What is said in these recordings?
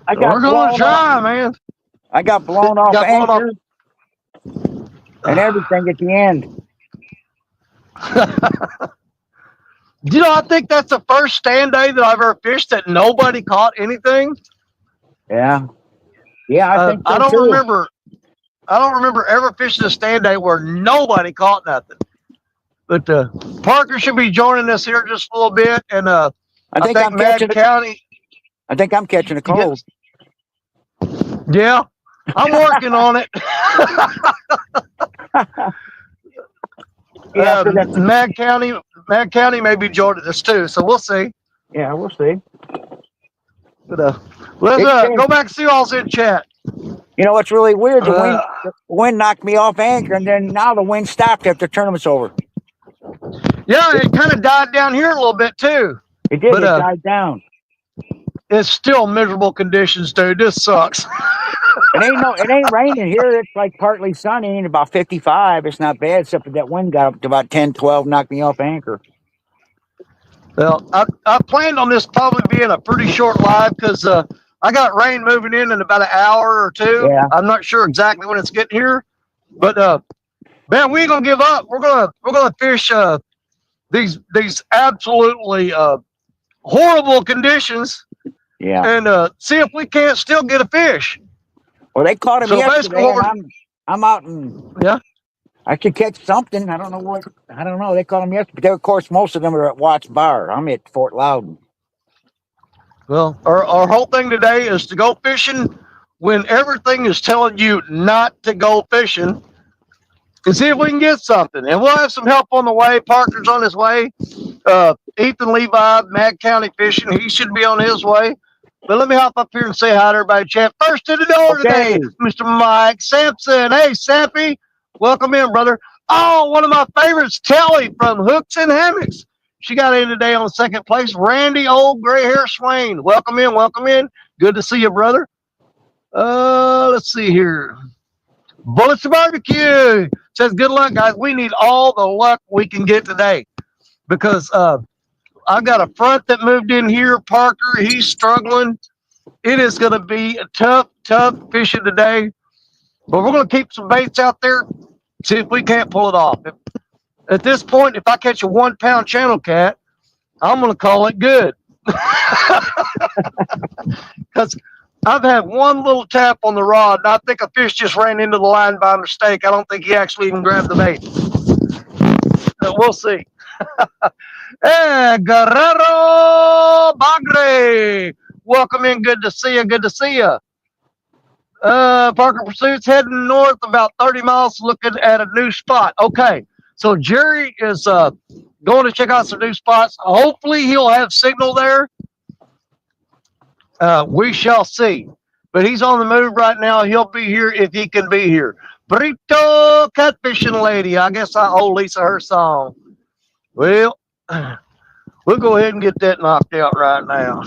I got We're gonna blown off. try, man. I got blown off Got blown off. anchor and everything at the end. I think that's the first stand day that I've ever fished that nobody caught anything. Yeah. Yeah, I think I so don't too. remember. I don't remember ever fishing a stand day where nobody caught nothing. But Parker should be joining us here just a little bit, and I I think think I'm catching Mad it. County. I think I'm catching a You get, cold. yeah, I'm working on it. Yeah, so that. Mad County may be joining us too, so we'll see. Yeah, we'll see. But let's It says, go back and see all's in chat. you know, what's really weird. Uh, The wind knocked me off anchor, and then now the wind stopped after the tournament's over. yeah, it kind of died down here a little bit too, It did. but It died down. it's still miserable conditions, dude. This sucks. It ain't raining here. It's like partly sunny and about 55. It's not bad, except for that wind got up to about 10, 12, knocked me off anchor. Well, I planned on this probably being a pretty short live because I got rain moving in about an hour or two. Yeah. I'm not sure exactly when it's getting here, but man, we ain't gonna give up. We're gonna fish these absolutely horrible conditions Yeah. and see if we can't still get a fish. Well, they caught him So basically, yesterday, what and we're I'm out and yeah. I could catch something. I don't know what. I don't know. They caught him yesterday. But of course, most of them are at Watts Bar. I'm at Fort Loudon. Well, our whole thing today is to go fishing when everything is telling you not to go fishing and see if we can get something. And we'll have some help on the way. Parker's on his way. Ethan Levi, Mad County Fishing, he should be on his way. But let me hop up here and say hi to everybody, chat. First to the door Okay. today, Mr. Mike Sampson. Hey, Sappy, welcome in, brother. Oh, one of my favorites, Kelly from Hooks and Hammocks. She got in today on second place. Randy, old gray hair Swain. Welcome in, welcome in. Good to see you, brother. Let's see here. Bullets to barbecue says, good luck, guys. We need all the luck we can get today because I've got a front that moved in here. Parker, he's struggling. It is going to be a tough fishing today, but we're going to keep some baits out there, see if we can't pull it off. At this point, if I catch a 1 pound channel cat, I'm going to call it good. Because I've had one little tap on the rod, and I think a fish just ran into the line by mistake. I don't think he actually even grabbed the bait. But we'll see. Hey, Guerrero Bagre. Welcome in. Good to see you. Good to see you. Parker Pursuit's heading north about 30 miles looking at a new spot. Okay. So Jerry is going to check out some new spots. Hopefully he'll have signal there. We shall see. But he's on the move right now. He'll be here if he can be here. Burrito Catfishing Lady. I guess I owe Lisa her song. Well, we'll go ahead and get that knocked out right now.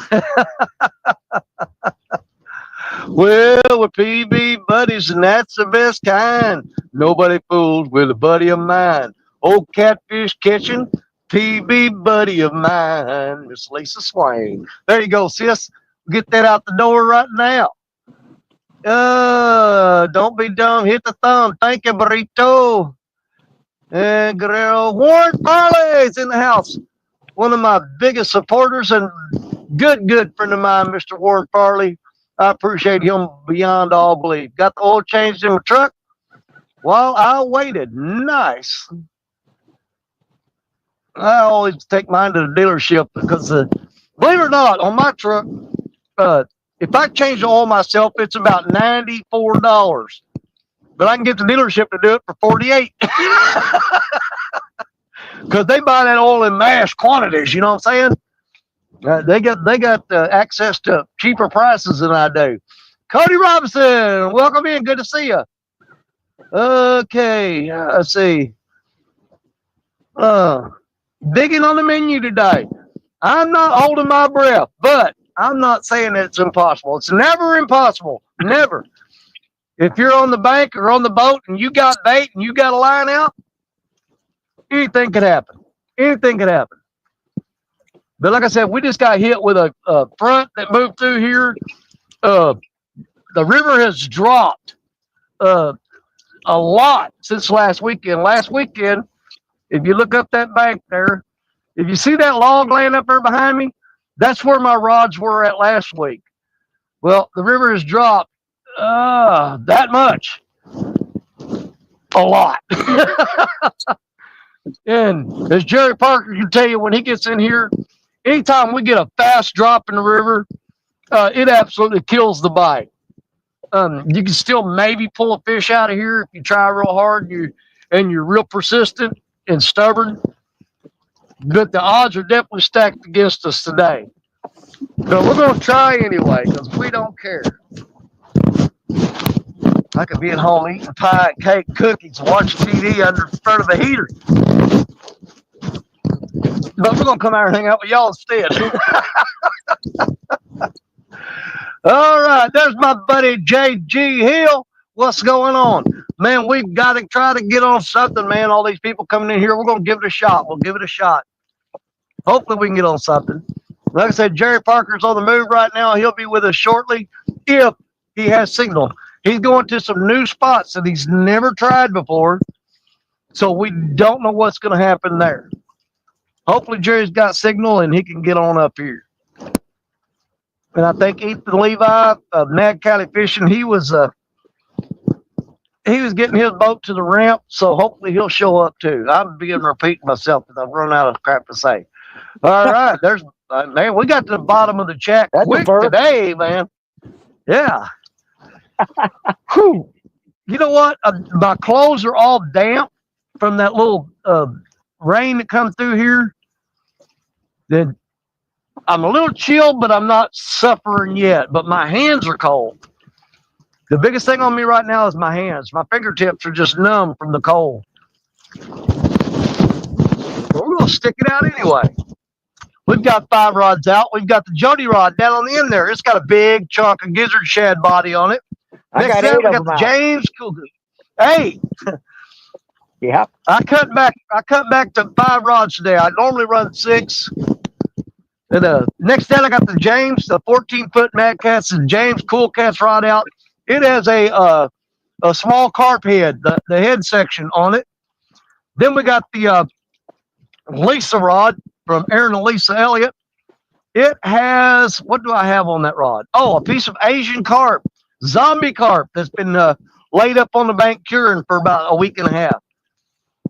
Well, we're PB buddies, and that's the best kind. Nobody fools with a buddy of mine. Old catfish catching, PB buddy of mine, Miss Lisa Swain. There you go, sis. Get that out the door right now. Don't be dumb. Hit the thumb. Thank you, Burrito. And Guerrero Warren Farley's in the house. One of my biggest supporters and good friend of mine, Mr. Warren Farley. I appreciate him beyond all belief. Got the oil changed in my truck while I waited. Nice. I always take mine to the dealership because, believe it or not, on my truck, if I change the oil myself, it's about $94. But I can get the dealership to do it for $48. Because they buy that oil in mass quantities, you know what I'm saying? They got access to cheaper prices than I do. Cody Robinson, welcome in. Good to see you. Okay, let's see. Digging on the menu today. I'm not holding my breath, but I'm not saying it's impossible. It's never impossible. Never. If you're on the bank or on the boat and you got bait and you got a line out, anything could happen. Anything could happen. But like I said, we just got hit with a front that moved through here. The river has dropped a lot since last weekend. Last weekend, if you look up that bank there, if you see that log laying up there behind me, that's where my rods were at last week. Well, the river has dropped that much. A lot. And as Jerry Parker can tell you, when he gets in here, anytime we get a fast drop in the river, it absolutely kills the bite. You can still maybe pull a fish out of here if you try real hard and you're real persistent and stubborn. But the odds are definitely stacked against us today. So we're going to try anyway because we don't care. I could be at home eating pie, cake, cookies, watching TV under front of the heater. But we're going to come out and hang out with y'all instead. All right, there's my buddy J.G. Hill. What's going on? Man, we've got to try to get on something, man. All these people coming in here, we're going to give it a shot. We'll give it a shot. Hopefully we can get on something. Like I said, Jerry Parker's on the move right now. He'll be with us shortly if he has signal. He's going to some new spots that he's never tried before, so we don't know what's going to happen there. Hopefully Jerry's got signal and he can get on up here. And I think Ethan Levi of Mad County Fishing, he was getting his boat to the ramp, so hopefully he'll show up too. I'm beginning to repeat myself because I've run out of crap to say. All right, there's man, we got to the bottom of the chat quick today, man. Yeah. Whew. You know what? My clothes are all damp from that little rain that come through here. Then I'm a little chilled, but I'm not suffering yet. But my hands are cold. The biggest thing on me right now is my hands. My fingertips are just numb from the cold. But we're going to stick it out anyway. We've got 5 rods out. We've got the Jody rod down on the end there. It's got a big chunk of gizzard shad body on it. Next up, we got the James Cougar. 8. Yeah. I cut back to 5 rods today. I normally run 6. And next down, I got the James, the 14-foot Mad Cats and James Cool Cats rod out. It has a small carp head, the head section on it. Then we got the Lisa rod from Aaron and Lisa Elliott. It has, what do I have on that rod? Oh, a piece of Asian carp, zombie carp that's been laid up on the bank curing for about a week and a half.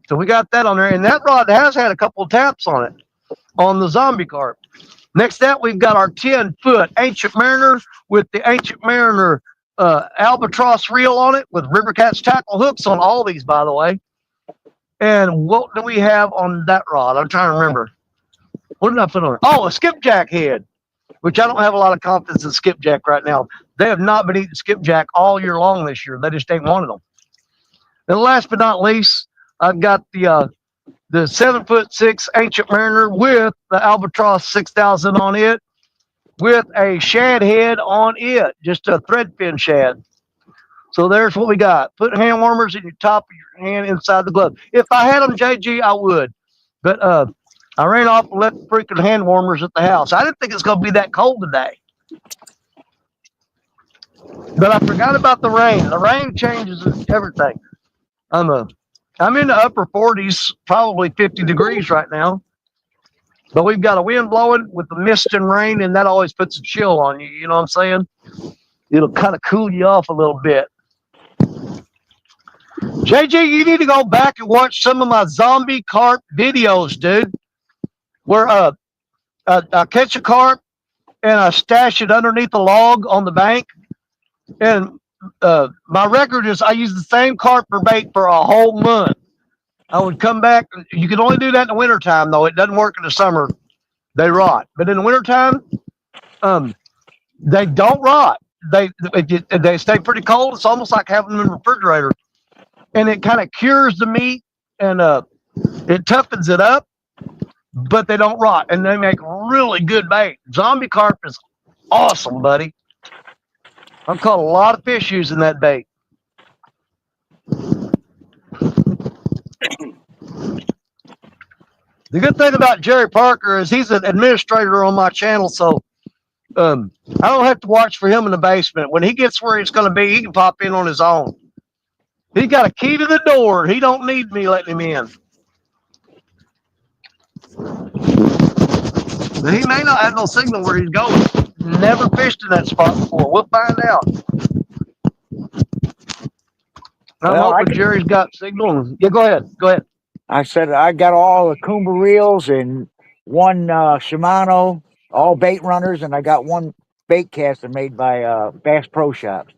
So we got that on there. And that rod has had a couple of taps on it, on the zombie carp. Next up, we've got our 10-foot Ancient Mariner with the Ancient Mariner albatross reel on it with River Cats tackle hooks on all these, by the way. And what do we have on that rod? I'm trying to remember. What did I put on it? Oh, a skipjack head, which I don't have a lot of confidence in skipjack right now. They have not been eating skipjack all year long this year. They just ain't wanted them. And last but not least, I've got the 7'6" Ancient Mariner with the Albatross 6000 on it, with a shad head on it, just a thread fin shad. So there's what we got. Put hand warmers in your top of your hand inside the glove. If I had them, JG, I would. But I ran off and left the freaking hand warmers at the house. I didn't think it's going to be that cold today. But I forgot about the rain. The rain changes everything. I'm in the upper 40s, probably 50 degrees right now. But we've got a wind blowing with the mist and rain, and that always puts a chill on you. You know what I'm saying? It'll kind of cool you off a little bit. JJ, you need to go back and watch some of my zombie carp videos, dude. Where I catch a carp and I stash it underneath a log on the bank. And my record is I use the same carp for bait for a whole month. I would come back. You can only do that in the wintertime, though. It doesn't work in the summer. They rot. But in the wintertime, they don't rot. They stay pretty cold. It's almost like having them in the refrigerator. And it kind of cures the meat and it toughens it up, but they don't rot. And they make really good bait. Zombie carp is awesome, buddy. I've caught a lot of fish using that bait. The good thing about Jerry Parker is he's an administrator on my channel, so I don't have to watch for him in the basement. When he gets where it's going to be, he can pop in on his own. He got a key to the door. He don't need me letting him in. But he may not have no signal where he's going. Never fished in that spot before. We'll find out. I'm Well, hoping Jerry's got signal. Yeah, go ahead. Go ahead. I said I got all the Kumba reels and one Shimano, all bait runners, and I got one bait caster made by Bass Pro Shops.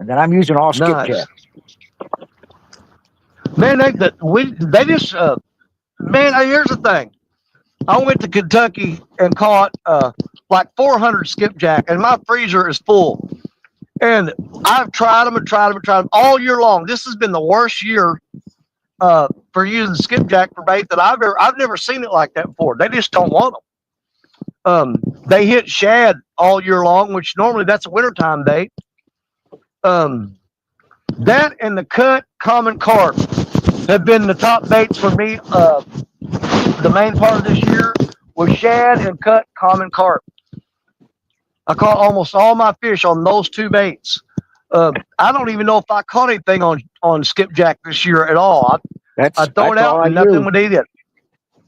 And then I'm using all skipjack. Nice. Man, they just man. Here's the thing. I went to Kentucky and caught like 400 skipjack, and my freezer is full. And I've tried them and tried them and tried them all year long. This has been the worst year for using skipjack for bait that I've never seen it like that before. They just don't want them. They hit shad all year long, which normally that's a wintertime bait. That and the cut common carp have been the top baits for me. The main part of this year was shad and cut common carp. I caught almost all my fish on those two baits. I don't even know if I caught anything on skipjack this year at all. I throw it out and nothing would eat it.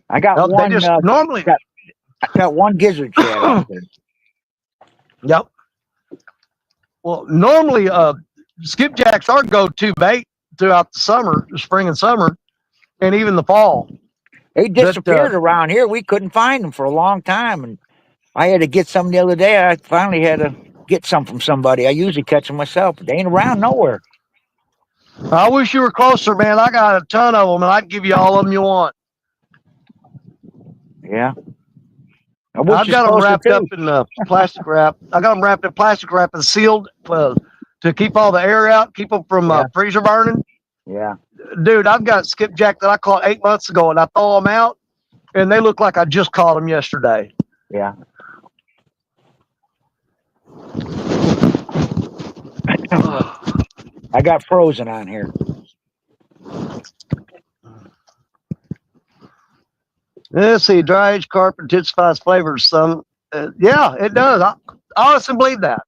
I got one. Normally, I got one gizzard shad out there. Yep. Well, normally, skipjack's our go-to bait throughout the summer, the spring and summer, and even the fall. They disappeared around here. We couldn't find them for a long time, and I had to get some the other day. I finally had to get some from somebody. I usually catch them myself, but they ain't around nowhere. I wish you were closer, man. I got a ton of them, and I'd give you all of them you want. Yeah. I've got them wrapped up in plastic wrap. I got them wrapped in plastic wrap and sealed to keep all the air out, keep them from freezer burning. Yeah. Dude, I've got skipjack that I caught 8 months ago, and I throw them out, and they look like I just caught them yesterday. Yeah. I got frozen on here. Let's see, dry aged carp intensifies flavors some. Yeah, it does. I honestly believe that.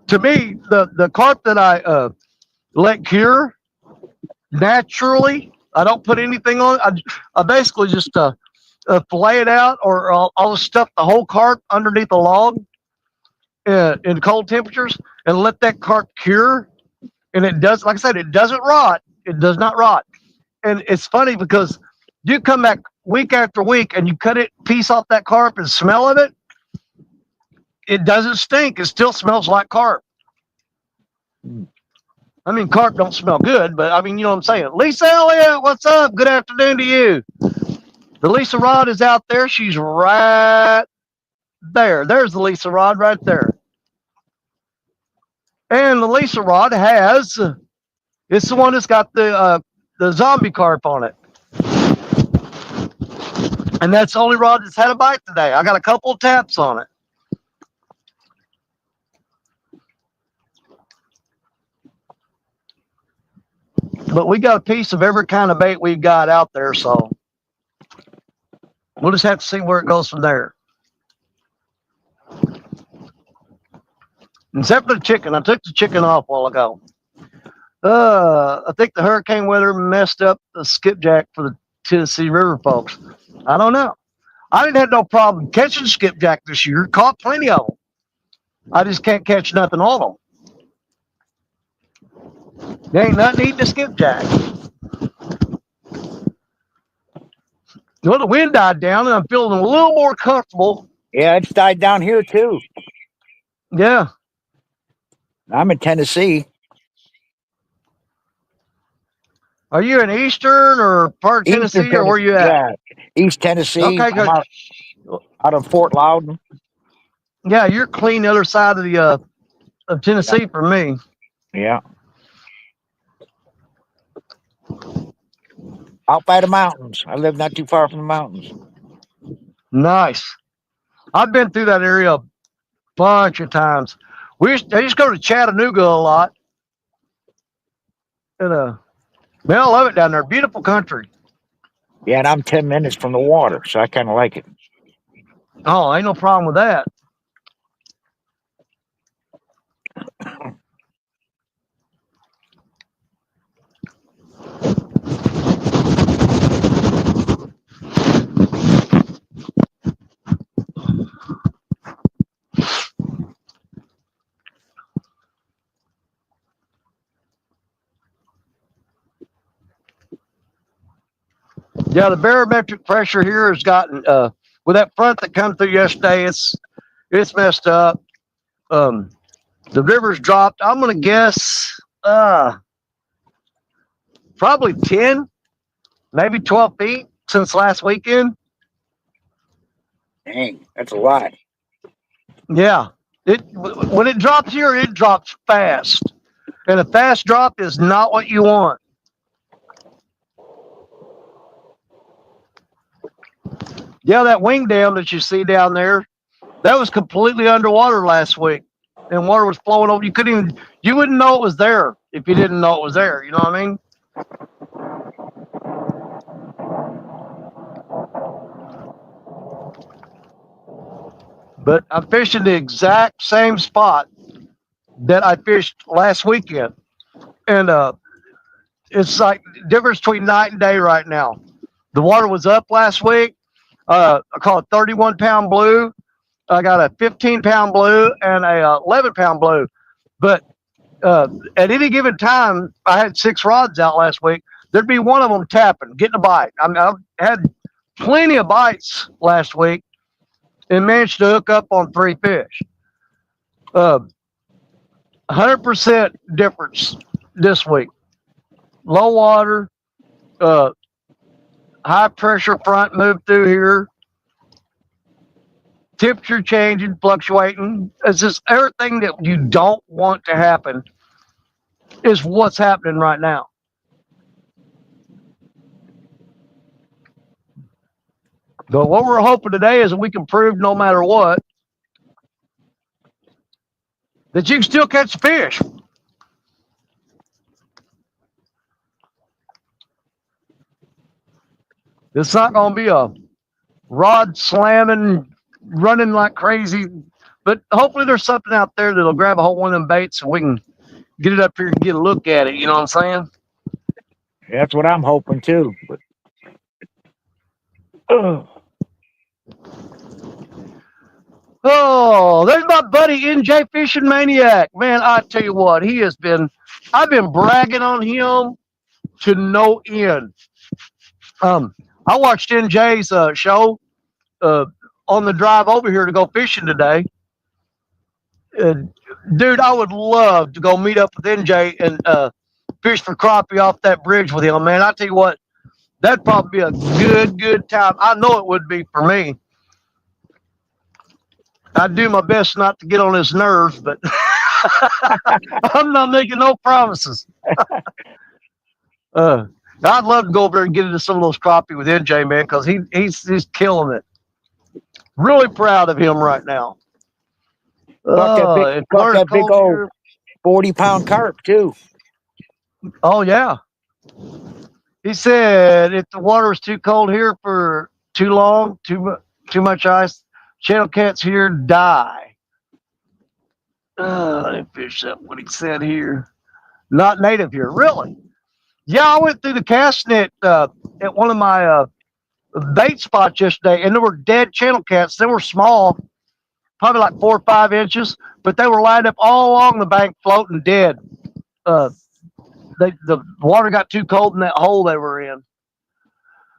To me, the carp that I let cure naturally, I don't put anything on it. I basically just fillet it out, or I'll stuff the whole carp underneath a log in cold temperatures and let that carp cure. And it does, like I said, it doesn't rot. It does not rot. And it's funny because you come back week after week and you cut it piece off that carp and smell of it. It doesn't stink. It still smells like carp. I mean, carp don't smell good, but I mean, you know what I'm saying. Lisa Elliott, what's up? Good afternoon to you. The Lisa Rod is out there. She's right there. There's the Lisa Rod right there. And the Lisa Rod has, it's the one that's got the zombie carp on it. And that's the only rod that's had a bite today. I got a couple of taps on it. But we got a piece of every kind of bait we've got out there, so we'll just have to see where it goes from there. Except for the chicken. I took the chicken off a while ago. I think the hurricane weather messed up the skipjack for the Tennessee River folks. I don't know. I didn't have no problem catching skipjack this year. Caught plenty of them. I just can't catch nothing on them. There ain't nothing eating the skipjack. Well, the wind died down, and I'm feeling a little more comfortable. Yeah, it's died down here too. Yeah. I'm in Tennessee. Are you in Eastern or part of Tennessee, or where you at? Yeah, East Tennessee. Okay, good. Out of Fort Loudon. Yeah, you're clean the other side of the of Tennessee for me. Yeah. Out by the mountains. I live not too far from the mountains. Nice. I've been through that area a bunch of times. I used to go to Chattanooga a lot. And man, I love it down there. Beautiful country. Yeah, and I'm 10 minutes from the water, so I kind of like it. Oh, ain't no problem with that. Yeah, the barometric pressure here has gotten with that front that come through yesterday. It's messed up. Um, the river's dropped. I'm gonna guess probably 10, maybe 12 feet since last weekend. Dang, that's a lot. Yeah, it when it drops here, it drops fast, and a fast drop is not what you want. Yeah, that wing dam that you see down there, that was completely underwater last week, and water was flowing over. You wouldn't know it was there if you didn't know it was there. You know what I mean? But I'm fishing the exact same spot that I fished last weekend, and it's like difference between night and day right now. The water was up last week. I caught a 31-pound blue. I got a 15-pound blue and a 11-pound blue. But at any given time, I had 6 rods out last week. There'd be one of them tapping, getting a bite. I mean, I had plenty of bites last week and managed to hook up on 3 fish. 100% difference this week. Low water, uh, high pressure front moved through here, temperature changing, fluctuating. It's just everything that you don't want to happen is what's happening right now. But what we're hoping today is that we can prove no matter what that you can still catch fish. It's not going to be a rod slamming, running like crazy, but hopefully there's something out there that'll grab a hold of one of them baits and we can get it up here and get a look at it. You know what I'm saying? That's what I'm hoping too. But ugh. Oh, there's my buddy NJ Fishing Maniac. Man, I tell you what, I've been bragging on him to no end. I watched NJ's show uh, on the drive over here to go fishing today. Uh, Dude, I would love to go meet up with NJ and fish for crappie off that bridge with him, man. I tell you what, that'd probably be a good time. I know it would be for me. I'd do my best not to get on his nerves, but I'm not making no promises. uh, I'd love to go over there and get into some of those crappie with NJ, man, because he's killing it. Really proud of him right now. If Caught water's that big cold old here, 40-pound carp too. oh yeah. He said if the water is too cold here for too long, too much ice, channel cats here die. Let me finish up what he said here. Not native here, really. Yeah, I went through the cast net at one of my bait spots yesterday, and there were dead channel cats. They were small, probably like 4 or 5 inches, but they were lined up all along the bank, floating dead. The water got too cold in that hole they were in.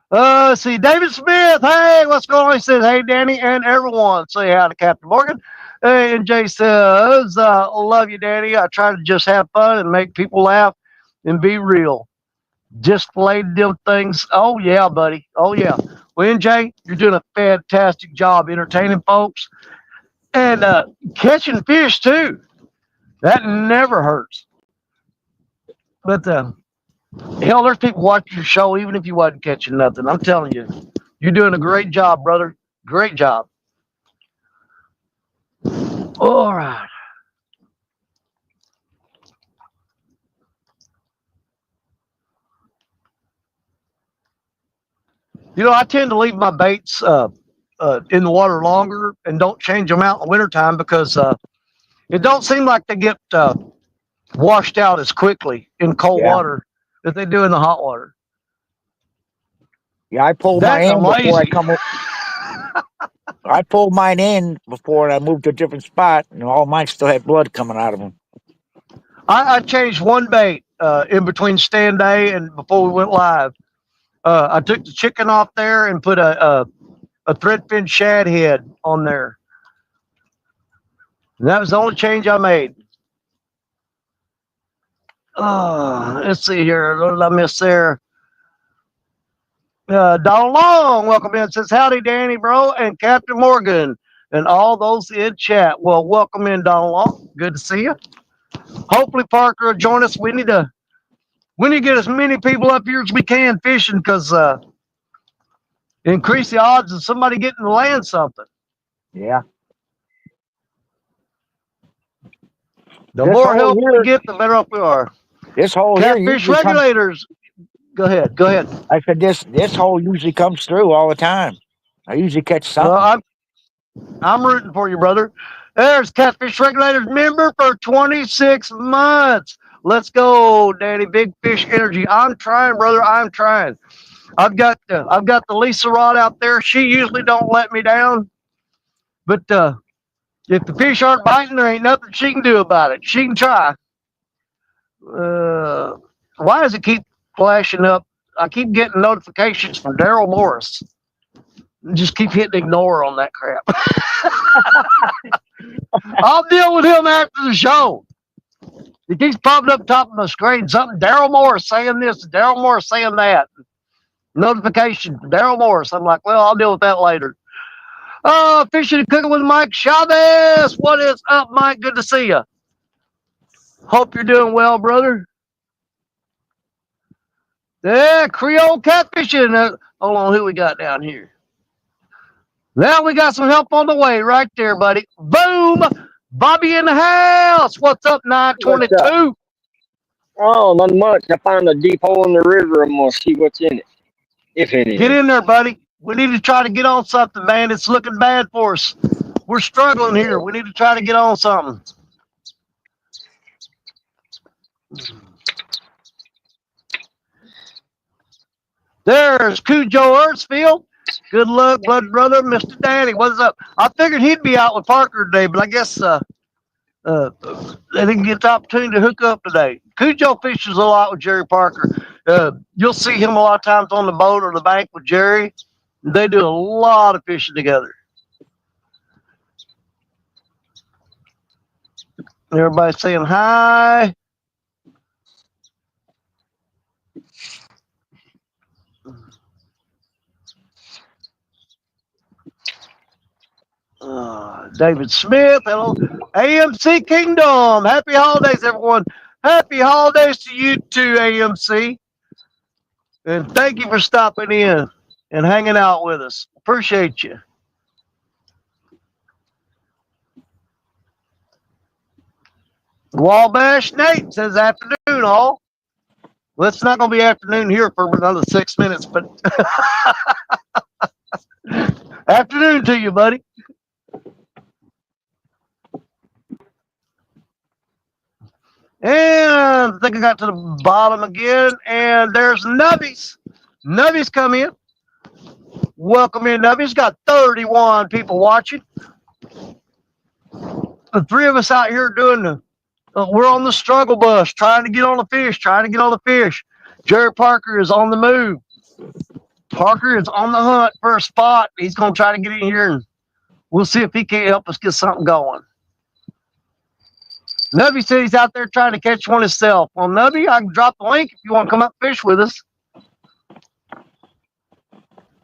Let's see, David Smith. Hey, what's going on? He says, hey, Danny and everyone. Say hi to Captain Morgan. Hey, and Jay says, love you, Danny. I try to just have fun and make people laugh and be real. Just played them things. Oh, yeah, buddy. Oh, yeah. Well, NJ, you're doing a fantastic job entertaining folks and catching fish, too. That never hurts. But hell, there's people watching your show even if you wasn't catching nothing. I'm telling you, you're doing a great job, brother. Great job. All right. You know, I tend to leave my baits in the water longer and don't change them out in the wintertime because it don't seem like they get washed out as quickly in cold Yeah. water as they do in the hot water. Yeah, I pulled That mine and I'm in before I lazy. come. I pulled mine in before I moved to a different spot, and all mine still had blood coming out of them. I changed one bait in between stand day and before we went live. I took the chicken off there and put a threadfin shad head on there. And that was the only change I made. Let's see here. What did I miss there? Don Long, welcome in. Says, howdy, Danny, bro, and Captain Morgan, and all those in chat. Well, welcome in, Don Long. Good to see you. Hopefully, Parker will join us. We need to get as many people up here as we can fishing because increase the odds of somebody getting to land something. Yeah. The This more hole help we here, get, the better off we are. this hole here Catfish usually comes. regulators. Go ahead. Go ahead. I said this hole usually comes through all the time. I usually catch something. Well, I'm rooting for you, brother. There's Catfish Regulators member for 26 months. Let's go, Danny. Big Fish Energy. I'm trying, brother. I'm trying. I've got the Lisa rod out there. She usually don't let me down, but if the fish aren't biting, there ain't nothing she can do about it. She can try. Why does it keep flashing up? I keep getting notifications from Daryl Morris. Just keep hitting ignore on that crap. I'll deal with him after the show. He keeps popping up top of my screen. Something Daryl Morris saying this, Daryl Morris saying that. Notification from Daryl Morris. I'm like, well, I'll deal with that later. Fishing and cooking with Mike Chavez. What is up, Mike? Good to see you. Hope you're doing well, brother. Yeah, Creole catfishing. Hold on, who we got down here? Now we got some help on the way right there, buddy. Boom! Bobby in the house. What's up, 922? What's up? Oh, not much. I found a deep hole in the river. I'm going to see what's in it, if anything. Get in there, buddy. We need to try to get on something, man. It's looking bad for us. We're struggling here. We need to try to get on something. There's Cujo Earthfield. Good luck, blood brother, Mr. Danny. What's up? I figured he'd be out with Parker today, but I guess they didn't get the opportunity to hook up today. Cujo fishes a lot with Jerry Parker. You'll see him a lot of times on the boat or the bank with Jerry. They do a lot of fishing together. Everybody saying hi. David Smith, hello. AMC Kingdom. Happy holidays, everyone. Happy holidays to you too, AMC. And thank you for stopping in and hanging out with us. Appreciate you. Wabash Nate says afternoon, all. Well, it's not going to be afternoon here for another 6 minutes, but afternoon to you, buddy. And I think I got to the bottom again, and there's Nubbies. Nubbies come in. Welcome in, Nubbies. Got 31 people watching. The three of us out here doing we're on the struggle bus, trying to get on the fish, Jerry Parker is on the move. Parker is on the hunt for a spot. He's going to try to get in here, and we'll see if he can't help us get something going. Nubby said he's out there trying to catch one himself. Well, Nubby, I can drop the link if you want to come up and fish with us.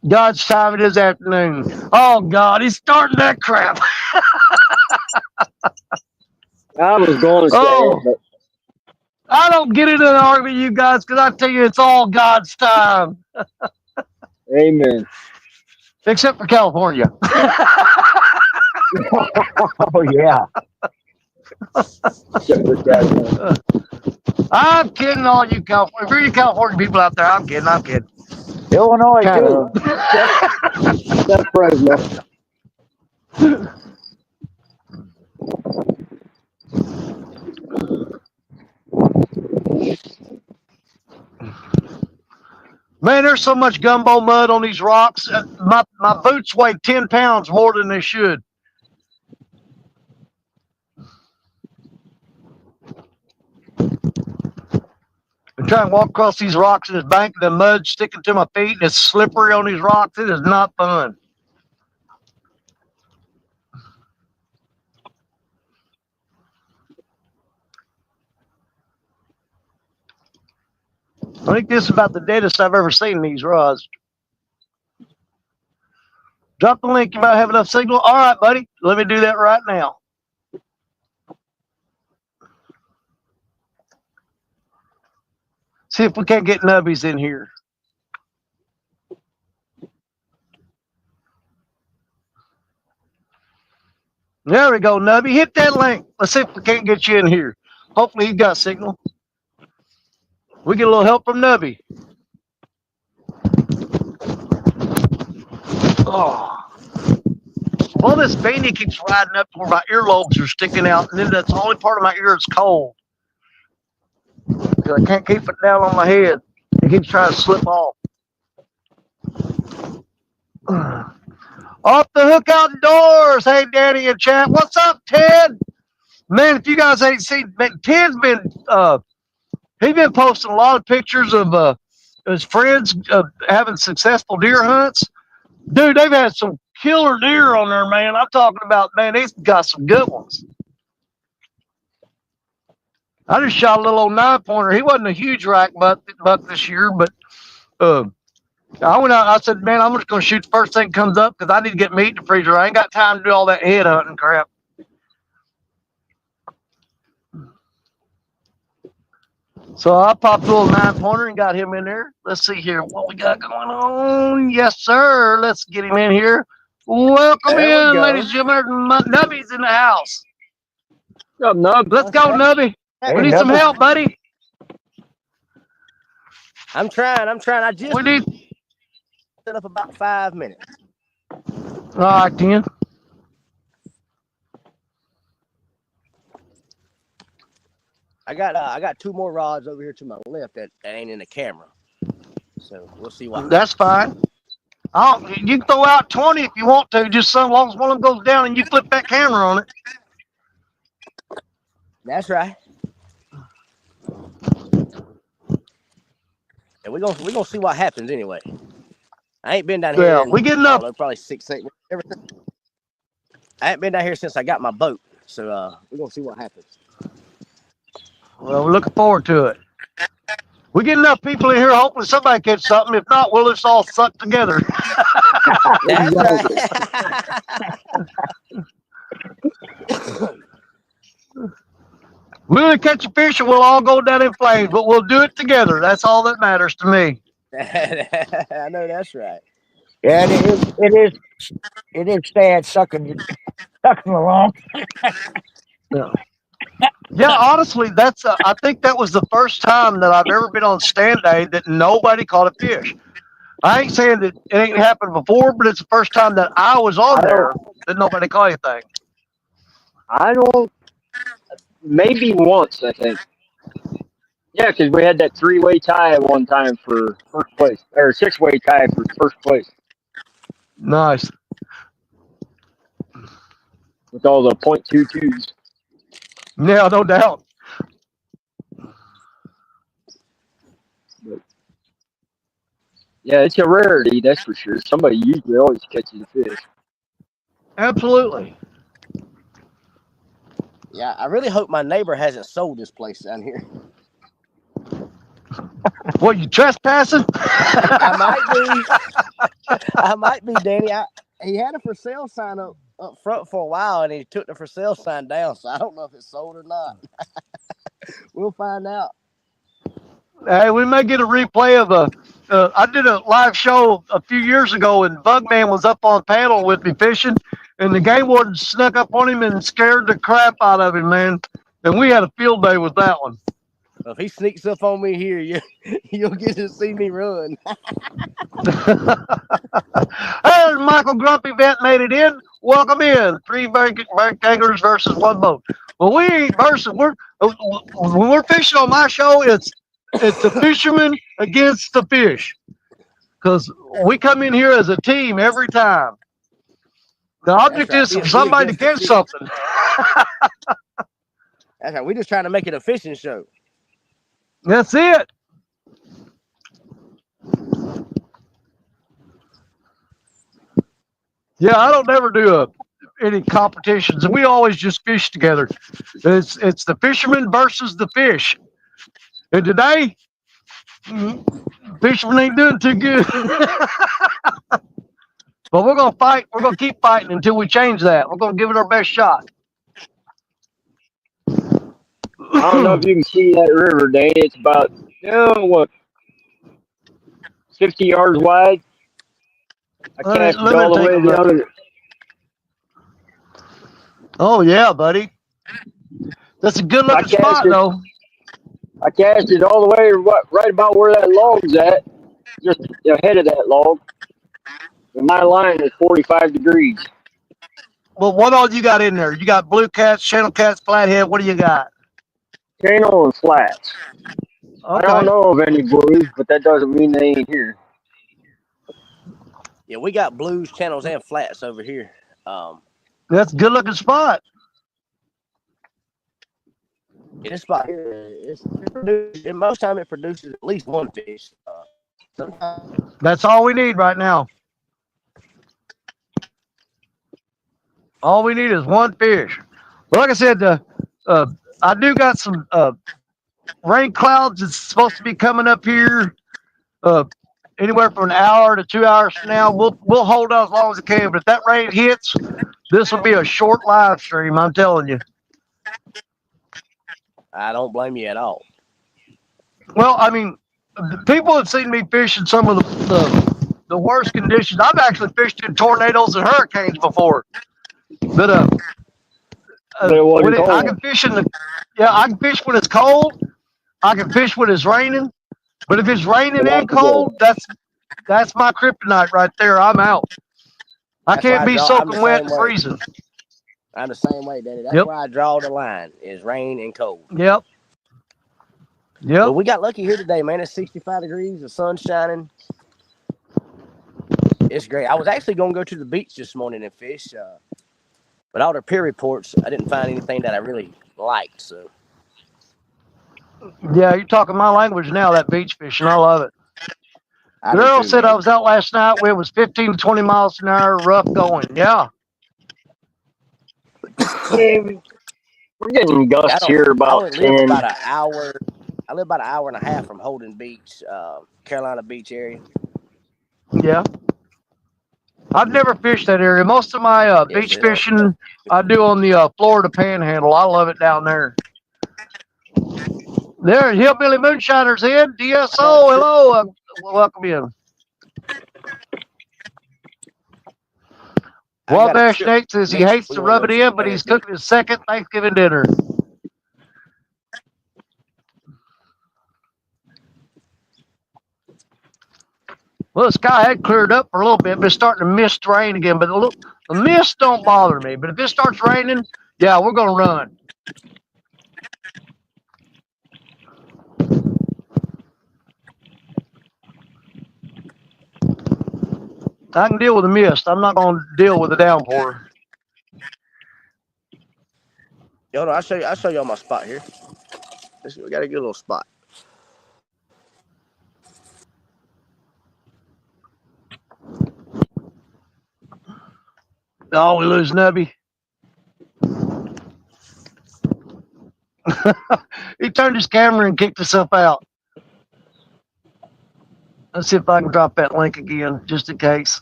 God's time it is afternoon. Oh, God, he's starting that crap. I was going to say, but I don't get into an argument, you guys, because I tell you, it's all God's time. amen. Except for California. Oh yeah. I'm kidding all you California. If you're California people out there, I'm kidding. Illinois Kind too. of. That's Fresno. Man, there's so much gumbo mud on these rocks. My boots weigh 10 pounds more than they should. I'm trying to walk across these rocks in this bank, and the mud sticking to my feet, and it's slippery on these rocks. It is not fun. I think this is about the deadest I've ever seen these rods. Drop the link. You might have enough signal. All right, buddy. Let me do that right now. See if we can't get nubbies in here. There we go, Nubby. Hit that link. Let's see if we can't get you in here. Hopefully he's got signal. We get a little help from Nubby. Oh. Well, this beanie keeps riding up where my earlobes are sticking out, and then that's the only part of my ear that's cold. Because I can't keep it down on my head. It keeps trying to slip off. Off the hook outdoors. Hey, Danny and chat. What's up, Ted? Man, if you guys ain't seen, man, Ted's been he's been posting a lot of pictures of his friends having successful deer hunts. Dude, they've had some killer deer on there, man. I'm talking about, man, they've got some good ones. I just shot a little old 9-pointer. He wasn't a huge rack buck this year, but I went out. I said, man, I'm just going to shoot the first thing that comes up because I need to get meat in the freezer. I ain't got time to do all that head hunting crap. So I popped a little 9-pointer and got him in there. Let's see here what we got going on. Yes, sir. Let's get him in here. Welcome There in, ladies and gentlemen. Nubby's in the house. What's up, Nub? Let's go, Nubby. Hey, We need some Nubby. help, buddy. I'm trying. I just We need. set up about 5 minutes. All right, then. I got 2 more rods over here to my left that ain't in the camera. So we'll see what. That's fine. You can throw out 20 if you want to, just so long as one of them goes down and you flip that camera on it. That's right. And we're gonna see what happens anyway. I ain't been down here. Yeah, in, we getting up. probably 6, 8 everything. I ain't been down here since I got my boat. So we're gonna see what happens. Well, we're looking forward to it. We get enough people in here. Hopefully somebody catch something. If not, we'll just all suck together. That's right. We're going to catch a fish and we'll all go down in flames, but we'll do it together. That's all that matters to me. I know that's right. Yeah, it is sad sucking along. Yeah, honestly, I think that was the first time that I've ever been on stand day that nobody caught a fish. I ain't saying that it ain't happened before, but it's the first time that I was on there that nobody caught anything. I don't. Maybe once, I think. Yeah, because we had that 3-way tie at one time for first place, or 6-way tie for first place Nice. with all the .22s. Yeah, no doubt. But, yeah, it's a rarity, that's for sure. Somebody usually always catches a fish. Absolutely. Yeah, I really hope my neighbor hasn't sold this place down here. What, you trespassing? I might be, Danny. He had a for sale sign up front for a while, and he took the for sale sign down. So I don't know if it's sold or not. We'll find out. Hey, we may get a replay of I did a live show a few years ago, and Bugman was up on panel with me fishing, and the game warden snuck up on him and scared the crap out of him, man. And we had a field day with that one. If he sneaks up on me here, you'll get to see me run. Hey, Michael Grumpy Vet made it in. Welcome in. Three bank anglers versus one boat. Well, we ain't versus. When we're fishing on my show, it's the fishermen against the fish. Because we come in here as a team every time. The object That's is right. for We somebody to against the catch fish. something. That's right. We're just trying to make it a fishing show. That's it. Yeah, I don't never do any competitions. We always just fish together. It's the fisherman versus the fish. And today, fishermen ain't doing too good. But we're gonna fight. We're gonna keep fighting until we change that. We're gonna give it our best shot. I don't know if you can see that river, Danny. It's about, what, 50 yards wide. I cast it Let me all the take a way to the look. other. Oh yeah, buddy. That's a good I looking cast spot it. though. I cast it all the way right about where that log's at, just ahead of that log. And my line is 45 degrees. Well, what all you got in there? You got blue cats, channel cats, flathead. What do you got? Channel and flats. I don't Okay. know of any blues, but that doesn't mean they ain't here. Yeah, we got blues, channels, and flats over here. That's a good looking spot. This spot here, and most time it produces at least one fish. Sometimes That's all we need right now. All we need is one fish. But like I said, I do got some rain clouds. It's supposed to be coming up here uh, anywhere from an hour to 2 hours from now. We'll hold out as long as it can. But if that rain hits, this will be a short live stream. I'm telling you. I don't blame you at all. Well, I mean, people have seen me fish in some of the worst conditions. I've actually fished in tornadoes and hurricanes before. But But it wasn't I cold. can fish I can fish when it's cold. I can fish when it's raining. But if it's But raining not and today. cold, that's my kryptonite right there. I'm out. I That's why can't I be draw. I'm the soaking wet same and way. freezing. I'm the same way, Daddy. That's Yep. where I draw the line is rain and cold. Yep. Yep. But we got lucky here today, man. It's 65 degrees, the sun's shining. It's great. I was actually going to go to the beach this morning and fish, but all the peer reports, I didn't find anything that I really liked. So Yeah, you're talking my language now, that beach fishing. I love it. I do Girl too, said I man. was out last night where it was 15 to 20 miles an hour, rough going. Yeah. Yeah, we're getting gusts here I about only live 10. about an hour. I live about an hour and a half from Holden Beach, Carolina Beach area. Yeah. I've never fished that area. Most of my beach fishing I do on the Florida Panhandle. I love it down there. There, Hillbilly Moonshiner's in. DSO, hello. Welcome in. Wabash Nate says he hates to rub it in, but he's cooking his second Thanksgiving dinner. Well, the sky had cleared up for a little bit, but it's starting to mist rain again. But the mist don't bother me. But if it starts raining, yeah, we're going to run. I can deal with the mist. I'm not going to deal with the downpour. Yo, no, I'll show y'all my spot here. We got a good little spot. Oh, we lose Nubby. He turned his camera and kicked himself out. Let's see if I can drop that link again, just in case.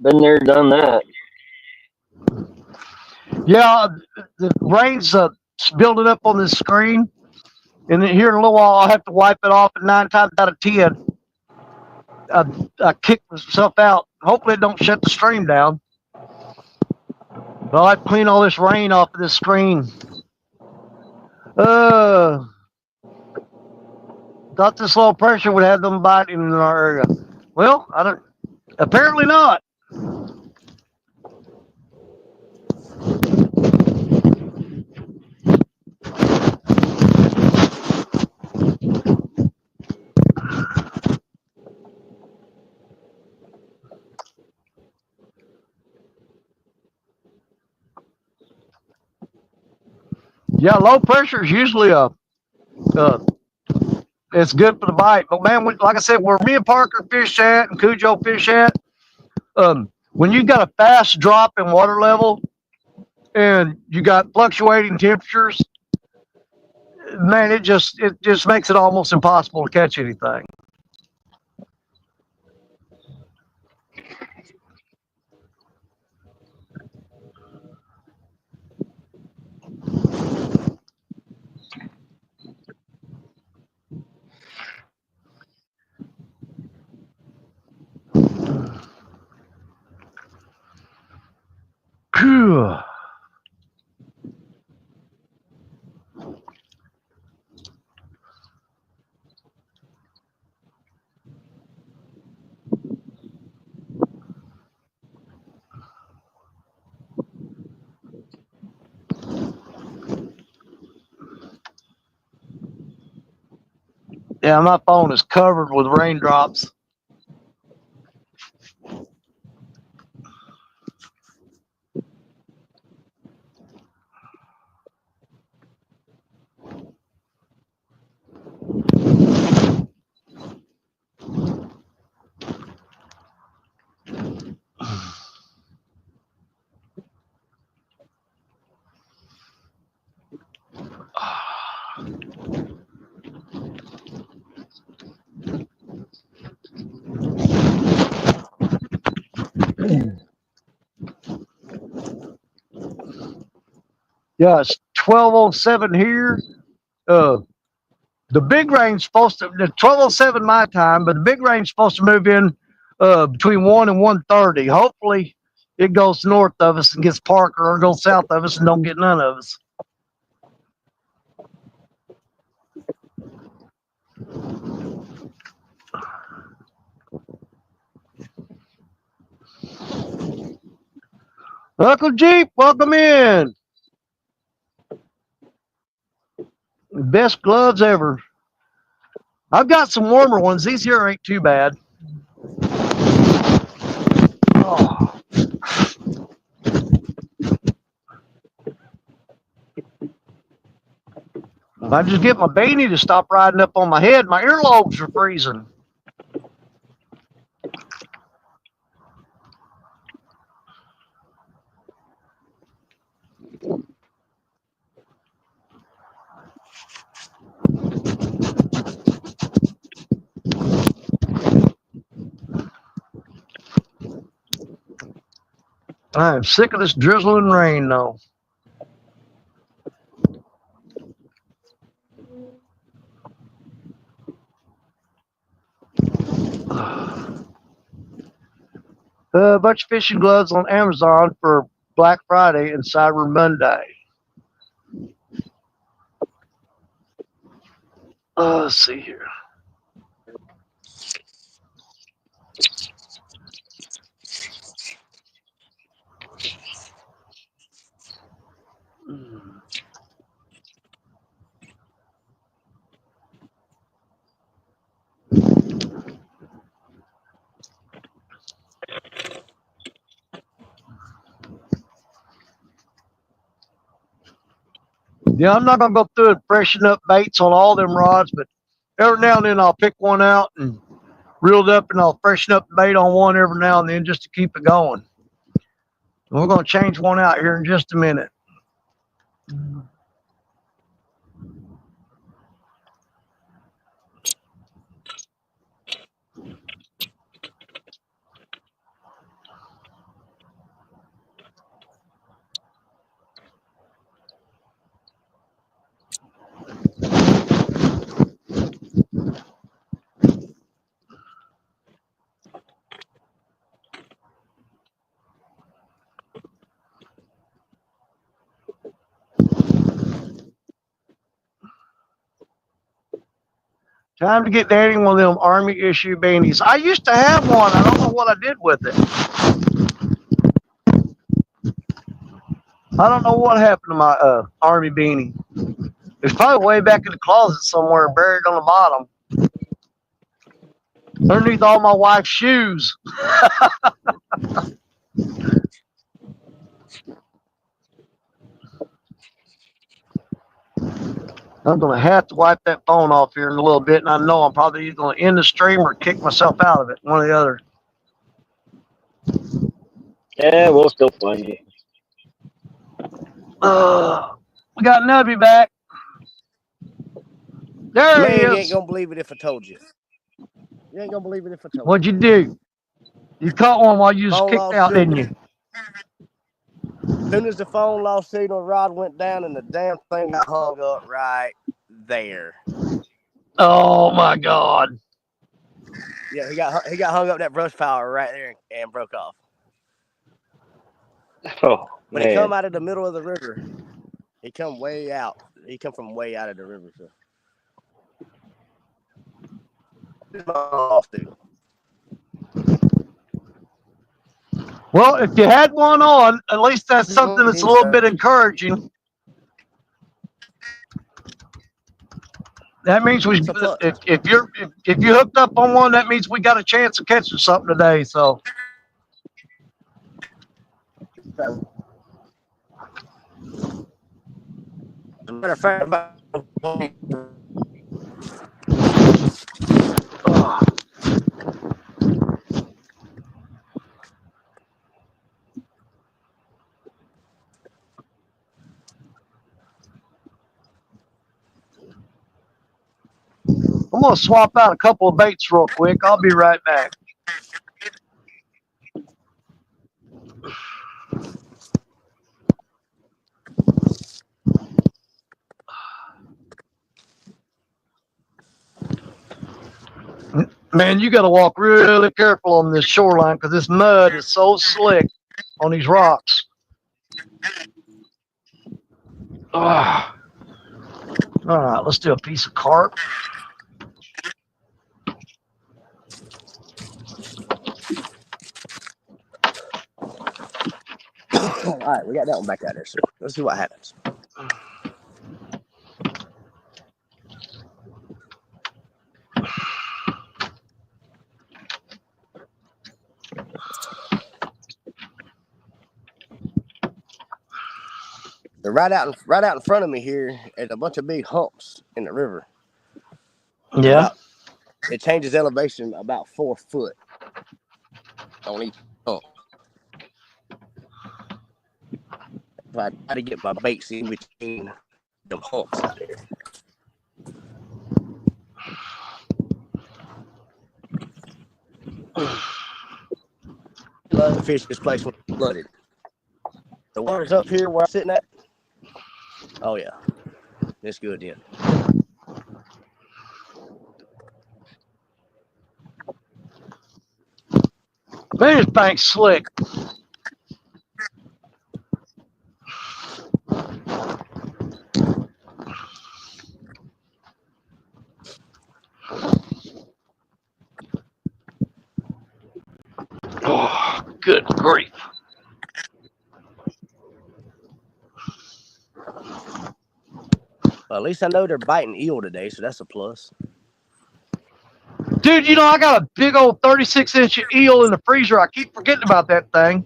Been there, done that. Yeah, the rain's building up on this screen. And then here in a little while, I'll have to wipe it off. And 9 times out of 10, I kick myself out. Hopefully, it don't shut the stream down. But I'll have to clean all this rain off of this screen. Thought this low pressure would have them biting in our area. Well, I don't. Apparently not. Yeah, low pressure is usually it's good for the bite. But man, like I said, where me and Parker fish at and Cujo fish at, when you got a fast drop in water level and you got fluctuating temperatures, man, it just makes it almost impossible to catch anything. Phew. Yeah, my phone is covered with raindrops. Yeah, it's 12:07 here. Uh, the big rain's supposed to 12:07 my time, but the big rain's supposed to move in between 1 and 1:30. Hopefully, it goes north of us and gets Parker, or goes south of us and don't get none of us. Uncle Jeep, welcome in. Best gloves ever. I've got some warmer ones. These here ain't too bad. Oh. I just get my beanie to stop riding up on my head. My earlobes are freezing. I am sick of this drizzling rain, though. A bunch of fishing gloves on Amazon for Black Friday and Cyber Monday. Let's see here. Yeah, I'm not gonna go through and freshen up baits on all them rods, but every now and then I'll pick one out and reel it up, and I'll freshen up the bait on one every now and then just to keep it going. And we're gonna change one out here in just a minute. Time to get Danny one of them Army issue beanies. I used to have one. I don't know what I did with it. I don't know what happened to my Army beanie. It's probably way back in the closet somewhere, buried on the bottom, underneath all my wife's shoes. I'm going to have to wipe that phone off here in a little bit, and I know I'm probably either going to end the stream or kick myself out of it, one or the other. Yeah, we'll still find you. We got Nubby back. There Man, he you is. ain't gonna believe it if I told you. You ain't gonna believe it if I told you. What'd you do? You caught one while you was Phone kicked lost out, didn't signal. you? As soon as the phone lost signal, rod went down and the damn thing got hung up right there. Oh my God. Yeah, he got hung up that brush pile right there and broke off. Oh, But man. he come out of the middle of the river. He come way out. He come from way out of the river. So. Well, if you had one on, at least that's something that's a little bit encouraging. That means we, if you hooked up on one, that means we got a chance of catching something today. So. As a matter of fact, I'm going to swap out a couple of baits real quick. I'll be right back. Man, you got to walk really careful on this shoreline because this mud is so slick on these rocks. All right, let's do a piece of carp. all right, we got that one back out there. So let's see what happens. So right out in front of me here is a bunch of big humps in the river. Yeah. It changes elevation about 4 foot on each hump. So I try to get my baits in between them humps out there. I love to fish this place when it's flooded. The water's up here where I'm sitting at. Oh yeah, it's good then. Man, this bank's slick. Oh, good grief. Well, at least I know they're biting eel today, so that's a plus. Dude, you know, I got a big old 36-inch eel in the freezer. I keep forgetting about that thing.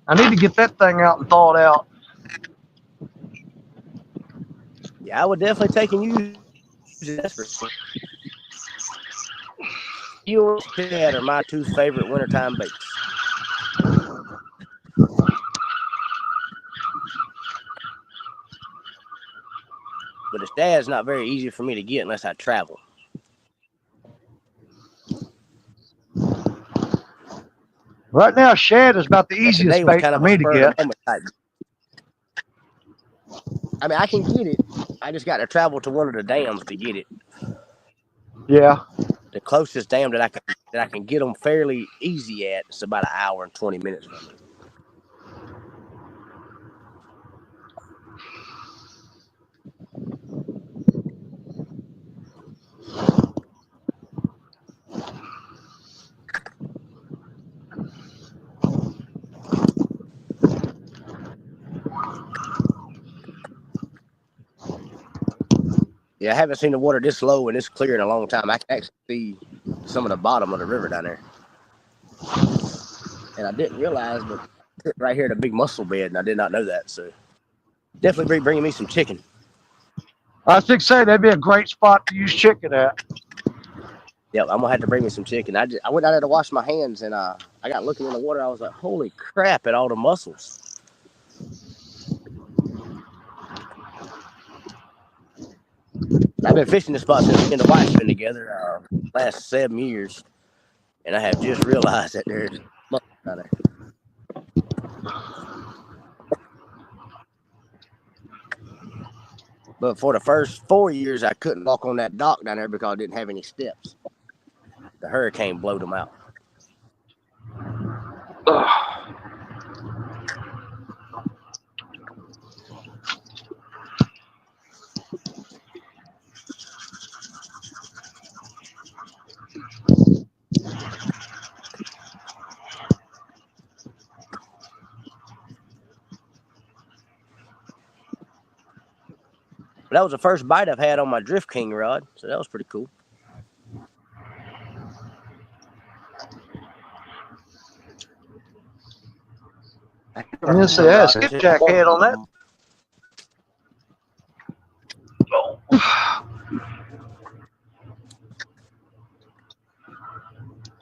I need to get that thing out and thaw it out. Yeah, I would definitely take and use it. For sure. Eel and shad are my 2 favorite wintertime baits. But the shad's not very easy for me to get unless I travel. Right now, shad is about the easiest bait for me to get. I mean, I can get it. I just got to travel to one of the dams to get it. Yeah. The closest dam that I can get them fairly easy at is about 1 hour and 20 minutes from me. Yeah, I haven't seen the water this low and this clear in a long time. I can actually see some of the bottom of the river down there. And I didn't realize, but right here, the big mussel bed, and I did not know that. So definitely bringing me some chicken. I was saying that'd be a great spot to use chicken at. Yep, I'm gonna have to bring me some chicken. I went down there to wash my hands, and I got looking in the water. I was like, holy crap! At all the mussels. I've been fishing this spot since me and the wife's been together last 7 years, and I have just realized that there's mussels down there. But for the first 4 years, I couldn't walk on that dock down there because I didn't have any steps. The hurricane blowed them out. But that was the first bite I've had on my Drift King rod, so that was pretty cool. I'm gonna say, yeah, skipjack head on that.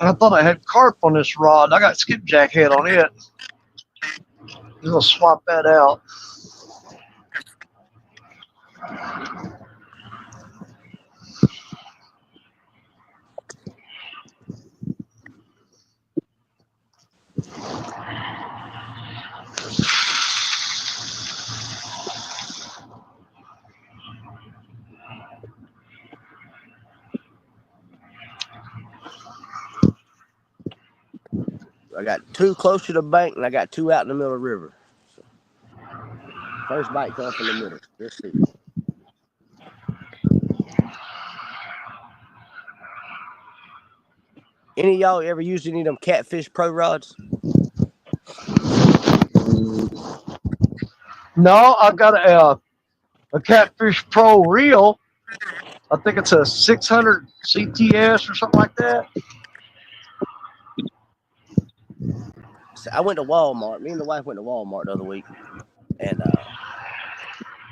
I thought I had carp on this rod. I got skipjack head on it. I'm gonna swap that out. I got 2 close to the bank, and I got 2 out in the middle of the river. So, first bite comes from the middle. Let's see. Any of y'all ever used any of them Catfish Pro rods? No, I've got a Catfish Pro reel. I think it's a 600 CTS or something like that. So I went to Walmart. Me and the wife went to Walmart the other week, and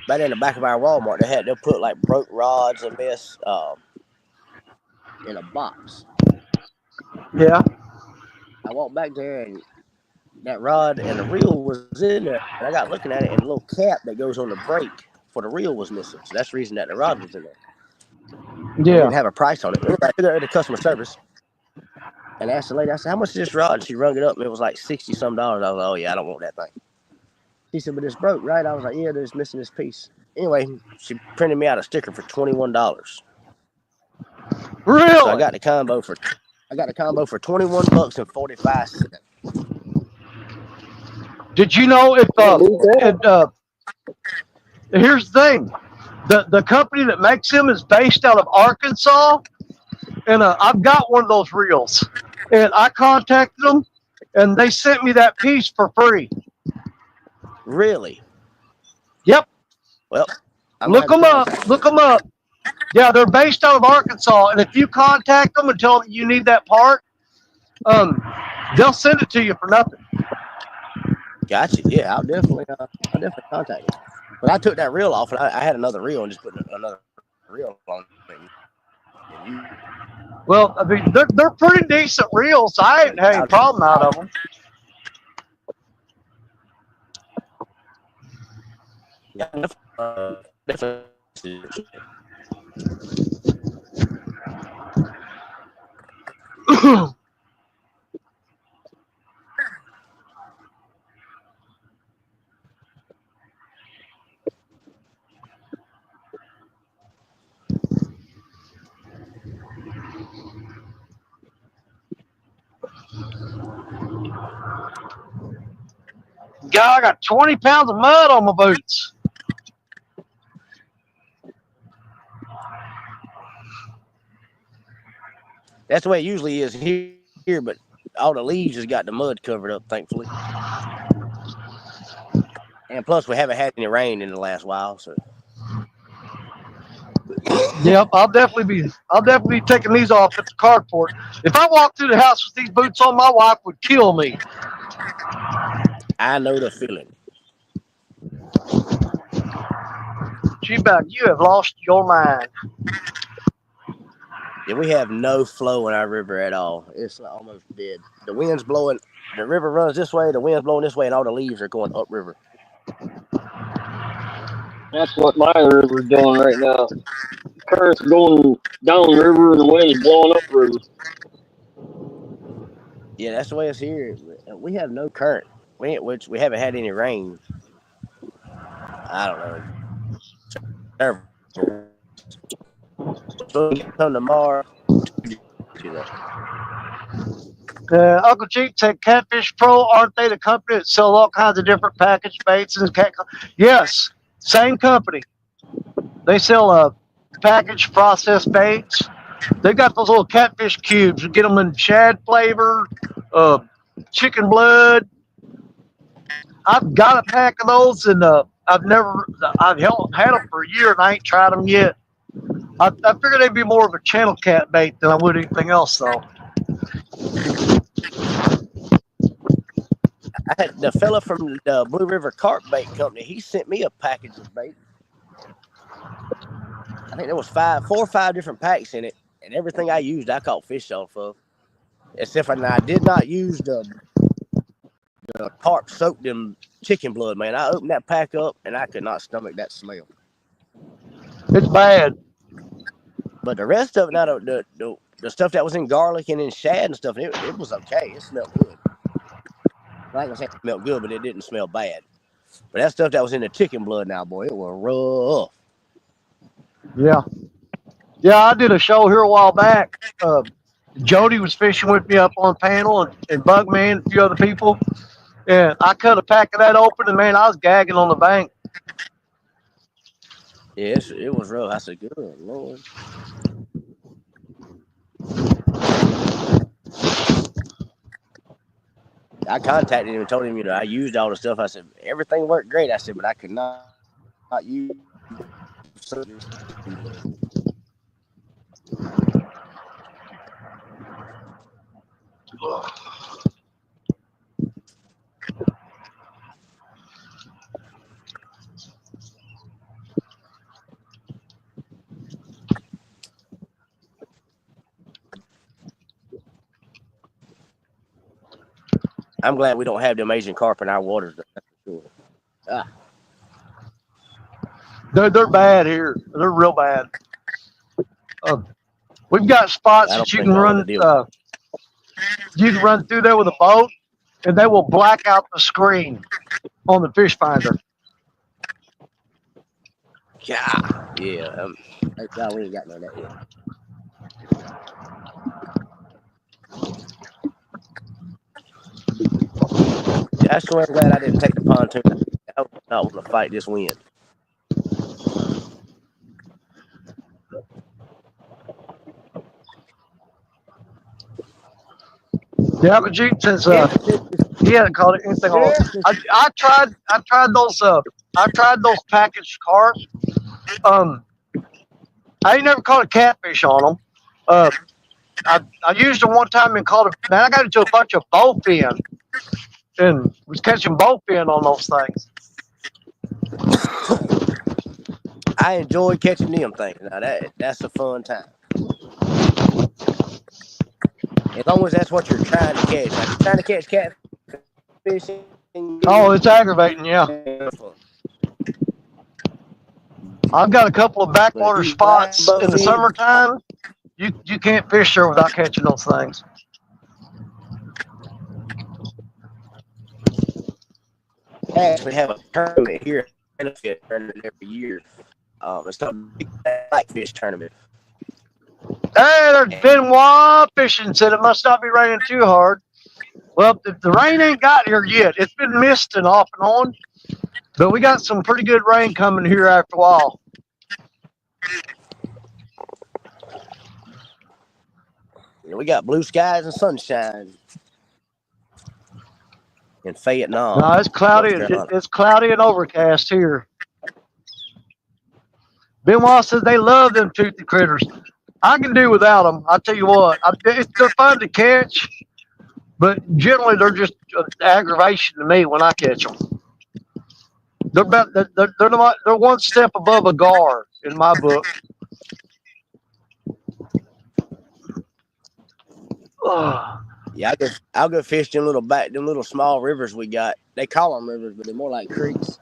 right in the back of our Walmart, they'll put like broke rods and this in a box. Yeah. I walked back there, and that rod and the reel was in there. And I got looking at it, and a little cap that goes on the brake for the reel was missing. So that's the reason that the rod was in there. Yeah. They didn't have a price on it. I took it to customer service and asked the lady, I said, how much is this rod? And she rung it up, and it was like $60-some. I was like, oh, yeah, I don't want that thing. She said, but it's broke, right? I was like, yeah, there's missing this piece. Anyway, she printed me out a sticker for $21. Really? So I got the combo for $21 and 45 cents. Did you know if here's the thing, the company that makes them is based out of Arkansas, and I've got one of those reels, and I contacted them, and they sent me that piece for free. Really? Yep. Well, look them up. Look them up. Yeah, they're based out of Arkansas, and if you contact them and tell them you need that part, they'll send it to you for nothing. Gotcha. Yeah, I'll definitely contact them. But I took that reel off, and I had another reel and just put another reel on it. Well, I mean, they're pretty decent reels. I ain't had any problem out of them. Yeah, definitely. God, I got 20 pounds of mud on my boots. That's the way it usually is here, but all the leaves has got the mud covered up, thankfully. And plus, we haven't had any rain in the last while, so. Yep, I'll definitely be taking these off at the carport. If I walk through the house with these boots on, my wife would kill me. I know the feeling. G-Bag, you have lost your mind. Yeah, we have no flow in our river at all. It's almost dead. The wind's blowing. The river runs this way. The wind's blowing this way, and all the leaves are going upriver. That's what my river's doing right now. The current's going down river and the wind's blowing up river. Yeah, that's the way it's here. We have no current. Which we haven't had any rain. I don't know. Terrible. So come tomorrow. Uncle Cheap said Catfish Pro, aren't they the company that sell all kinds of different package baits and cat? Yes, same company. They sell packaged processed baits. They got those little catfish cubes. You get them in shad flavor, chicken blood. I've got a pack of those, and I've had them for a year, and I ain't tried them yet. I figured they'd be more of a channel cat bait than I would anything else, though. I had the fella from the Blue River Carp Bait Company. He sent me a package of bait. I think there was 4 or 5 different packs in it, and everything I used, I caught fish off of. Except for I did not use the carp soaked in chicken blood, man. I opened that pack up, and I could not stomach that smell. It's bad. But the rest of it, now the stuff that was in garlic and in shad and stuff, it was okay. It smelled good. I ain't gonna say it smelled good, but it didn't smell bad. But that stuff that was in the chicken blood now, boy, it was rough. Yeah. Yeah, I did a show here a while back. Jody was fishing with me up on panel, and Bugman and a few other people. And I cut a pack of that open, and man, I was gagging on the bank. Yeah, it was rough. I said, good Lord. I contacted him and told him, I used all the stuff. I said, everything worked great. I said, but I could not use something. I'm glad we don't have them Asian carp in our waters. That's for sure. They're bad here. They're real bad. We've got spots that you can run. You can run through there with a boat, and they will black out the screen on the fish finder. Yeah. We ain't got none of that yet. That's why I'm glad I didn't take the pontoon. I would not want to fight this wind. Yeah, but since he hadn't caught it anything on. I tried those packaged carp. I ain't never caught a catfish on them. I used them one time and caught a. Man, I got into a bunch of bowfin and was catching bowfin on those things. I enjoy catching them things. Now that's a fun time. As long as that's what you're trying to catch. Like you're trying to catch catfish. Oh, it's aggravating, yeah. I've got a couple of backwater spots in the summertime. You can't fish there without catching those things. I actually have a tournament here, benefit tournament every year. It's called the Big Blackfish Tournament. Hey, there's Benoit Fishing said it must not be raining too hard. Well, the rain ain't got here yet. It's been misting off and on, but we got some pretty good rain coming here after a while. We got blue skies and sunshine in Fayetteville. No, it's cloudy. It's cloudy and overcast here. Benoit says they love them toothy critters. I can do without them. I tell you what, they're fun to catch, but generally they're just aggravation to me when I catch them. They're one step above a gar in my book. Ugh. Yeah, I'll go fish them little small rivers we got. They call them rivers, but they're more like creeks.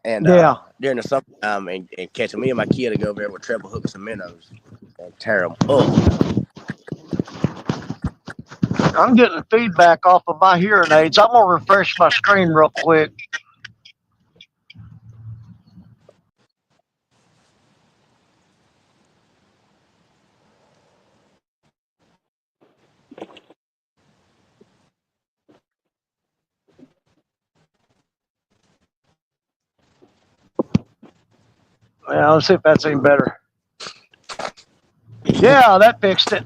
And Yeah, during the summertime, and catch them. Me and my kid to go over there with treble hooks and minnows and tear them up. I'm getting feedback off of my hearing aids. I'm gonna refresh my screen real quick. Yeah, let's see if that's any better. Yeah, that fixed it.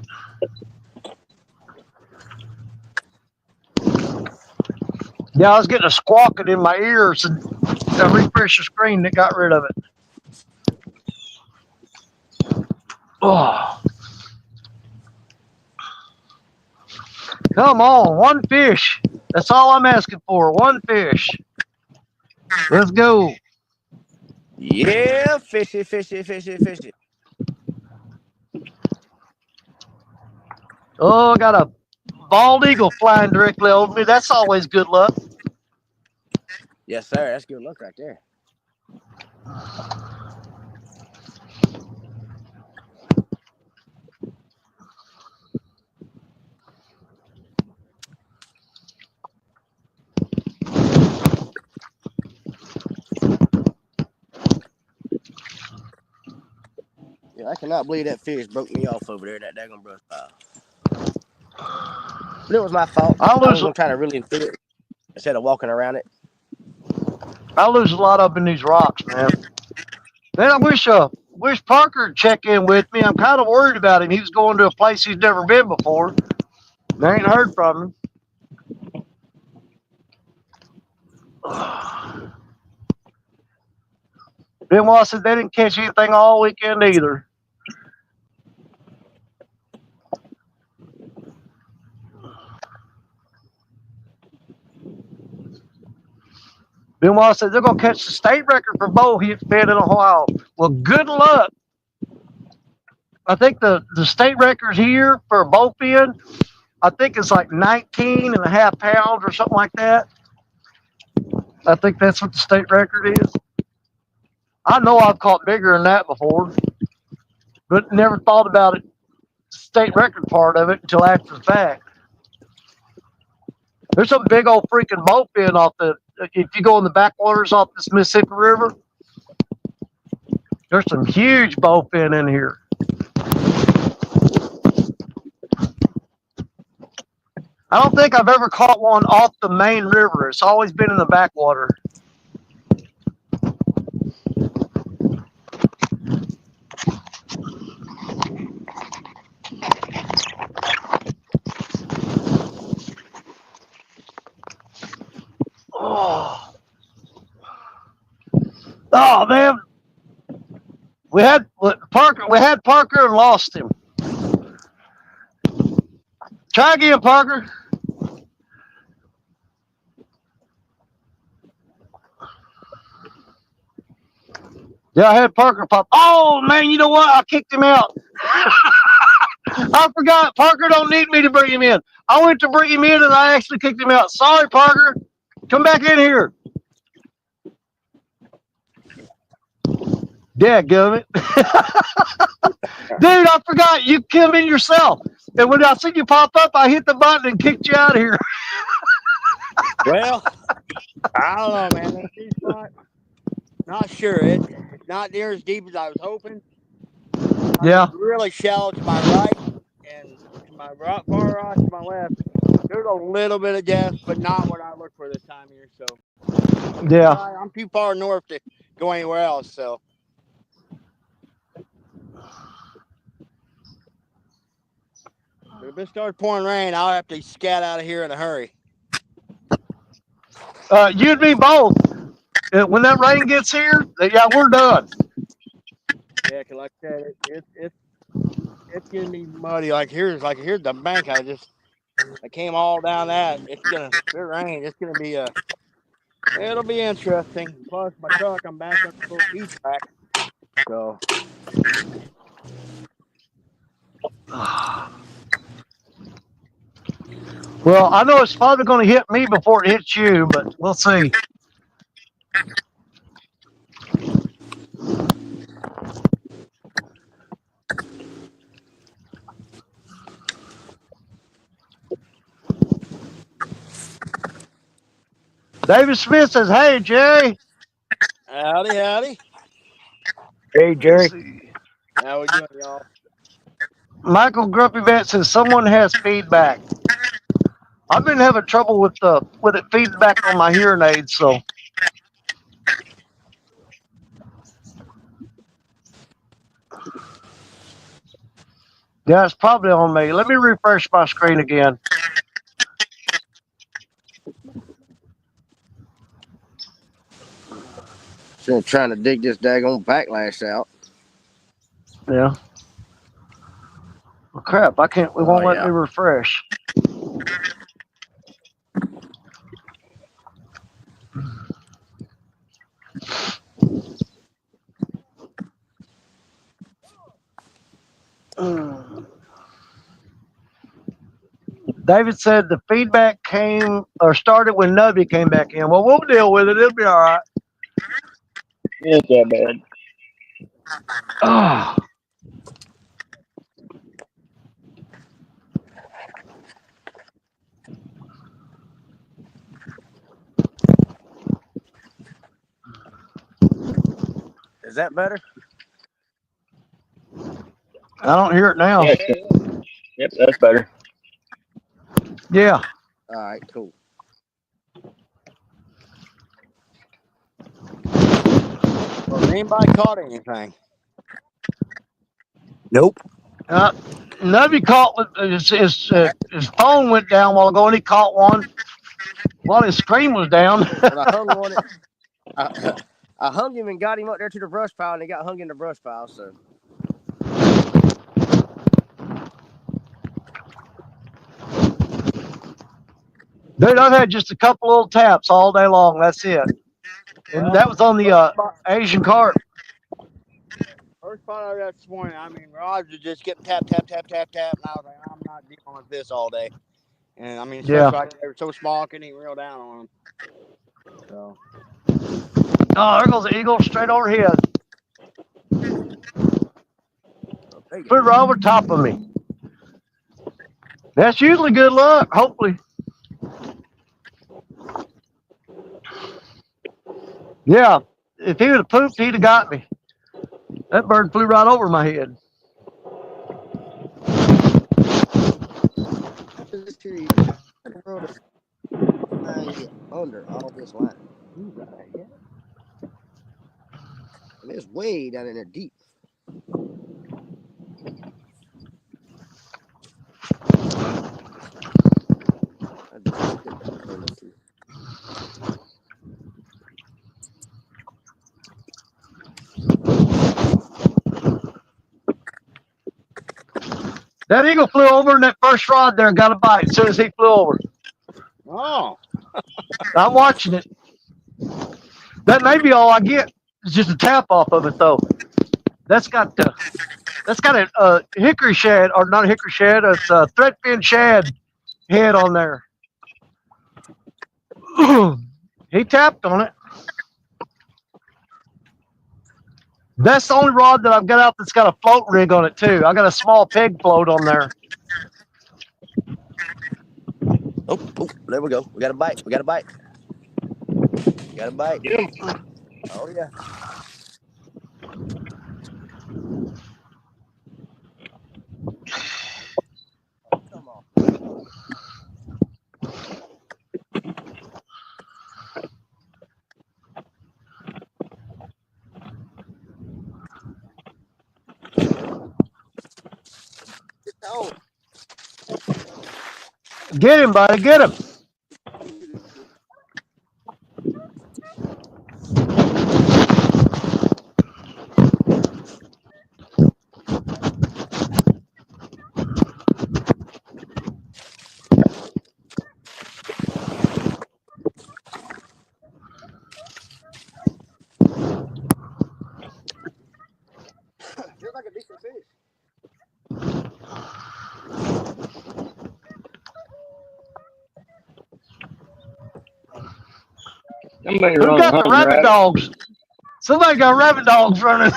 Yeah, I was getting a squawking in my ears, and I refreshed the screen that got rid of it. Oh, come on, one fish. That's all I'm asking for. One fish. Let's go. Yeah, fish it, fish it, fish it, fish it. Oh, I got a bald eagle flying directly over me. That's always good luck. Yes, sir. That's good luck right there. Yeah, I cannot believe that fish broke me off over there, that daggone brush pile. But it was my fault. I was going to try to really fit it instead of walking around it. I lose a lot up in these rocks, man. Man, I wish Parker would check in with me. I'm kind of worried about him. He was going to a place he's never been before. I ain't heard from him. Benoit said they didn't catch anything all weekend either. Benoit said they're going to catch the state record for bowhead fed in a while. Well, good luck. I think the state record here for a bowfin, I think it's like 19 and a half pounds or something like that. I think that's what the state record is. I know I've caught bigger than that before, but never thought about it, state record part of it, until after the fact. There's some big old freaking bowfin off if you go in the backwaters off this Mississippi River, there's some huge bowfin in here. I don't think I've ever caught one off the main river. It's always been in the backwater. Oh man, we had Parker and lost him. Try again, Parker. Yeah, I had Parker pop. Oh man, you know what? I kicked him out. I forgot. Parker don't need me to bring him in. I went to bring him in and I actually kicked him out. Sorry, Parker. Come back in here. Dadgummit. Dude, I forgot. You come in yourself. And when I see you pop up, I hit the button and kicked you out of here. Well, I don't know, man. That deep spot, not sure. It's not near as deep as I was hoping. Yeah. It's really shallow to my right and to my right, far right to my left. There's a little bit of depth, but not what I look for this time of year. So, yeah. I'm too far north to go anywhere else. So, but if it starts pouring rain, I'll have to scat out of here in a hurry. You and me both. When that rain gets here, yeah, we're done. Yeah, cause like I said, it's gonna be muddy. Like here's the bank. I came all down that. It's gonna rain. It's gonna be It'll be interesting. Plus, my truck, I'm back on a little feed track. So, Well, I know it's probably going to hit me before it hits you, but we'll see. David Smith says, "Hey, Jerry." howdy, howdy. Hey, Let's Jerry. see. How we doing, y'all? Michael Grumpy Vet says someone has feedback. I've been having trouble with it feedback on my hearing aids, so yeah, it's probably on me. Let me refresh my screen again. Still trying to dig this daggone backlash out. Yeah. Well, crap, I can't. It Oh won't let me yeah. refresh. David said the feedback came or started when Nubby came back in. Well, we'll deal with it. It'll be all right. It ain't that bad. Oh, Is that better? I don't hear it now. Yeah, yep, that's better. Yeah. All right, cool. Well, has anybody caught anything? Nope. Nubby caught his phone went down a while ago, and he caught one while his screen was down. Well, I hung on it. I hung him and got him up there to the brush pile, and he got hung in the brush pile. So Dude, I've had just a couple little taps all day long. That's it. And Well, that was on the Asian carp. first spot I got this morning, I mean, rods are just getting tap, tap, tap, tap, tap. And I was like, I'm not dealing with this all day. And I mean, Yeah. especially like they were so small, I couldn't even reel down on them. So, Oh, there goes the eagle straight overhead. there you Put it go. right over top of me. That's usually good luck, hopefully. Yeah, if he would have pooped, he'd have got me. That bird flew right over my head. This here, you in the world is trying to get under all this line. Ooh, right, yeah. I mean, it's way down in there deep. I just get that thing up here. That eagle flew over in that first rod there and got a bite as soon as he flew over. oh, I'm watching it. That may be all I get. It's just a tap off of it though. That's got a hickory shad, or not a hickory shad. It's a threadfin shad head on there. He tapped on it. That's the only rod that I've got out that's got a float rig on it too. I got a small peg float on there. Oh, there we go. We got a bite. We got a bite. We got a bite. Get 'em. Oh yeah. Oh, come on. Oh, Get him, buddy. Get him. Somebody Who run a got the hunting rabbit rabbit. dogs? Somebody got rabbit dogs running.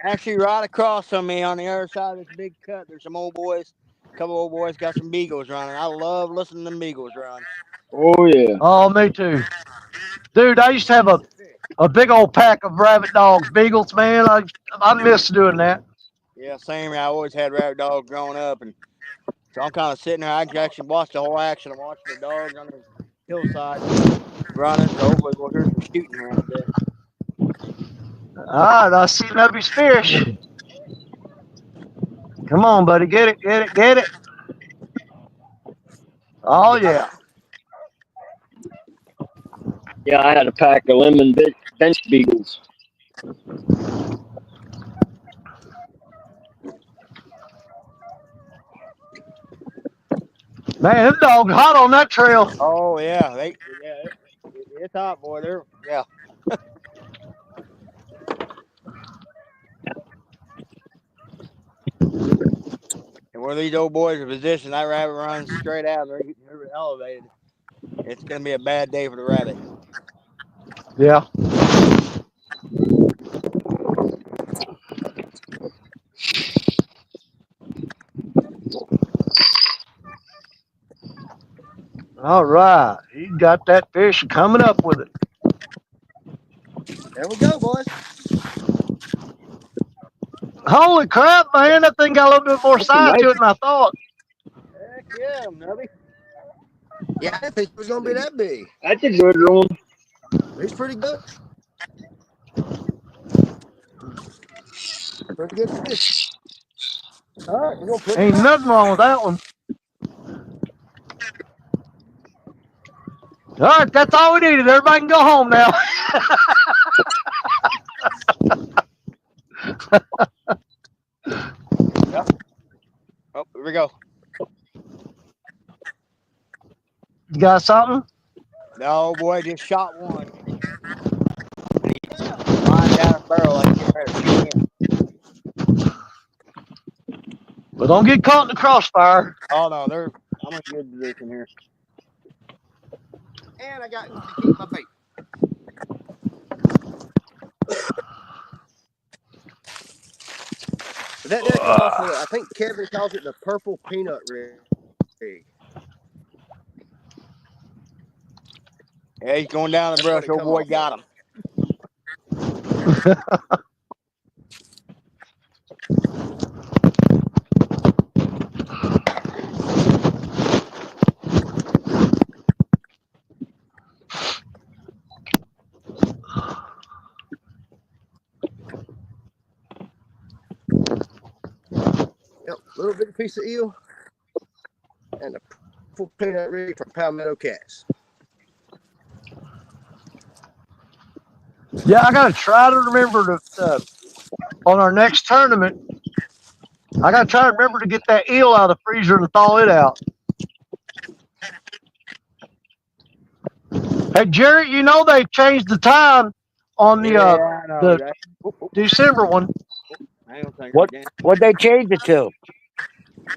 Actually, right across from me on the other side of this big cut, there's some old boys. A couple old boys got some beagles running. I love listening to them beagles run. Oh yeah. Oh, me too. Dude, I used to have a big old pack of rabbit dogs, beagles, man. I miss doing that. Yeah, same. I always had rabbit dogs growing up, and so I'm kind of sitting there. I can actually watch the whole action. I'm watching the dogs on the hillside running. So hopefully we'll hear some shooting here in a bit. All right, I see Nubby's fish. Come on, buddy. Get it, get it, get it. Oh, yeah. Yeah, I had a pack of lemon bench beagles. Man, them dogs hot on that trail. Oh yeah, it's hot, boy. Yeah. And where these old boys are positioned, that rabbit runs straight out. They're elevated. It's gonna be a bad day for the rabbit. Yeah. All right. He got that fish coming up with it. There we go, boys. Holy crap, man. That thing got a little bit more That's a size to nice. it than I thought. Heck yeah, Nubby. Yeah, I didn't think it was gonna be that big. That's a good one. He's pretty good. Pretty good fish. All right, we're gonna put Ain't it back. nothing wrong with that one. All right, that's all we needed. Everybody can go home now. Yep. Oh, here we go. You got something? No, boy, just shot one. Lying down a barrel like getting ready to shoot him. But don't get caught in the crossfire. Oh no, I'm in a good position here. And I got to keep my bait. That is also, I think Kevin calls it the purple peanut rig. Yeah, he's going down the That's what brush. it Old come boy off got of. him. Yep, little bitty piece of eel and a purple peanut rig from Palmetto Cats. Yeah, I got to try to remember to, on our next tournament, I got to try to remember to get that eel out of the freezer and thaw it out. Hey, Jerry, you know they changed the time on Yeah, I know. the December one. What they changed it to?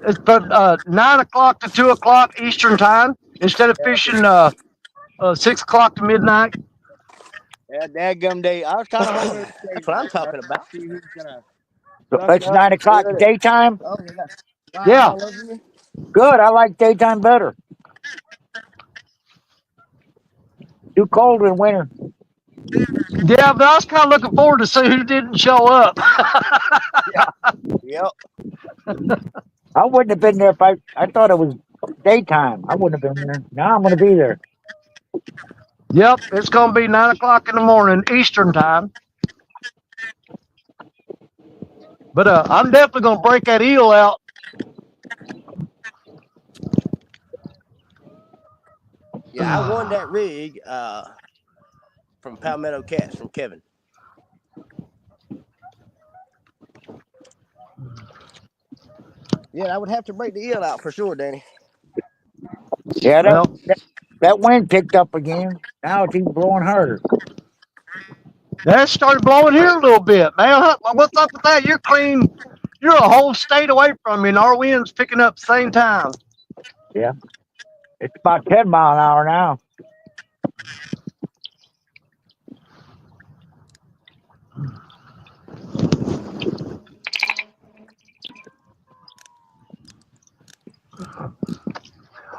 It's from 9 o'clock to 2 o'clock Eastern time instead of fishing 6 o'clock to midnight. Yeah, dadgum day. I was kind of hoping it would That's what I'm talking about. see who's gonna. So it's 9 o'clock daytime. Oh, yeah. Yeah. Good. I like daytime better. Too cold in winter. Yeah, but I was kind of looking forward to see who didn't show up. Yep. I wouldn't have been there if I thought it was daytime. I wouldn't have been there. Now I'm going to be there. Yep, it's going to be 9 o'clock in the morning Eastern time. But I'm definitely going to break that eel out. Yeah, I won that rig from Palmetto Cats from Kevin. Yeah, I would have to break the eel out for sure, Danny. Yeah, Well, that wind picked up again. Now it's even blowing harder. That started blowing here a little bit, man. What's up with that? You're clean. You're a whole state away from me, and our wind's picking up at the same time. Yeah, it's about 10 mile an hour now.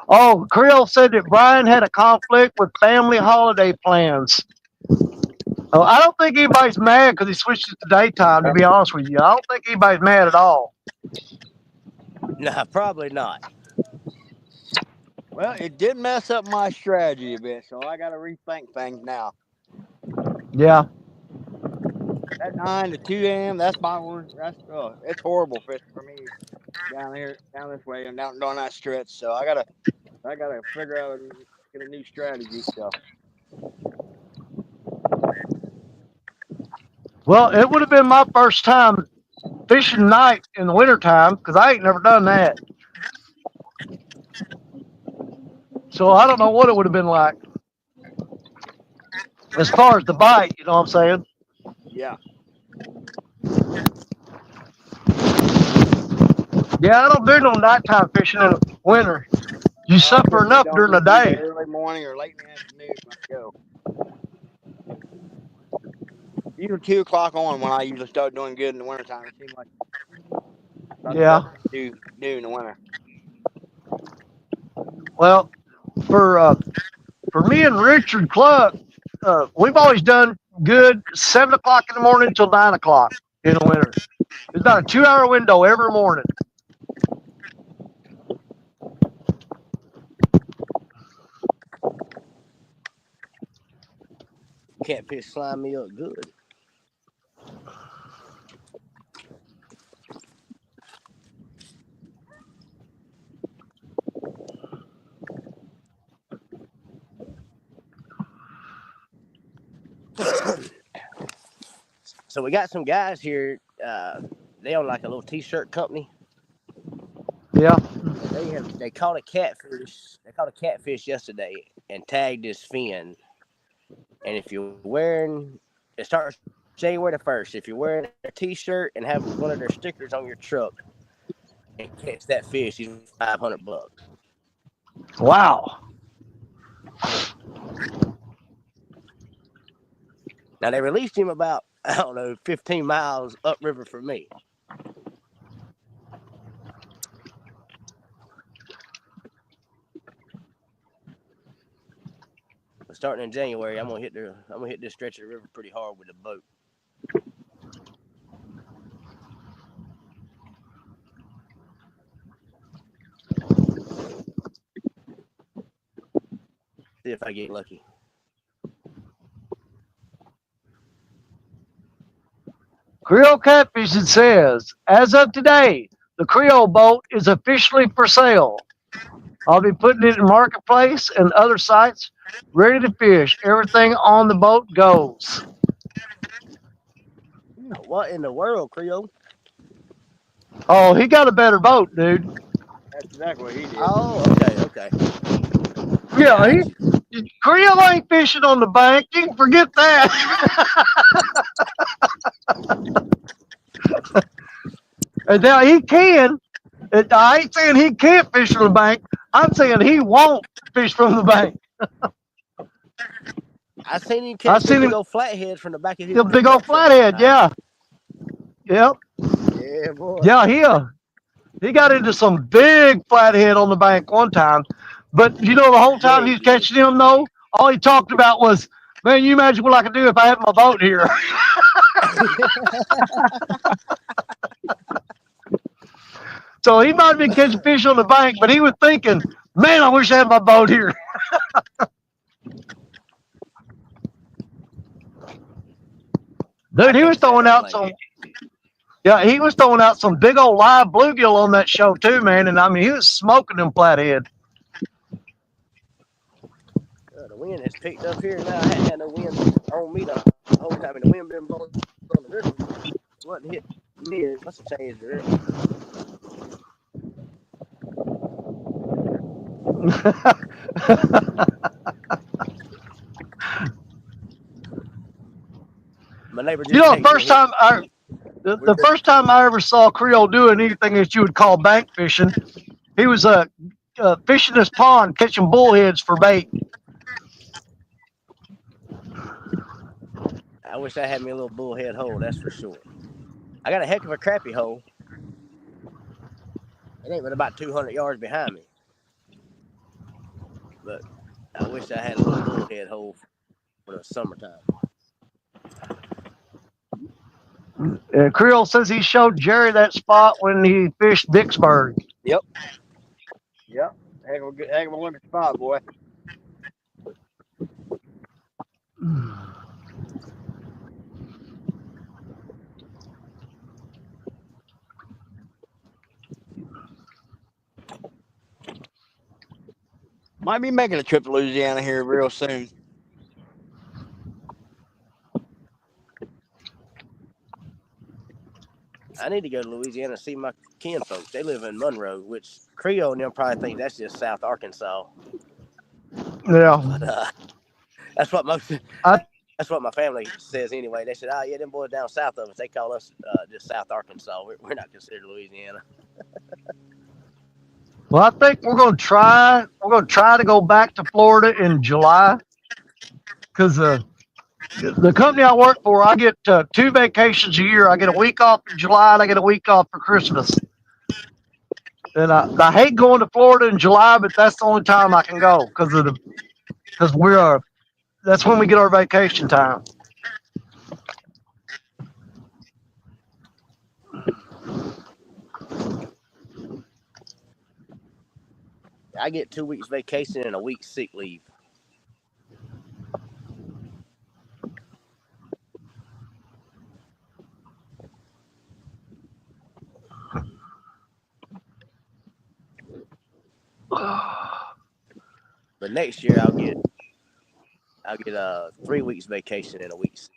Oh, Creel said that Brian had a conflict with family holiday plans. Oh, I don't think anybody's mad because he switched it to daytime, to be honest with you. I don't think anybody's mad at all. Nah, probably not. Well, it did mess up my strategy a bit, so I got to rethink things now. Yeah. That 9 to 2 a.m. That's my one. It's horrible fishing for me down here, down this way, and down on that stretch. So I gotta figure out and get a new strategy. So Well, it would have been my first time fishing night in the wintertime because I ain't never done that. So I don't know what it would have been like as far as the bite, you know what I'm saying? yeah, Yeah, I don't do no nighttime fishing in the winter. You I suffer typically enough don't during the do either day. early morning or late in the afternoon when I go. Even 2 o'clock on when I usually start doing good in the wintertime. It seems like about the Yeah. best I do in the winter. Well, for uh, for me and Richard Cluck, we've always done good 7 o'clock in the morning until 9 o'clock in the winter. It's about a 2 hour window every morning. Catfish slime me up good. So we got some guys here. They own like a little T-shirt company. Yeah. They caught a catfish. They caught a catfish yesterday and tagged his fin. And if you're wearing, it starts January the 1st. If you're wearing a T-shirt and have one of their stickers on your truck and catch that fish, he's $500. Wow. Now they released him about, I don't know, 15 miles upriver from me. But starting in January, I'm gonna hit this stretch of the river pretty hard with the boat. See if I get lucky. Creole Catfishing says, as of today, the Creole boat is officially for sale. I'll be putting it in Marketplace and other sites ready to fish. Everything on the boat goes. What in the world, Creole? Oh, he got a better boat, dude. That's exactly what he did. Oh, okay. Yeah, Gotcha. Creole ain't fishing on the bank. You can forget that. And now he can. I ain't saying he can't fish from the bank. I'm saying he won't fish from the bank. I seen him I catch them seen big him, old flatheads from the back of his the big old pickup truck one flathead. time. Yeah, yep, Yeah, boy. yeah. He got into some big flathead on the bank one time. But you know, the whole Yeah, time he he was did. catching him, though, all he talked about was, "Man, you imagine what I could do if I had my boat here." So he might have been catching fish on the bank, but he was thinking, "Man, I wish I had my boat here." I Dude, he can't was say I throwing don't out blame some. you. Yeah, he was throwing out some big old live bluegill on that show too, man. And I mean, he was smoking them flathead. The wind has picked up here now. I hadn't had no wind on me the whole time, and the wind been blowing on the river. It wasn't hit me. It must have changed early. neighbor You just know, the texted me. first time the first time I ever saw Creole doing anything that you would call bank fishing, he was fishing this pond, catching bullheads for bait. I wish I had me a little bullhead hole. That's for sure. I got a heck of a crappie hole. It ain't but about 200 yards behind me. But I wish I had a little bullhead hole for the summertime. Creole says he showed Jerry that spot when he fished Vicksburg. Yep. Yep. Heck of a looking spot, boy. Might be making a trip to Louisiana here real soon. I need to go to Louisiana and see my kin folks. They live in Monroe, which Creole and them probably think that's just South Arkansas. Yeah. But that's what most. I, That's what my family says anyway. They said, "Oh yeah, them boys down south of us, they call us just South Arkansas. We're not considered Louisiana." well, I think we're going to try. We're going to try to go back to Florida in July because the company I work for, I get 2 vacations a year. I get a week off in July and I get a week off for Christmas. And I hate going to Florida in July, but that's the only time I can go because that's when we get our vacation time. I get 2 weeks vacation and a week sick leave. But next year I'll get 3 weeks vacation and a week sick.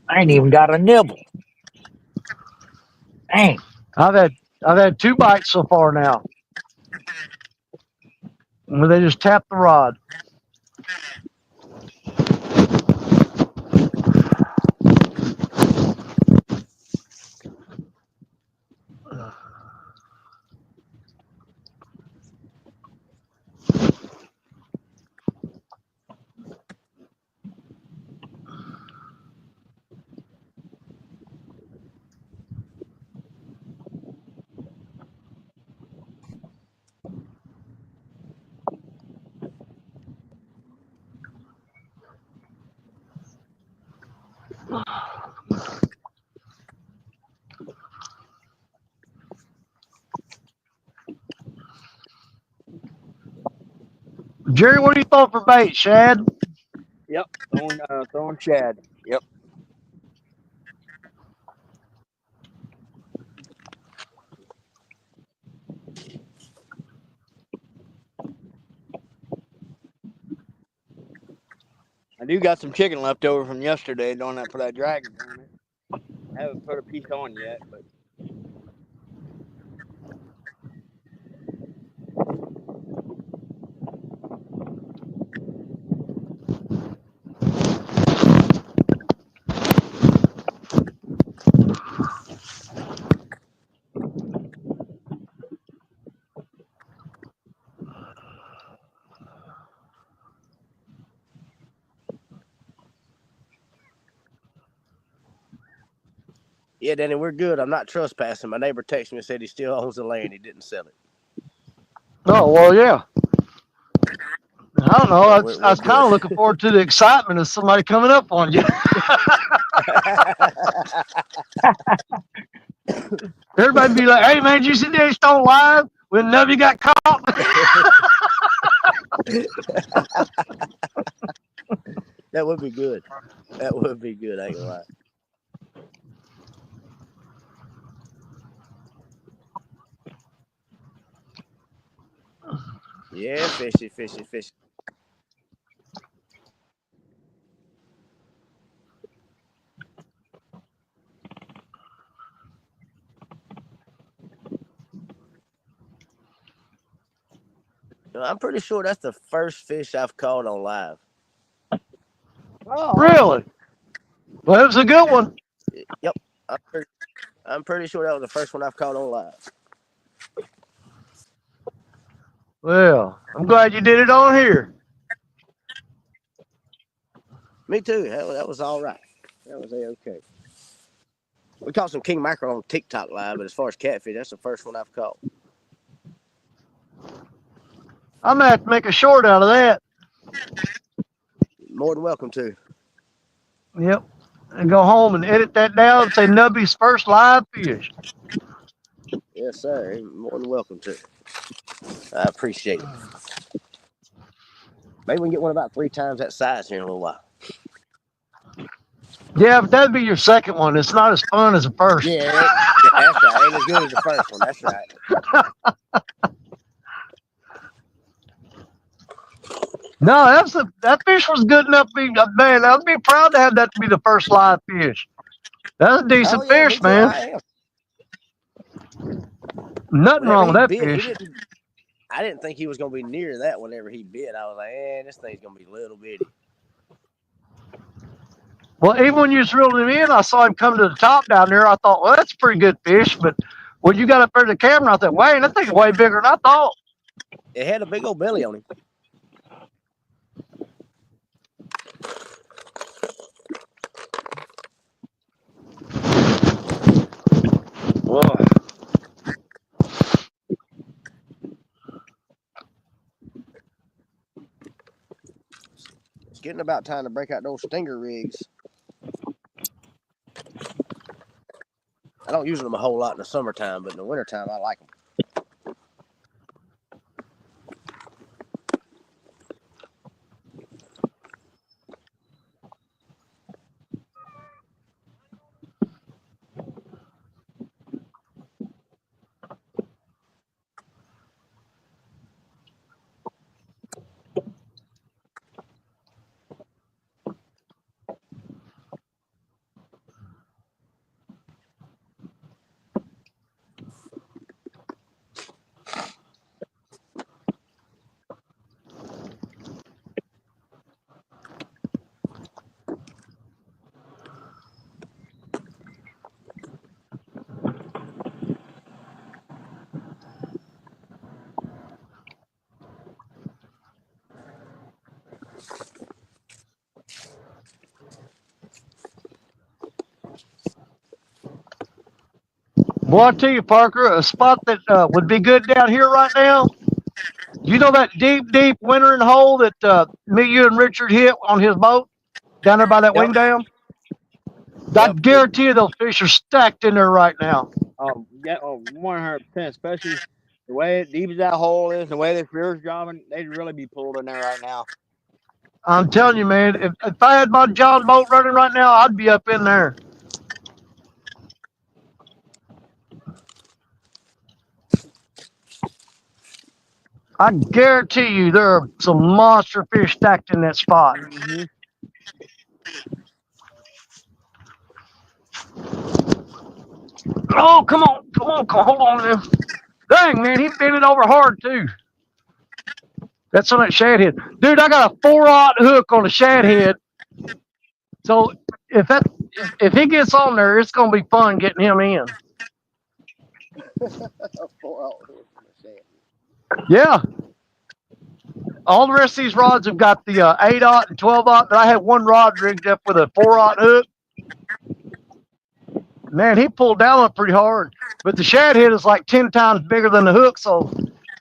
I ain't even got a nibble. Dang. I've had 2 bites so far now. Where they just tap the rod. Jerry, what do you throw for bait, Shad? Yep. Throwing shad. Yep. I do got some chicken left over from yesterday doing that for that dragon tournament. I haven't put a piece on yet, but Yeah, Danny, we're good. I'm not trespassing. My neighbor texted me and said he still owns the land. He didn't sell it. Oh, well, yeah. I don't know. So I we're was kind good. of looking forward to the excitement of somebody coming up on you. Everybody be like, hey, man, did you see Danny Stone live when none of you got caught? That would be good. That would be good. I ain't gonna lie. Yeah, fishy, fishy, fishy. I'm pretty sure that's the first fish I've caught on live. Oh, Really? Well, it was a good one. Yep. I'm pretty sure that was the first one I've caught on live. Well, I'm glad you did it on here. Me too. That was all right. That was okay. We caught some king mackerel on TikTok live, but as far as catfish, that's the first one I've caught. I'm gonna have to make a short out of that. More than welcome to. Yep. And go home and edit that down and say Nubby's first live fish. Yes, sir. More than welcome to. I appreciate it. Maybe we can get one about 3 times that size here in a little while. Yeah, but that'd be your second one. It's not as fun as the first. Yeah, that's right. Ain't as good as the first one. That's right. No, that fish was good enough to be, man, I'd be proud to have that to be the first live fish. That's a decent Yeah, me fish, too. man. I am. Nothing Whenever wrong with he that bit, fish. I didn't think he was going to be near that whenever he bit. I was like, this thing's going to be little bitty. Well, even when you was reeling him in, I saw him come to the top down there. I thought, well, that's a pretty good fish. But when you got up there to the camera, I thought, wait, that thing's way bigger than I thought. It had a big old belly on him. Whoa. It's getting about time to break out those stinger rigs. I don't use them a whole lot in the summertime, but in the wintertime, I like them. Boy, I tell you, Parker, a spot that would be good down here right now. You know that deep wintering hole that me, you, and Richard hit on his boat down there by that wing Yep. dam? I Yep. guarantee you those fish are stacked in there right now. yeah, 100%. Especially the way deep as that hole is, the way the spear's dropping, they'd really be pulled in there right now. I'm telling you, man, if I had my John boat running right now, I'd be up in there. I guarantee you there are some monster fish stacked in that spot. Mm-hmm. Oh, come on, hold on there. Dang, man, he bent it over hard too. That's on that shad head. Dude, I got a 4-aught hook on a shad head. So if he gets on there, it's gonna be fun getting him in. Yeah. All the rest of these rods have got the 8-aught and 12-aught, but I had one rod rigged up with a 4-aught hook. Man, he pulled down on it pretty hard. But the shad head is like 10 times bigger than the hook, so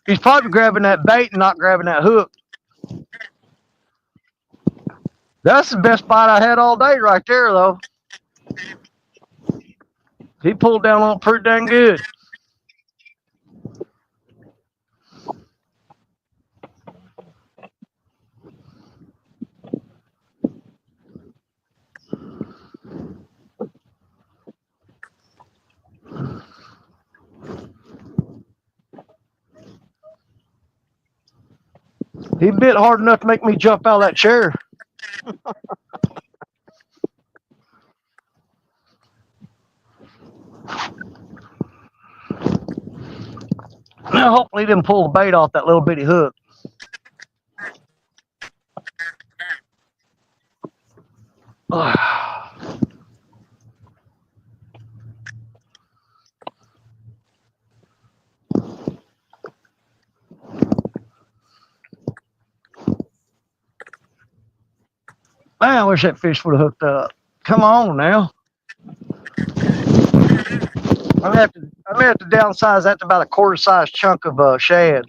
he's probably grabbing that bait and not grabbing that hook. That's the best bite I had all day right there, though. He pulled down on it pretty dang good. He bit hard enough to make me jump out of that chair. Hopefully he didn't pull the bait off that little bitty hook. Man, I wish that fish would have hooked up. Come on now. I'm gonna have to downsize that to about a quarter size chunk of shad.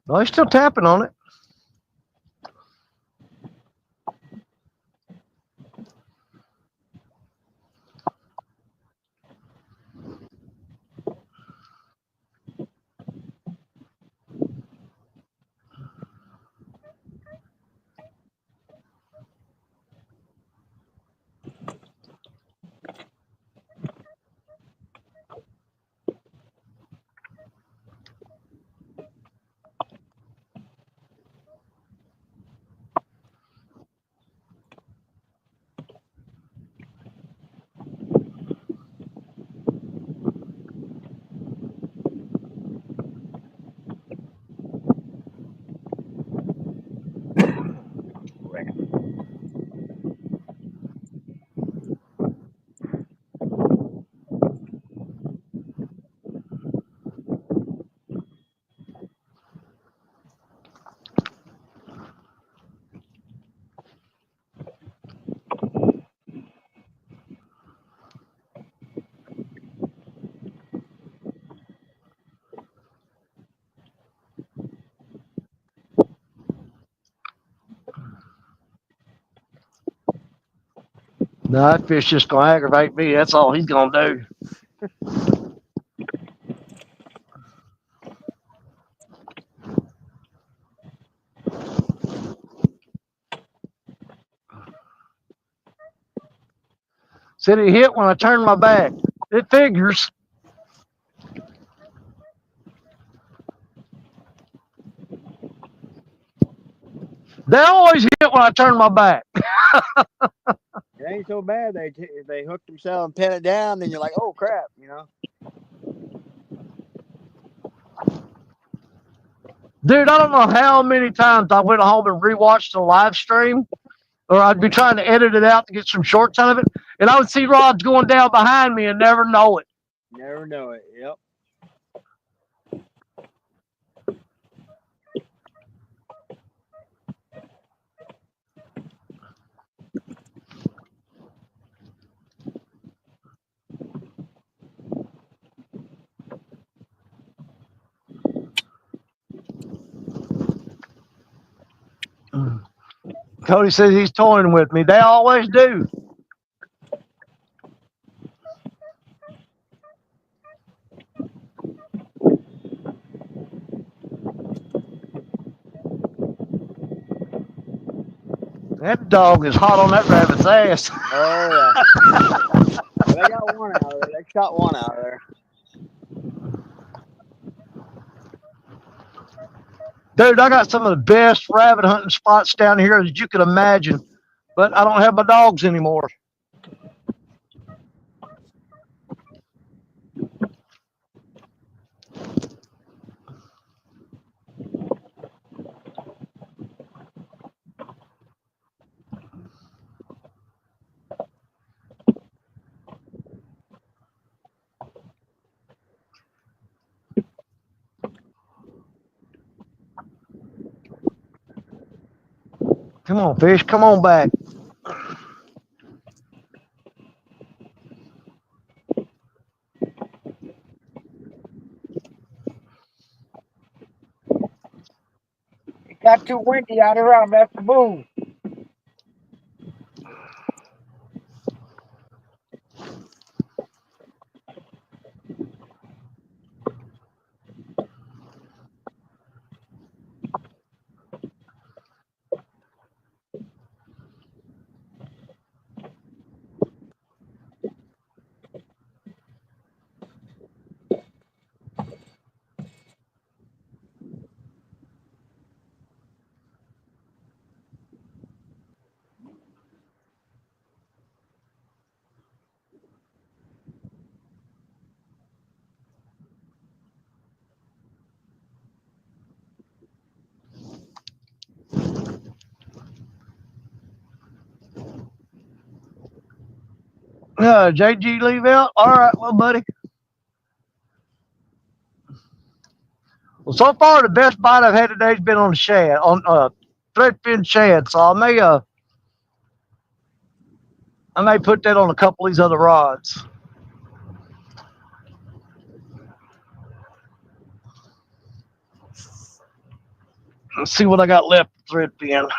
Well, he's still tapping on it. No, that fish just gonna aggravate me. That's all he's gonna do. Said he hit when I turned my back. It figures. They always hit when I turn my back. It ain't so bad. They hook themselves and pin it down. Then you're like, oh crap, Dude, I don't know how many times I went home and rewatched the live stream, or I'd be trying to edit it out to get some shorts out of it, and I would see rods going down behind me and never know it. Never know it. Yep. Cody says he's toying with me. They always do. That dog is hot on that rabbit's ass. Oh yeah. Well, they got one out of there. They shot one out of there. Dude, I got some of the best rabbit hunting spots down here that you could imagine, but I don't have my dogs anymore. Come on, fish. Come on back. It got too windy out here. I'm have to move. JG leave out? All right, well, buddy. Well, so far the best bite I've had today has been on the shad, on threadfin shad. So I may put that on a couple of these other rods. Let's see what I got left for threadfin.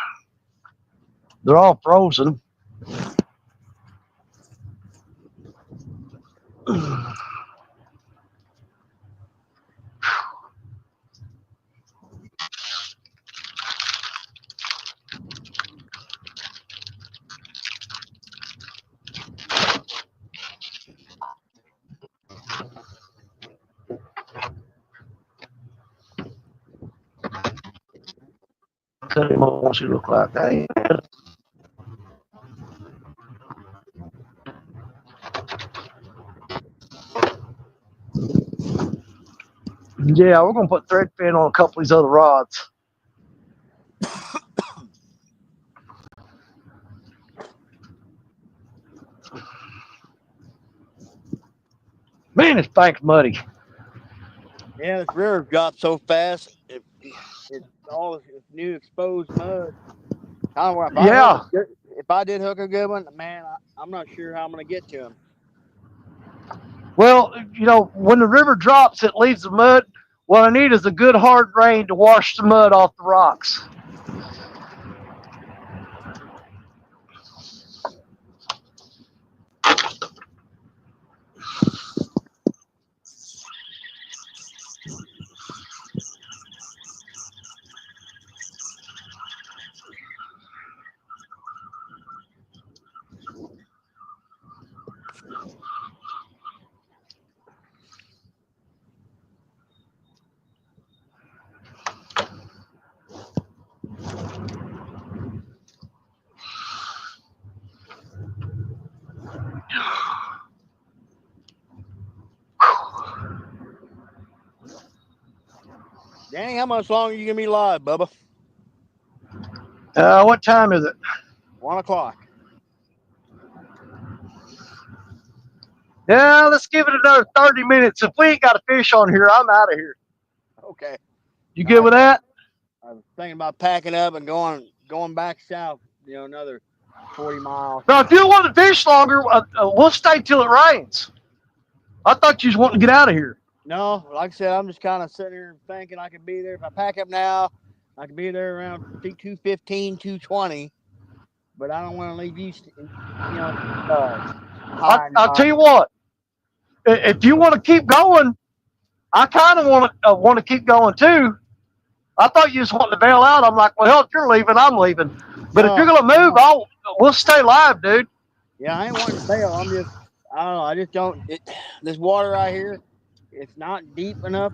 They're all frozen. Tell him what she look like. Hey. Yeah, we're gonna put threadfin on a couple of these other rods. Man, this bank's muddy. Yeah, this river dropped so fast. It's all this new exposed mud. If I did hook a good one, man, I'm not sure how I'm going to get to him. Well, when the river drops, it leaves the mud. What I need is a good hard rain to wash the mud off the rocks. Danny, how much longer are you going to be live, Bubba? What time is it? 1 o'clock. Yeah, let's give it another 30 minutes. If we ain't got a fish on here, I'm out of here. Okay. You good with that? I was thinking about packing up and going back south, another 40 miles. Now, if you want to fish longer, we'll stay till it rains. I thought you was wanting to get out of here. No, like I said, I'm just kind of sitting here thinking I could be there. If I pack up now, I could be there around 2:15, 2:20. But I don't want to leave you, I'll tell you what. If you want to keep going, I kind of want to keep going too. I thought you just wanted to bail out. I'm like, well, hell, if you're leaving, I'm leaving. But if you're gonna move, we'll stay live, dude. Yeah, I ain't wanting to bail. I don't know. I just don't. This water right here, it's not deep enough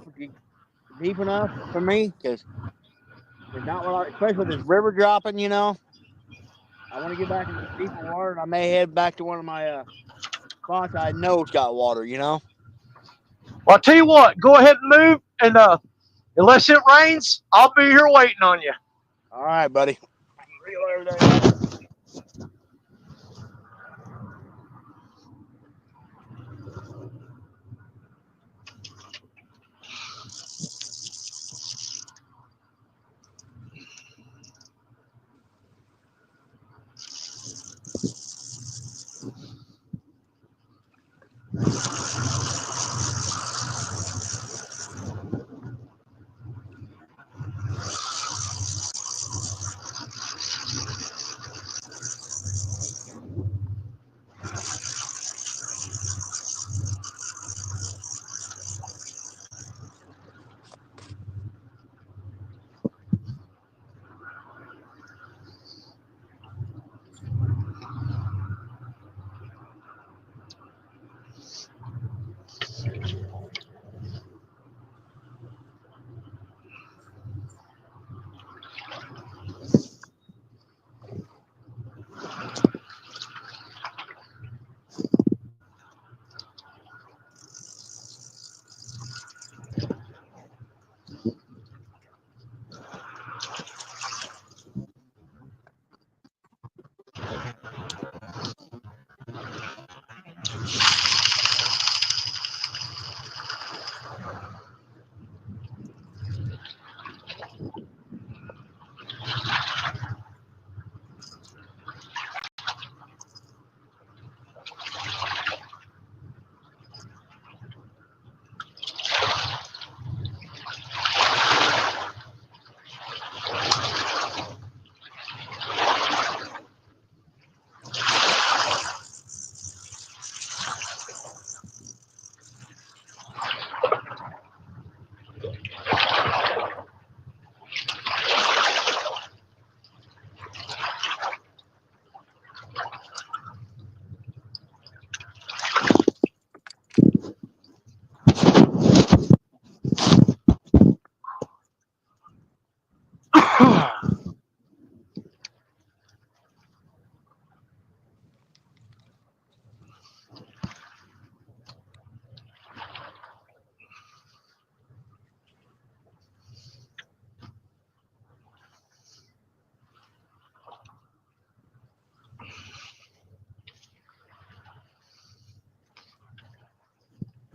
for me because it's not especially with this river dropping. I want to get back in the deeper water, and I may head back to one of my spots I know it's got water. Well, I'll tell you what. Go ahead and move, and unless it rains, I'll be here waiting on you. All right, buddy. Reel everything.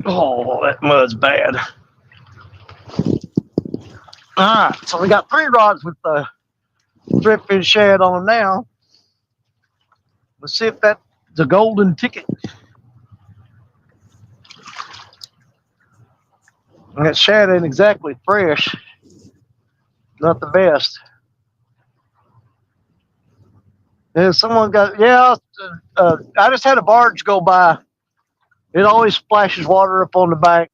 Oh, that mud's bad. All right, so we got 3 rods with the drip-in shad on them now. Let's see if that's the golden ticket. And that shad ain't exactly fresh. Not the best. And someone got, I just had a barge go by. It always splashes water up on the bank.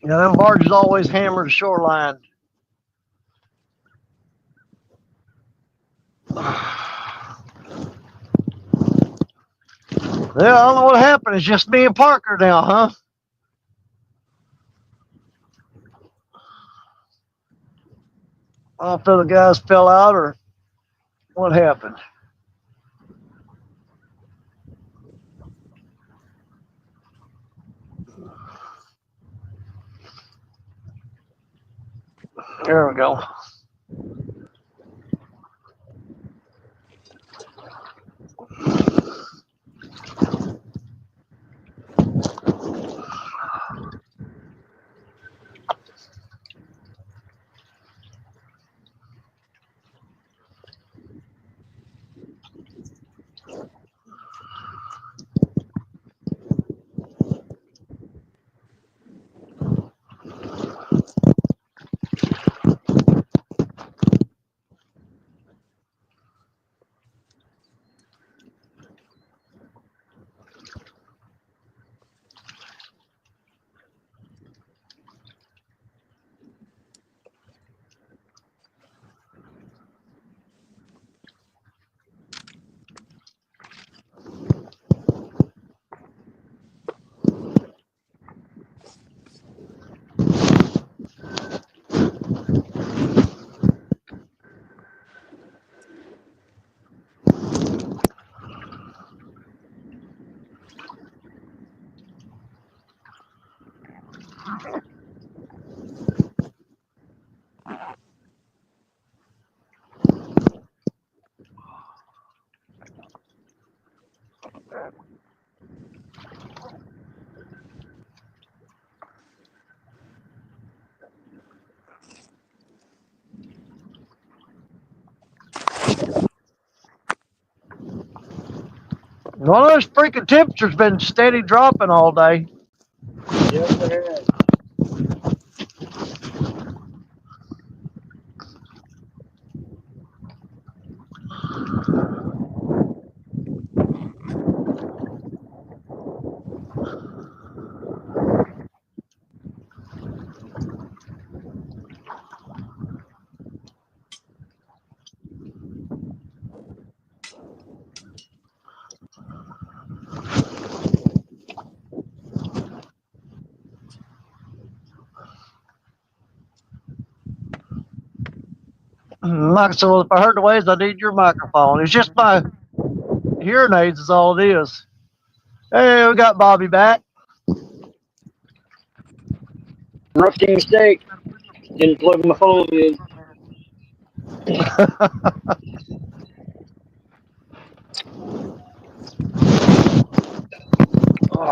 Them barges always hammer the shoreline. Yeah, I don't know what happened. It's just me and Parker now, huh? I don't know if the guys fell out or what happened. There we go. One of those freaking temperatures been steady dropping all day. Yes, it is. Like, so if I heard the waves, I need your microphone. It's just my hearing aids is all it is. Hey, we got Bobby back. Rookie mistake. Didn't plug my phone in. Oh,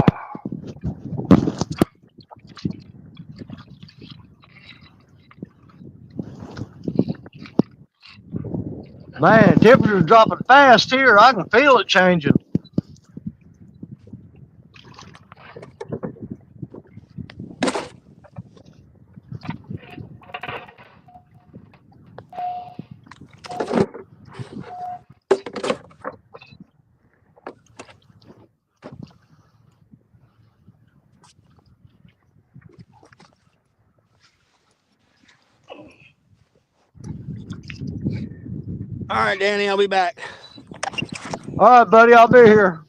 Man, temperature's dropping fast here. I can feel it changing. All right, Danny, I'll be back. All right, buddy, I'll be here.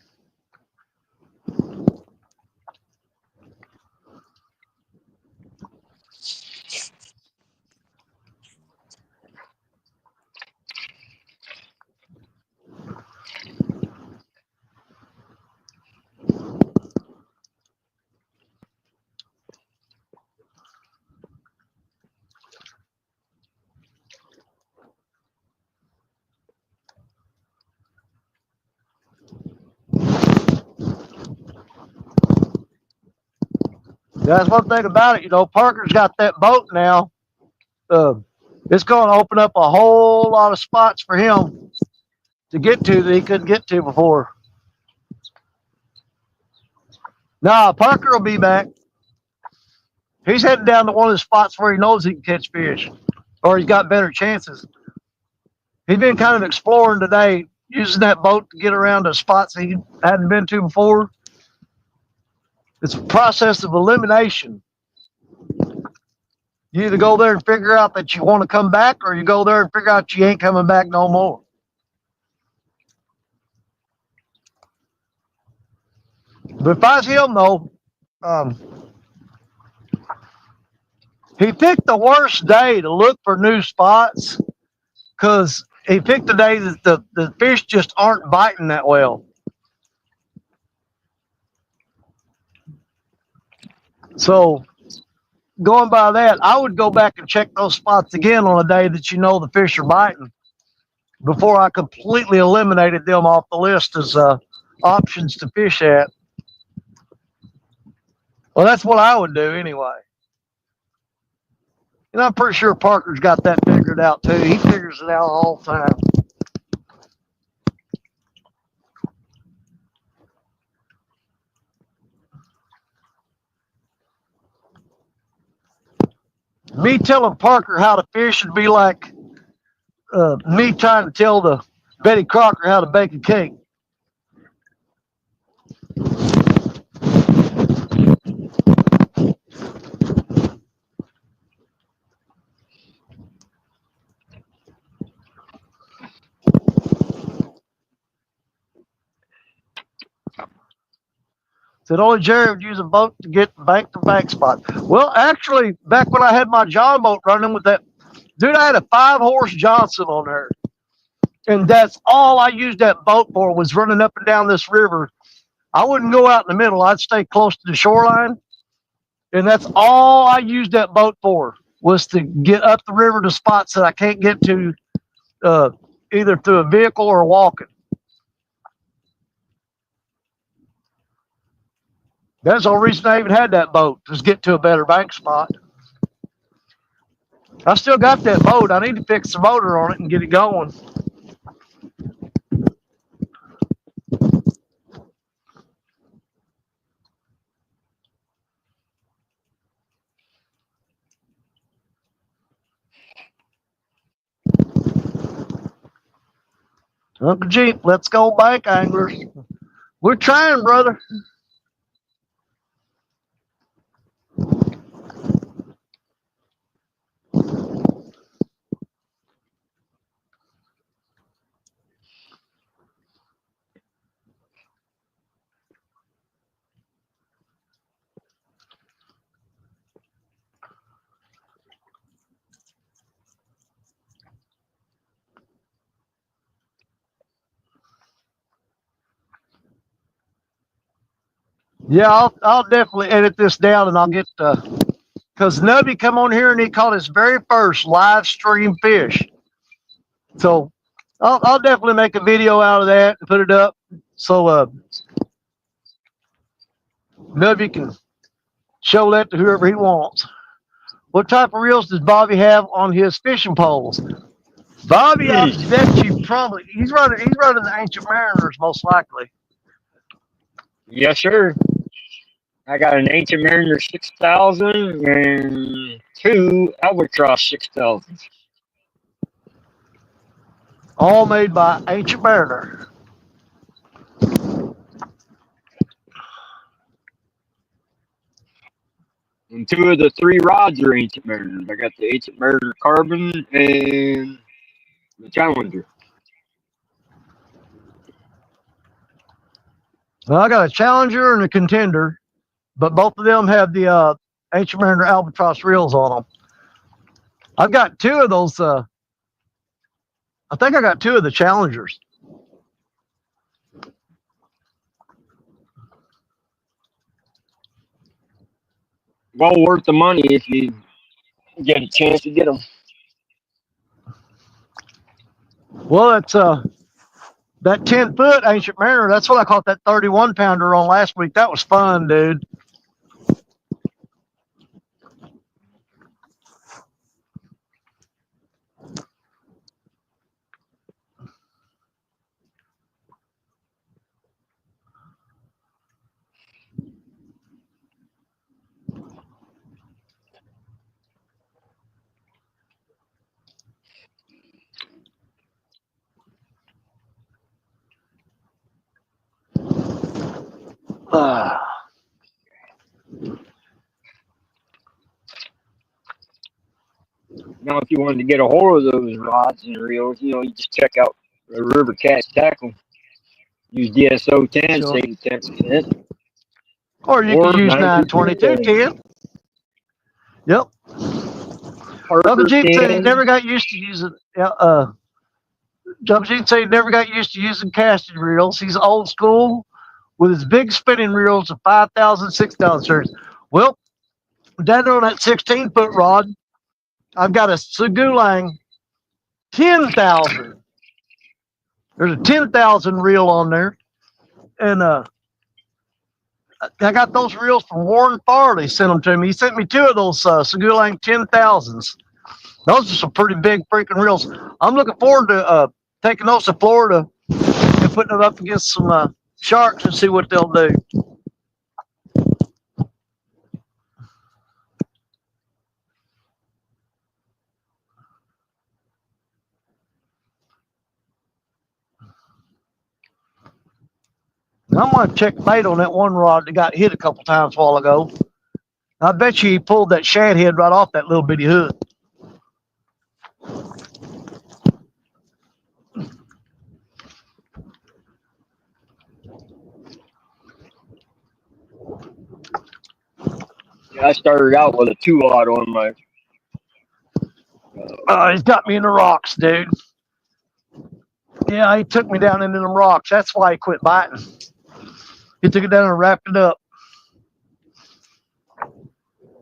That's one thing about it. You know, Parker's got that boat now. Uh, it's going to open up a whole lot of spots for him to get to that he couldn't get to before. Nah, Parker will be back. He's heading down to one of the spots where he knows he can catch fish, or he's got better chances. He's been kind of exploring today, using that boat to get around to spots he hadn't been to before. It's a process of elimination. You either go there and figure out that you want to come back, or you go there and figure out you ain't coming back no more. But if I was him, though, he picked the worst day to look for new spots because he picked the day that the fish just aren't biting that well. So going by that, I would go back and check those spots again on a day that you know the fish are biting before I completely eliminated them off the list as options to fish at. Well, that's what I would do anyway. And I'm pretty sure Parker's got that figured out too. He figures it out all the time. Me telling Parker how to fish would be like me trying to tell the Betty Crocker how to bake a cake. Said only Jerry would use a boat to get bank to bank spot. Well, actually, back when I had my John boat running with that, dude, I had a 5-horse Johnson on there. And that's all I used that boat for was running up and down this river. I wouldn't go out in the middle. I'd stay close to the shoreline. And that's all I used that boat for was to get up the river to spots that I can't get to either through a vehicle or walking. That's the only reason I even had that boat, was get to a better bank spot. I still got that boat. I need to fix the motor on it and get it going. Uncle Jeep, let's go bank anglers. We're trying, brother. Yeah, I'll definitely edit this down and I'll get because Nubby come on here and he caught his very first live stream fish. So I'll definitely make a video out of that and put it up so Nubby can show that to whoever he wants. What type of reels does Bobby have on his fishing poles? Bobby, I bet you probably he's running the Ancient Mariners most likely. Yes, sir. I got an Ancient Mariner 6000 and 2 Albatross 6000. All made by Ancient Mariner. And 2 of the 3 rods are Ancient Mariners. I got the Ancient Mariner Carbon and the Challenger. Well, I got a Challenger and a Contender, but both of them have the Ancient Mariner Albatross reels on them. I've got 2 of those. I think I got 2 of the Challengers. Well worth the money if you get a chance to get them. Well, it's that 10-foot Ancient Mariner. That's what I caught that 31-pounder on last week. That was fun, dude. Now, if you wanted to get a hold of those rods and reels, you just check out the River Cast Tackle. Use DSO 10, Sure. save 10%, Or you can or use 932 922 10. Yep. Uncle Parker Gene said he 10. never got used to using. Uncle Gene said he never got used to using casting reels. He's old school with his big spinning reels of 5,000, 6,000 series. Well, down there on that 16-foot rod, I've got a Segulang 10,000. There's a 10,000 reel on there, and I got those reels from Warren Farley. Sent them to me. He sent me two of those Segulang 10,000s. Those are some pretty big freaking reels. I'm looking forward to taking those to Florida and putting it up against some sharks and see what they'll do. I'm going to check bait on that one rod that got hit a couple times a while ago. I bet you he pulled that shad head right off that little bitty hook. Yeah, I started out with a 2-aught on my. He's got me in the rocks, dude. Yeah, he took me down into them rocks. That's why he quit biting. He took it down and wrapped it up.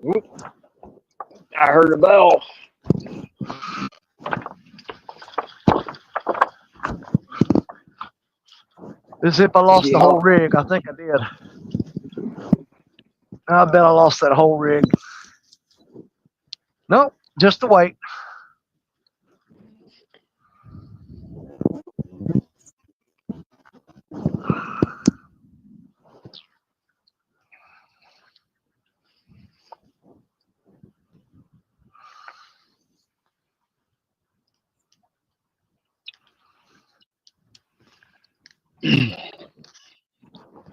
Whoop, I heard a bell. As if I lost the Yeah. whole rig. I think I did. I bet I lost that whole rig. Nope, just the weight.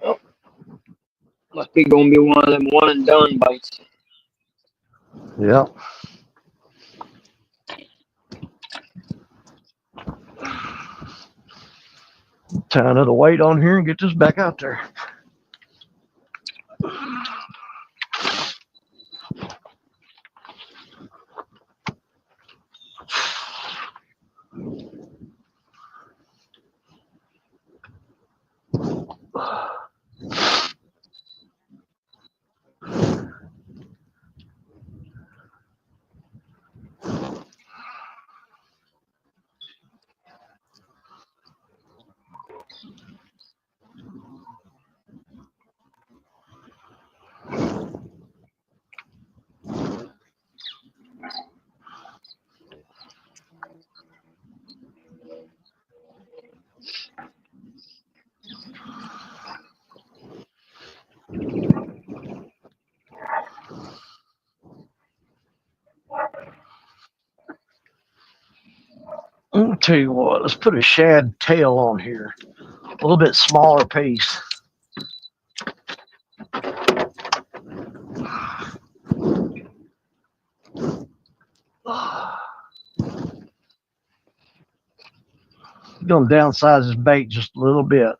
Oh, must be going to be one of them one and done bites. Yep. Tie another weight on here and get this back out there. I'll tell you what, let's put a shad tail on here. A little bit smaller piece. Gonna downsize this bait just a little bit.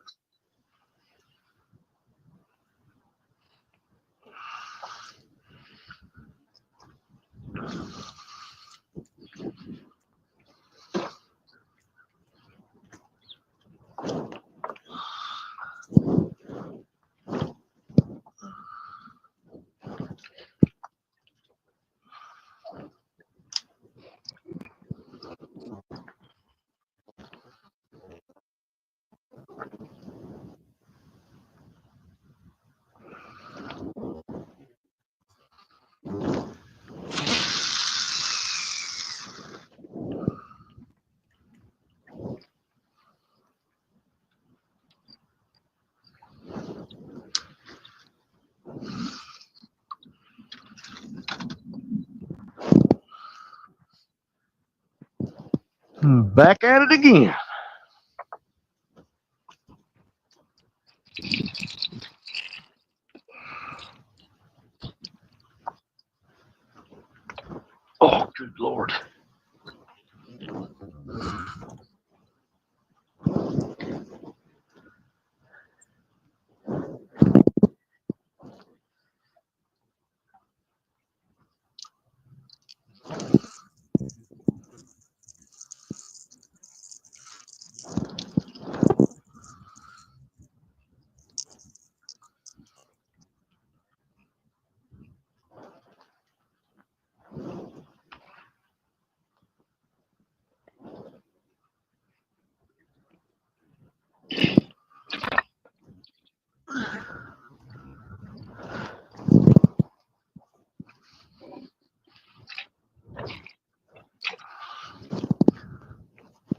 Back at it again. Good Lord.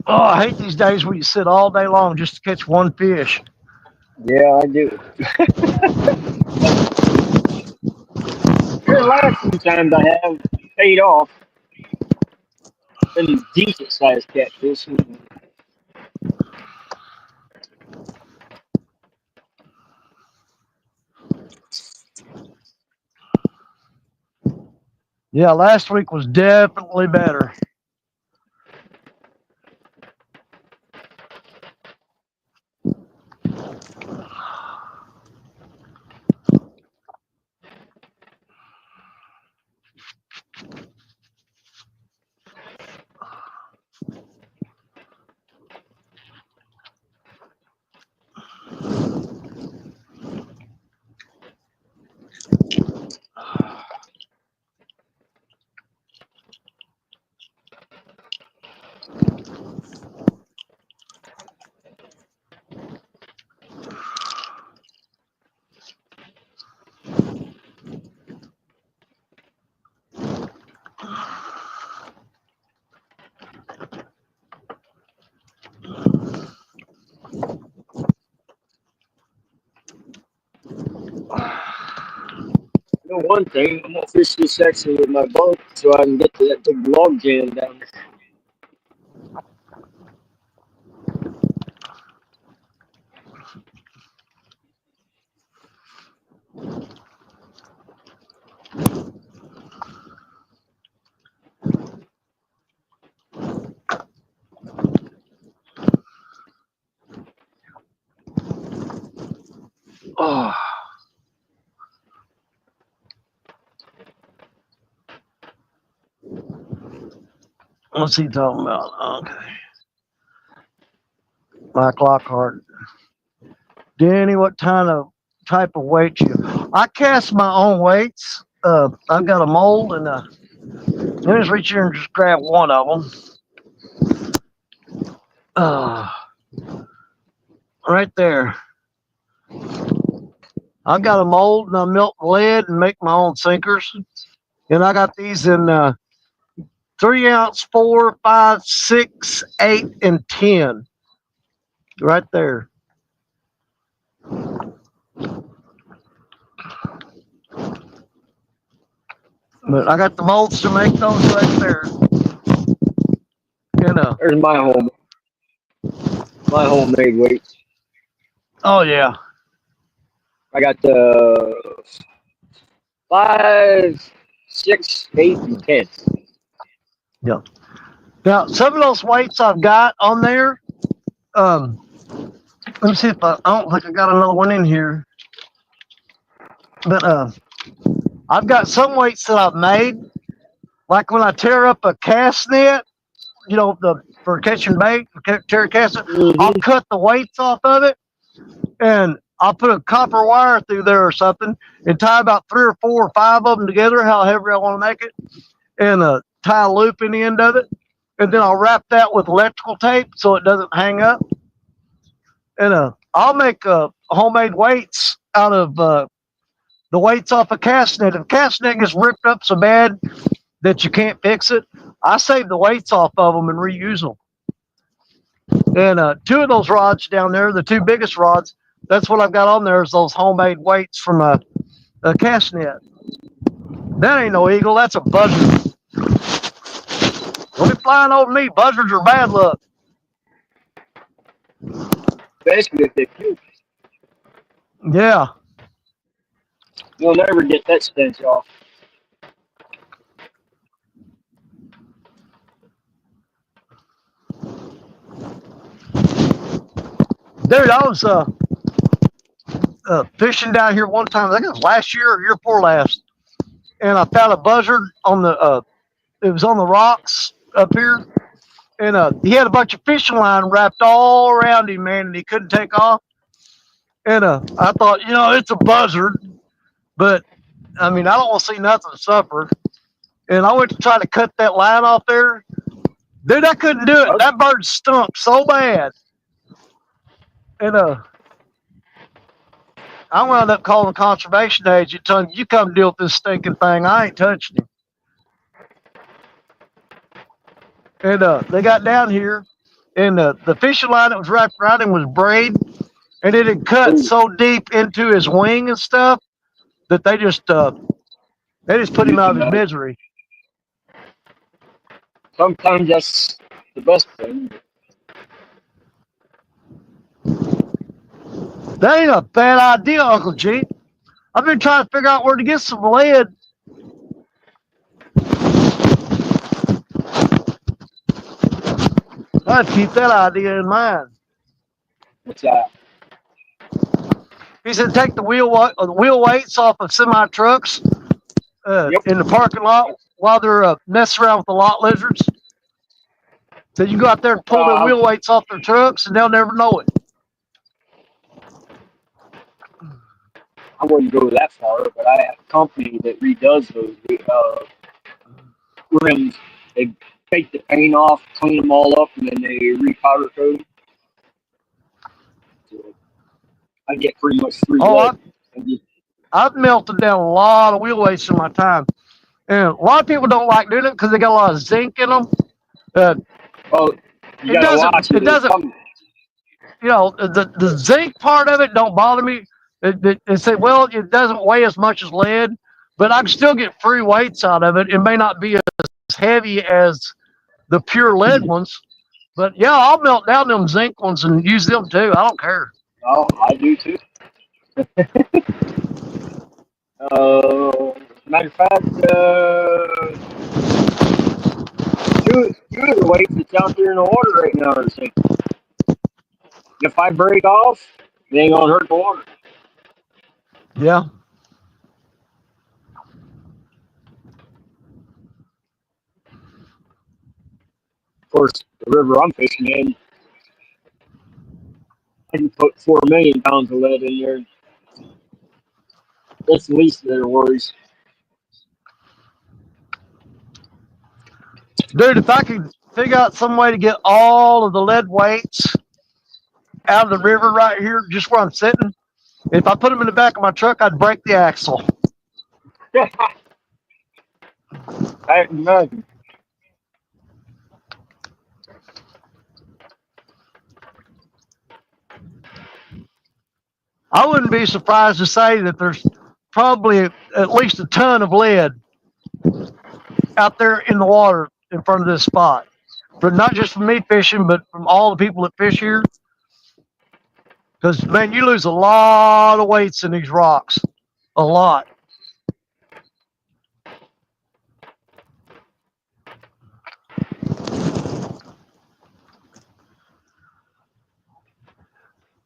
Oh, I hate these days where you sit all day long just to catch one fish. Yeah, I do. The last few times I have paid off, been decent sized catfish. Yeah, last week was definitely better. You know one thing, I'm gonna fish this section with my boat so I can get to that big log jam down there. Oh, what's he talking about? Okay. Mike Lockhart. Danny, what type of weight you? I cast my own weights. I've got a mold, and let me just reach here and just grab one of them. Right there. I got a mold, and I melt lead and make my own sinkers. And I got these in 3 ounce, 4, 5, 6, 8, and 10. Right there. But I got the molds to make those right there. You know. There's my homemade weights. Oh yeah. I got the 5, 6, 8, and 10. Yeah. Now some of those weights I've got on there. Let me see if I don't think I got another one in here. But I've got some weights that I've made. Like when I tear up a cast net, for catching bait, tear a cast net, I'll Mm-hmm. cut the weights off of it, and I'll put a copper wire through there or something, and tie about 3 or 4 or 5 of them together, however I want to make it, and tie a loop in the end of it, and then I'll wrap that with electrical tape so it doesn't hang up, and I'll make homemade weights out of the weights off a cast net. If a cast net gets ripped up so bad that you can't fix it, I save the weights off of them and reuse them. And 2 of those rods down there, the 2 biggest rods, that's what I've got on there is those homemade weights from a cast net. That ain't no eagle, that's a buzzard. Don't be flying over me. Buzzards are bad luck. Especially if they puke. Yeah. You'll never get that stench off. Dude, I was fishing down here one time. I think it was last year or year before last, and I found a buzzard on the. It was on the rocks up here, and he had a bunch of fishing line wrapped all around him, man, and he couldn't take off. And I thought, it's a buzzard, but I mean, I don't want to see nothing suffer. And I went to try to cut that line off there. Dude, I couldn't do it. That bird stunk so bad. And I wound up calling the conservation agent, telling him, you come deal with this stinking thing. I ain't touching him. And they got down here, and the fishing line that was wrapped around him was braid, and it had cut so deep into his wing and stuff that they just put him out of his misery. Sometimes that's the best thing. That ain't a bad idea, Uncle G. I've been trying to figure out where to get some lead. I'd keep that idea in mind. What's that? He said take the wheel weights off of semi trucks in the parking lot while they're messing around with the lot lizards. So you go out there and pull their wheel weights off their trucks, and they'll never know it. I wouldn't go that far, but I have a company that redoes those rims. They take the paint off, clean them all up, and then they repowder coat them. So I get pretty much free lead. I've melted down a lot of wheel weights in my time. And a lot of people don't like doing it because they got a lot of zinc in them. You gotta watch it. It doesn't, the zinc part of it don't bother me. They say, well, it doesn't weigh as much as lead, but I can still get free weights out of it. It may not be as heavy as the pure lead ones, but yeah, I'll melt down them zinc ones and use them too. I don't care. Oh, I do too. Matter of fact, two of the weights that's out there in the water right now are zinc. If I break off, it ain't gonna hurt the water. Yeah. Of course, the river I'm fishing in, I can put 4 million pounds of lead in there. That's the least of their worries. Dude, if I could figure out some way to get all of the lead weights out of the river right here, just where I'm sitting, if I put them in the back of my truck, I'd break the axle. I imagine. I wouldn't be surprised to say that there's probably at least a ton of lead out there in the water in front of this spot. But not just from me fishing, but from all the people that fish here. Because, man, you lose a lot of weights in these rocks. A lot.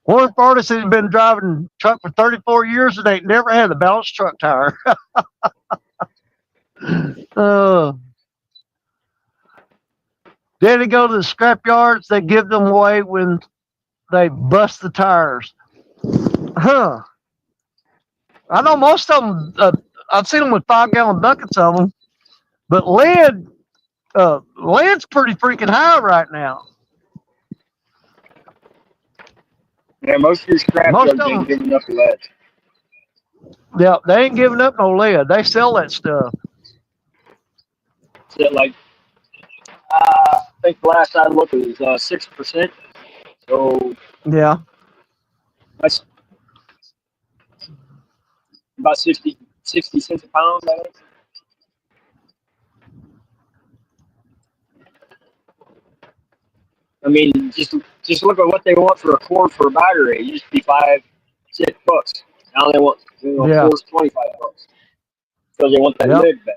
One artist has been driving a truck for 34 years and ain't never had a balanced truck tire. Then they go to the scrap yards, they give them away when they bust the tires. Huh. I know most of them, I've seen them with 5-gallon buckets of them, but lead's pretty freaking high right now. Yeah, most of your scrap yards ain't giving up lead. Yeah, they ain't giving up no lead. They sell that stuff. So like, I think the last I looked it was 6%. So yeah, that's about 60 cents a pound, I think. I mean, just look at what they want for a cord for a battery. It used to be $5, $6. Now they want $4, $25 because they want that lid back.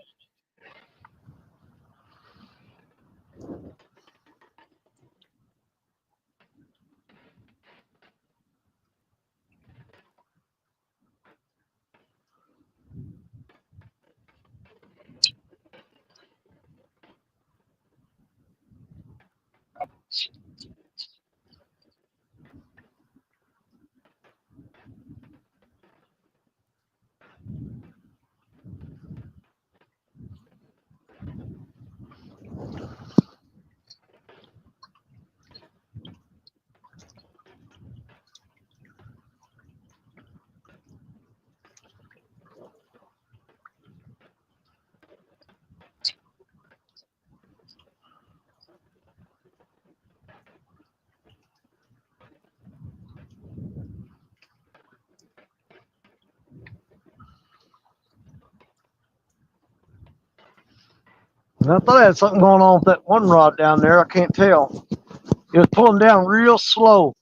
I thought I had something going on with that one rod down there. I can't tell. It was pulling down real slow.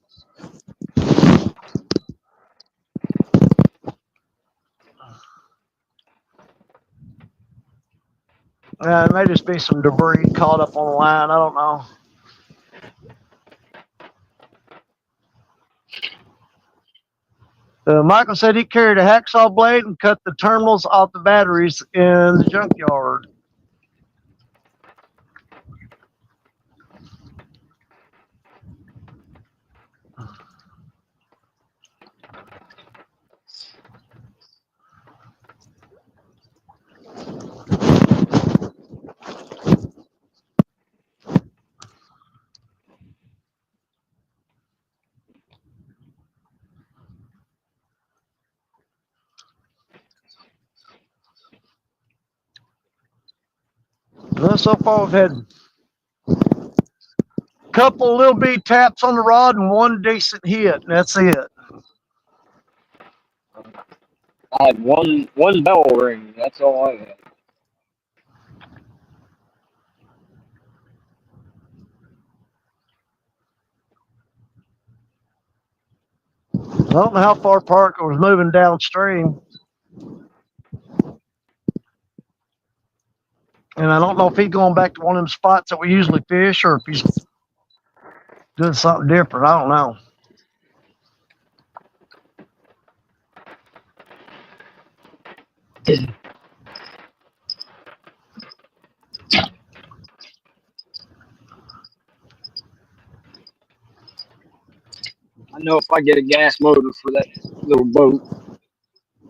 It may just be some debris caught up on the line. I don't know. Michael said he carried a hacksaw blade and cut the terminals off the batteries in the junkyard. Well, so far we've had a couple little bitty taps on the rod and one decent hit, and that's it. I had one bell ring. That's all I had. I don't know how far Parker was moving downstream. And I don't know if he's going back to one of them spots that we usually fish or if he's doing something different. I don't know. I know if I get a gas motor for that little boat,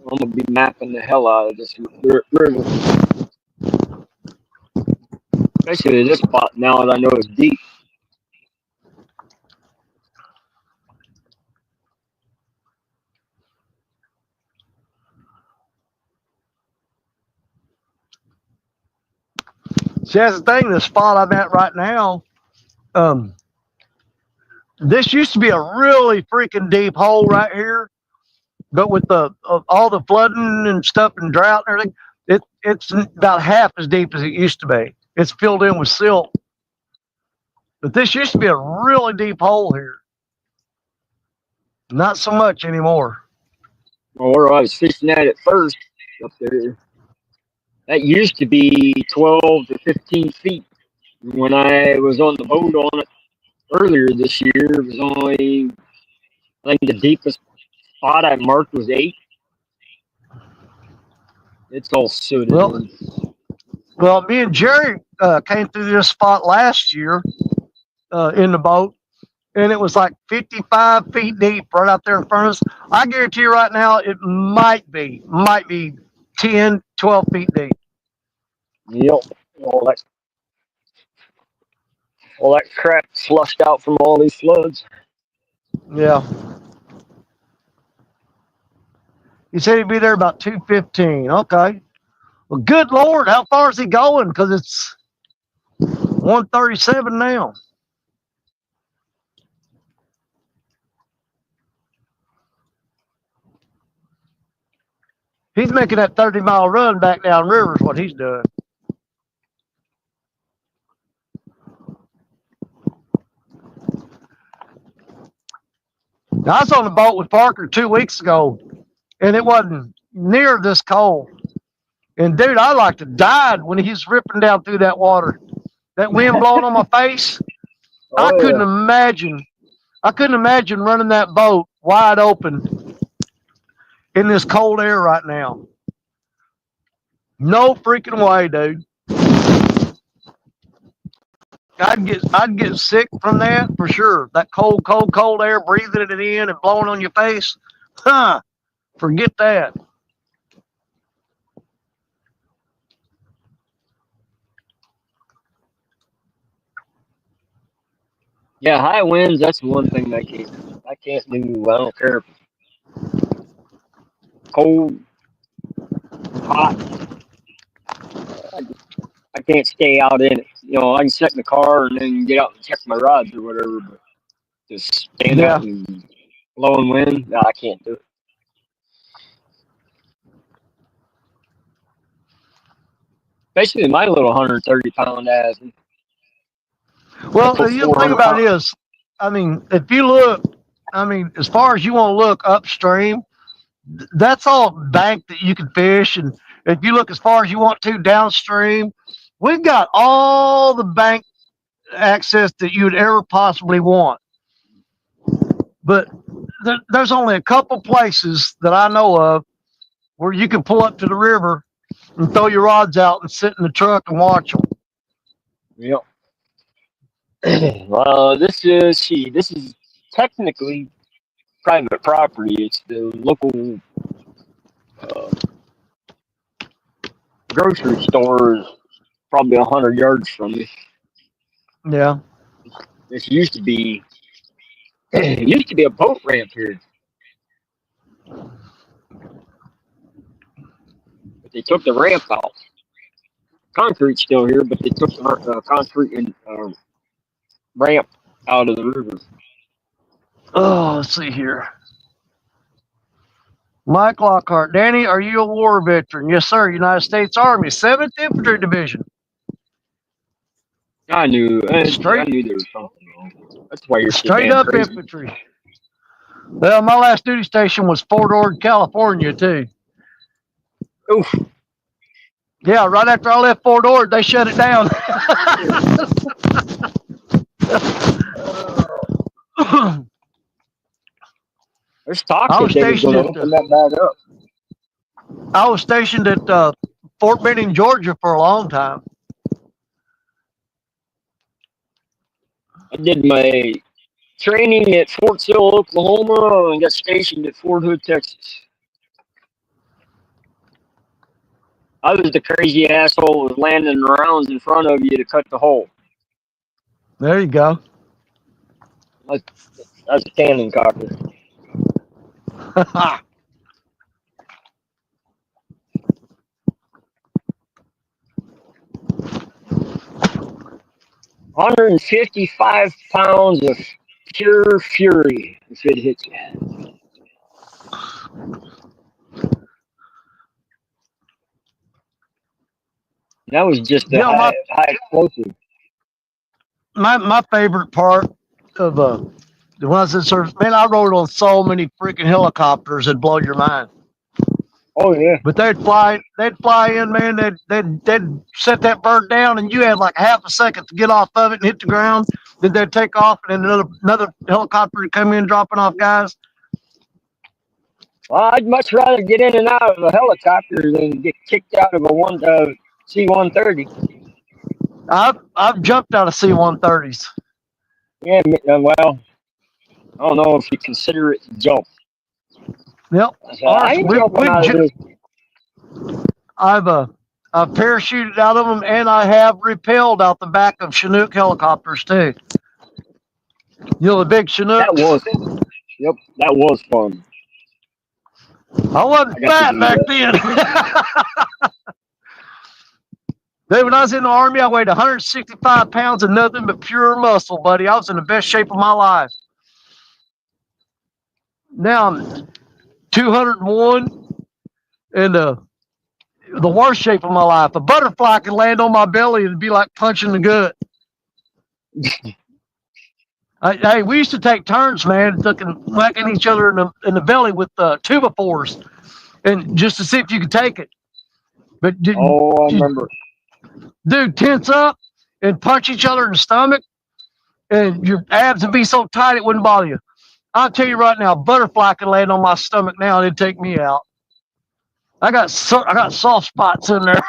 I'm gonna be mapping the hell out of this river. Especially this spot now that I know it's deep. See, that's the thing, the spot I'm at right now, this used to be a really freaking deep hole right here. But with the all the flooding and stuff and drought and everything, it's about half as deep as it used to be. It's filled in with silt. But this used to be a really deep hole here. Not so much anymore. Well, where I was fishing at first up there, that used to be 12 to 15 feet. When I was on the boat on it earlier this year, it was only, I think the deepest spot I marked was 8. It's all suited in. Well, me and Jerry came through this spot last year in the boat, and it was like 55 feet deep right out there in front of us. I guarantee you right now, it might be 10, 12 feet deep. Yep. All that crap flushed out from all these floods. Yeah. He said he'd be there about 2:15. Okay. Well, good Lord, how far is he going? Because it's 1:37 now. He's making that 30-mile run back down river is what he's doing. Now, I was on the boat with Parker 2 weeks ago, and it wasn't near this cold. And dude, I like to died when he's ripping down through that water. That wind blowing on my face. I couldn't imagine running that boat wide open in this cold air right now. No freaking way, dude. I'd get sick from that for sure. That cold air, breathing it in and blowing on your face. Huh. Forget that. Yeah, high winds, that's one thing I can't do. I don't care if it's cold, hot. I can't stay out in it. You know, I can sit in the car and then get out and check my rods or whatever, but just stand out and blowing wind, no, I can't do it. Especially my little 130-pound ass. Well, Put the thing 400 about it pounds. is, I mean, if you look, I mean, as far as you want to look upstream, that's all bank that you can fish. And if you look as far as you want to downstream, we've got all the bank access that you'd ever possibly want. But there's only a couple places that I know of where you can pull up to the river and throw your rods out and sit in the truck and watch them. Yep. Well, this is technically private property. It's the local uh, grocery store is probably 100 yards from me. Yeah. This used to be it used to be a boat ramp here, but they took the ramp out. Concrete's still here, but they took the concrete and ramp out of the river. Oh, let's see here. Mike Lockhart. Danny, are you a war veteran? Yes, sir. United States Army, 7th Infantry Division. I knew Straight there was something wrong. That's why you're so straight damn up crazy. infantry. Well, my last duty station was Fort Ord, California, too. Oof. Yeah, right after I left Fort Ord, they shut it down. There's talk I that was they was going stationed to at open that back up. I was stationed at Fort Benning, Georgia, for a long time. I did my training at Fort Sill, Oklahoma, and got stationed at Fort Hood, Texas. I was the crazy asshole with landing rounds in front of you to cut the hole. There you go. That's a cannon cocker. 155 pounds of pure fury if it hits you. That was just the Yeah, high explosive. my favorite part of when I was in service, man, I rode on so many freaking helicopters that'd blow your mind. Oh yeah. But they'd fly in, man. They'd set that bird down, and you had like half a second to get off of it and hit the ground. Then they'd take off, and then another helicopter would come in, dropping off guys. Well, I'd much rather get in and out of a helicopter than get kicked out of a C-130. I've jumped out of C-130s. Yeah, well, I don't know if you consider it jump. Yep. I ain't jumping out of this. I've parachuted out of them, and I have rappelled out the back of Chinook helicopters too. You know the big Chinooks? That was fun. I wasn't fat back then. Dude, when I was in the Army, I weighed 165 pounds of nothing but pure muscle, buddy. I was in the best shape of my life. Now I'm 201 in the worst shape of my life. A butterfly could land on my belly and it'd be like punching the gut. Hey, we used to take turns, man, whacking each other in the belly with 2x4s, and just to see if you could take it. But I remember. Dude, tense up and punch each other in the stomach, and your abs would be so tight it wouldn't bother you. I'll tell you right now, a butterfly could land on my stomach now and it'd take me out. I got soft spots in there.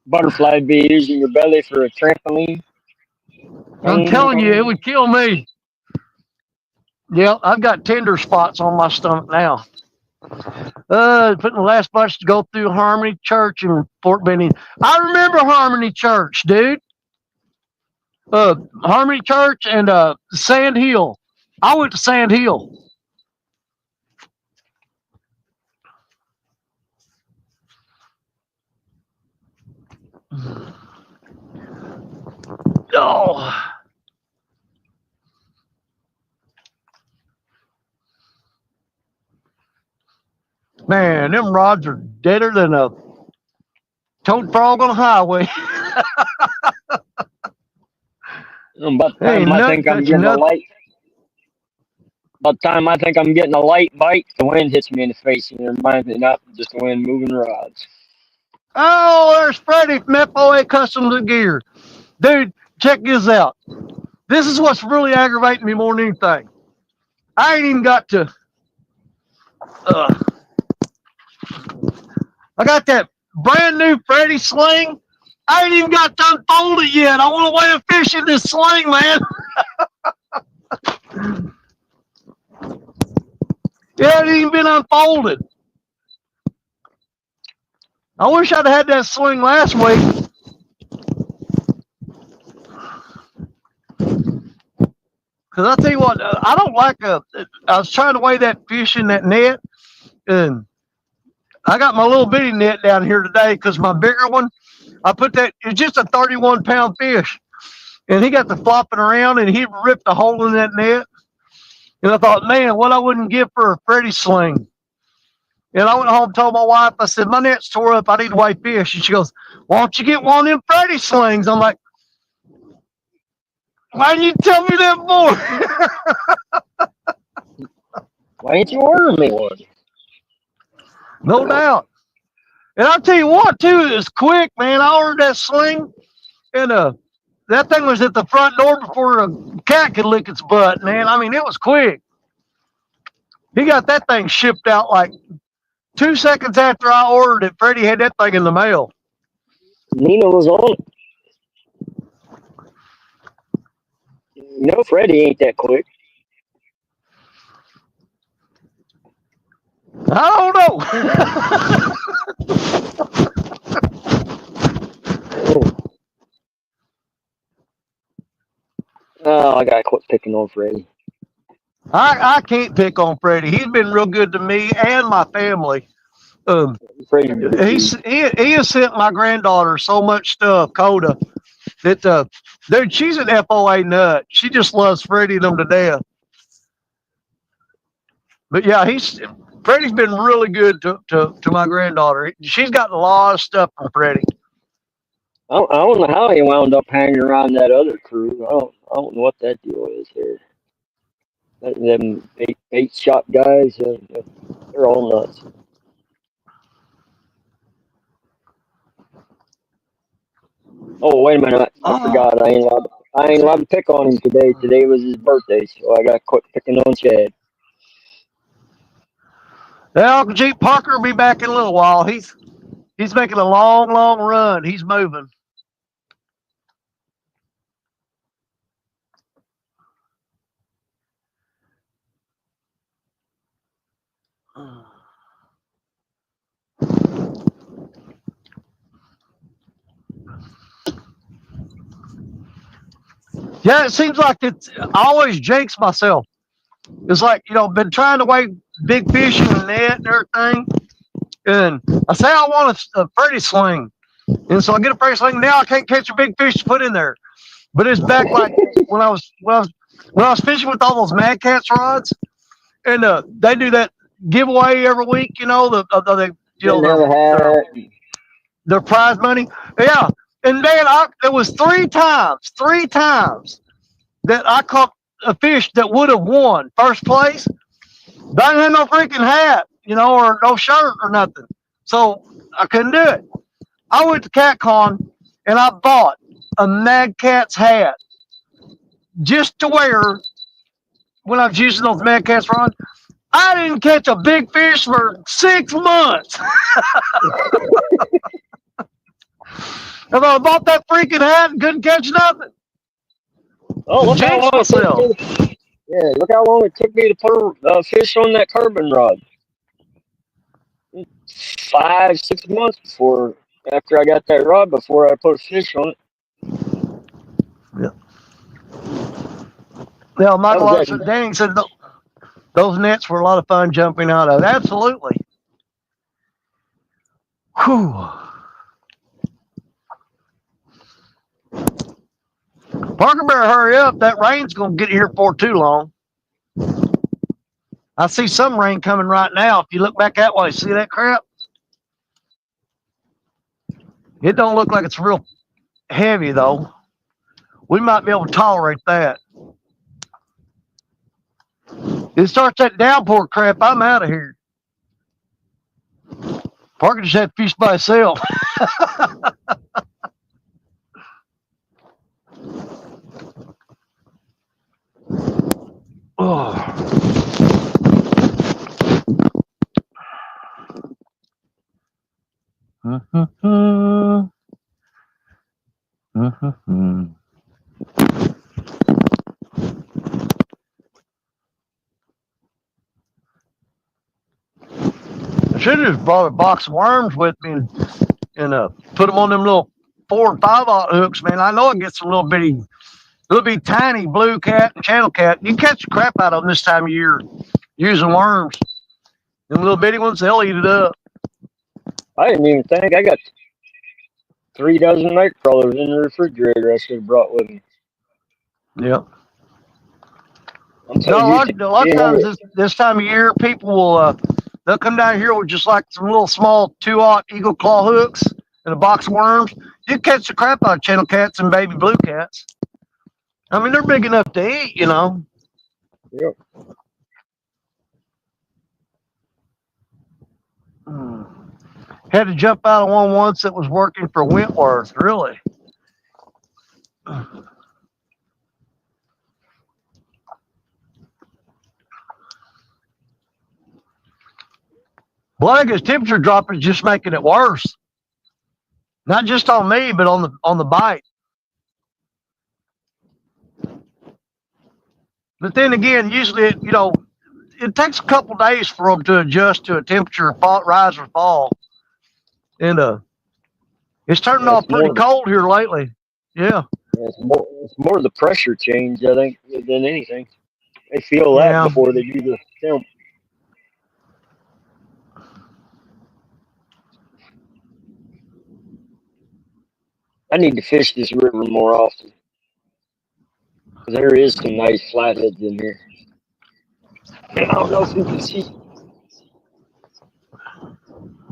Butterfly would be using your belly for a trampoline. I'm telling you, it would kill me. Yeah, I've got tender spots on my stomach now. Putting the last bunch to go through Harmony Church in Fort Benning. I remember Harmony Church, dude. Harmony Church and Sand Hill. I went to Sand Hill. Oh. Man, them rods are deader than a Toad frog on the highway. About the Ain't time I nothing think I'm touching getting a nothing. light, by the time I think I'm getting a light bite, the wind hits me in the face and it reminds me not just the wind moving rods. Oh, there's Freddie from FOA Customs and Gear. Dude, check this out. This is what's really aggravating me more than anything. I ain't even got to. I got that brand new Freddie sling. I ain't even got to unfold it yet. I want to weigh a fish in this sling, man. It hasn't even been unfolded. I wish I'd had that sling last week. Because I tell you what, I don't like I was trying to weigh that fish in that net, and I got my little bitty net down here today because my bigger one, I put that, it's just a 31-pound fish. And he got to flopping around and he ripped a hole in that net. And I thought, man, what I wouldn't give for a Freddy sling. And I went home and told my wife, I said, my net's tore up. I need to weigh fish. And she goes, why don't you get one of them Freddy slings? I'm like, why didn't you tell me that more? Why ain't you ordering me one? No doubt. And I'll tell you what, too, it was quick, man. I ordered that sling, and that thing was at the front door before a cat could lick its butt, man. I mean, it was quick. He got that thing shipped out like 2 seconds after I ordered it. Freddie had that thing in the mail. Nina was on it. No, Freddie ain't that quick. I don't know. Oh, I gotta quit picking on Freddie. I can't pick on Freddie. He's been real good to me and my family. Freddie did He has sent my granddaughter so much stuff, Coda, that dude, she's an FOA nut. She just loves Freddie and them to death. But yeah, Freddie's been really good to my granddaughter. She's gotten a lot of stuff from Freddie. I don't know how he wound up hanging around that other crew. I don't know what that deal is here. Them bait shop guys, they're all nuts. Oh, wait a minute! I forgot. I ain't allowed to pick on him today. Today was his birthday, so I got to quit picking on Chad. Now, Uncle Jeep Parker will be back in a little while. He's making a long, long run. He's moving. Yeah, it seems like I always jinx myself. It's like, been trying to weigh big fish in the net and everything. And I say I want a Freddy sling. And so I get a Freddy sling. Now I can't catch a big fish to put in there. But it's back like when I was fishing with all those Mad Cats rods, and they do that giveaway every week. Their prize money. Yeah, and man, it was three times that I caught a fish that would have won first place. But I didn't have no freaking hat, or no shirt or nothing, so I couldn't do it. I went to CatCon and I bought a Mad Cats hat just to wear when I was using those Mad Cats runs. I didn't catch a big fish for 6 months. If I bought that freaking hat and couldn't catch nothing. Oh, look how long it took me. Yeah, look how long it took me to put fish on that carbon rod. 5, 6 months after I got that rod before I put a fish on it. Yeah. Yeah, Michael Larson, Danny said those nets were a lot of fun jumping out of. Absolutely. Whew. Parker better hurry up. That rain's going to get here before too long. I see some rain coming right now. If you look back that way, see that crap? It don't look like it's real heavy though. We might be able to tolerate that. It starts that downpour crap, I'm out of here. Parker just had fish by himself. Oh. I should have just brought a box of worms with me and put them on them little 4 and 5/0 hooks, man. I know I get some little bitty tiny blue cat and channel cat. You can catch the crap out of them this time of year using worms. Them little bitty ones, they'll eat it up. I didn't even think I got 3 dozen night crawlers in the refrigerator I should have brought with me. Yep. I'm so No, a used lot of times this time of year, people will they'll come down here with just like some little small 2/0 eagle claw hooks and a box of worms. You catch the crap out of channel cats and baby blue cats. I mean, they're big enough to eat, you know. Yep. Had to jump out of one once that was working for Wentworth, really. Well, I guess temperature drop is just making it worse. Not just on me, but on the bite. But then again, usually it takes a couple days for them to adjust to a temperature rise or fall. And it's turning off pretty cold here lately. Yeah. It's more the pressure change, I think, than anything. They feel that before they do the temp. I need to fish this river more often. There is some nice flatheads in here. And I don't know if you can see. I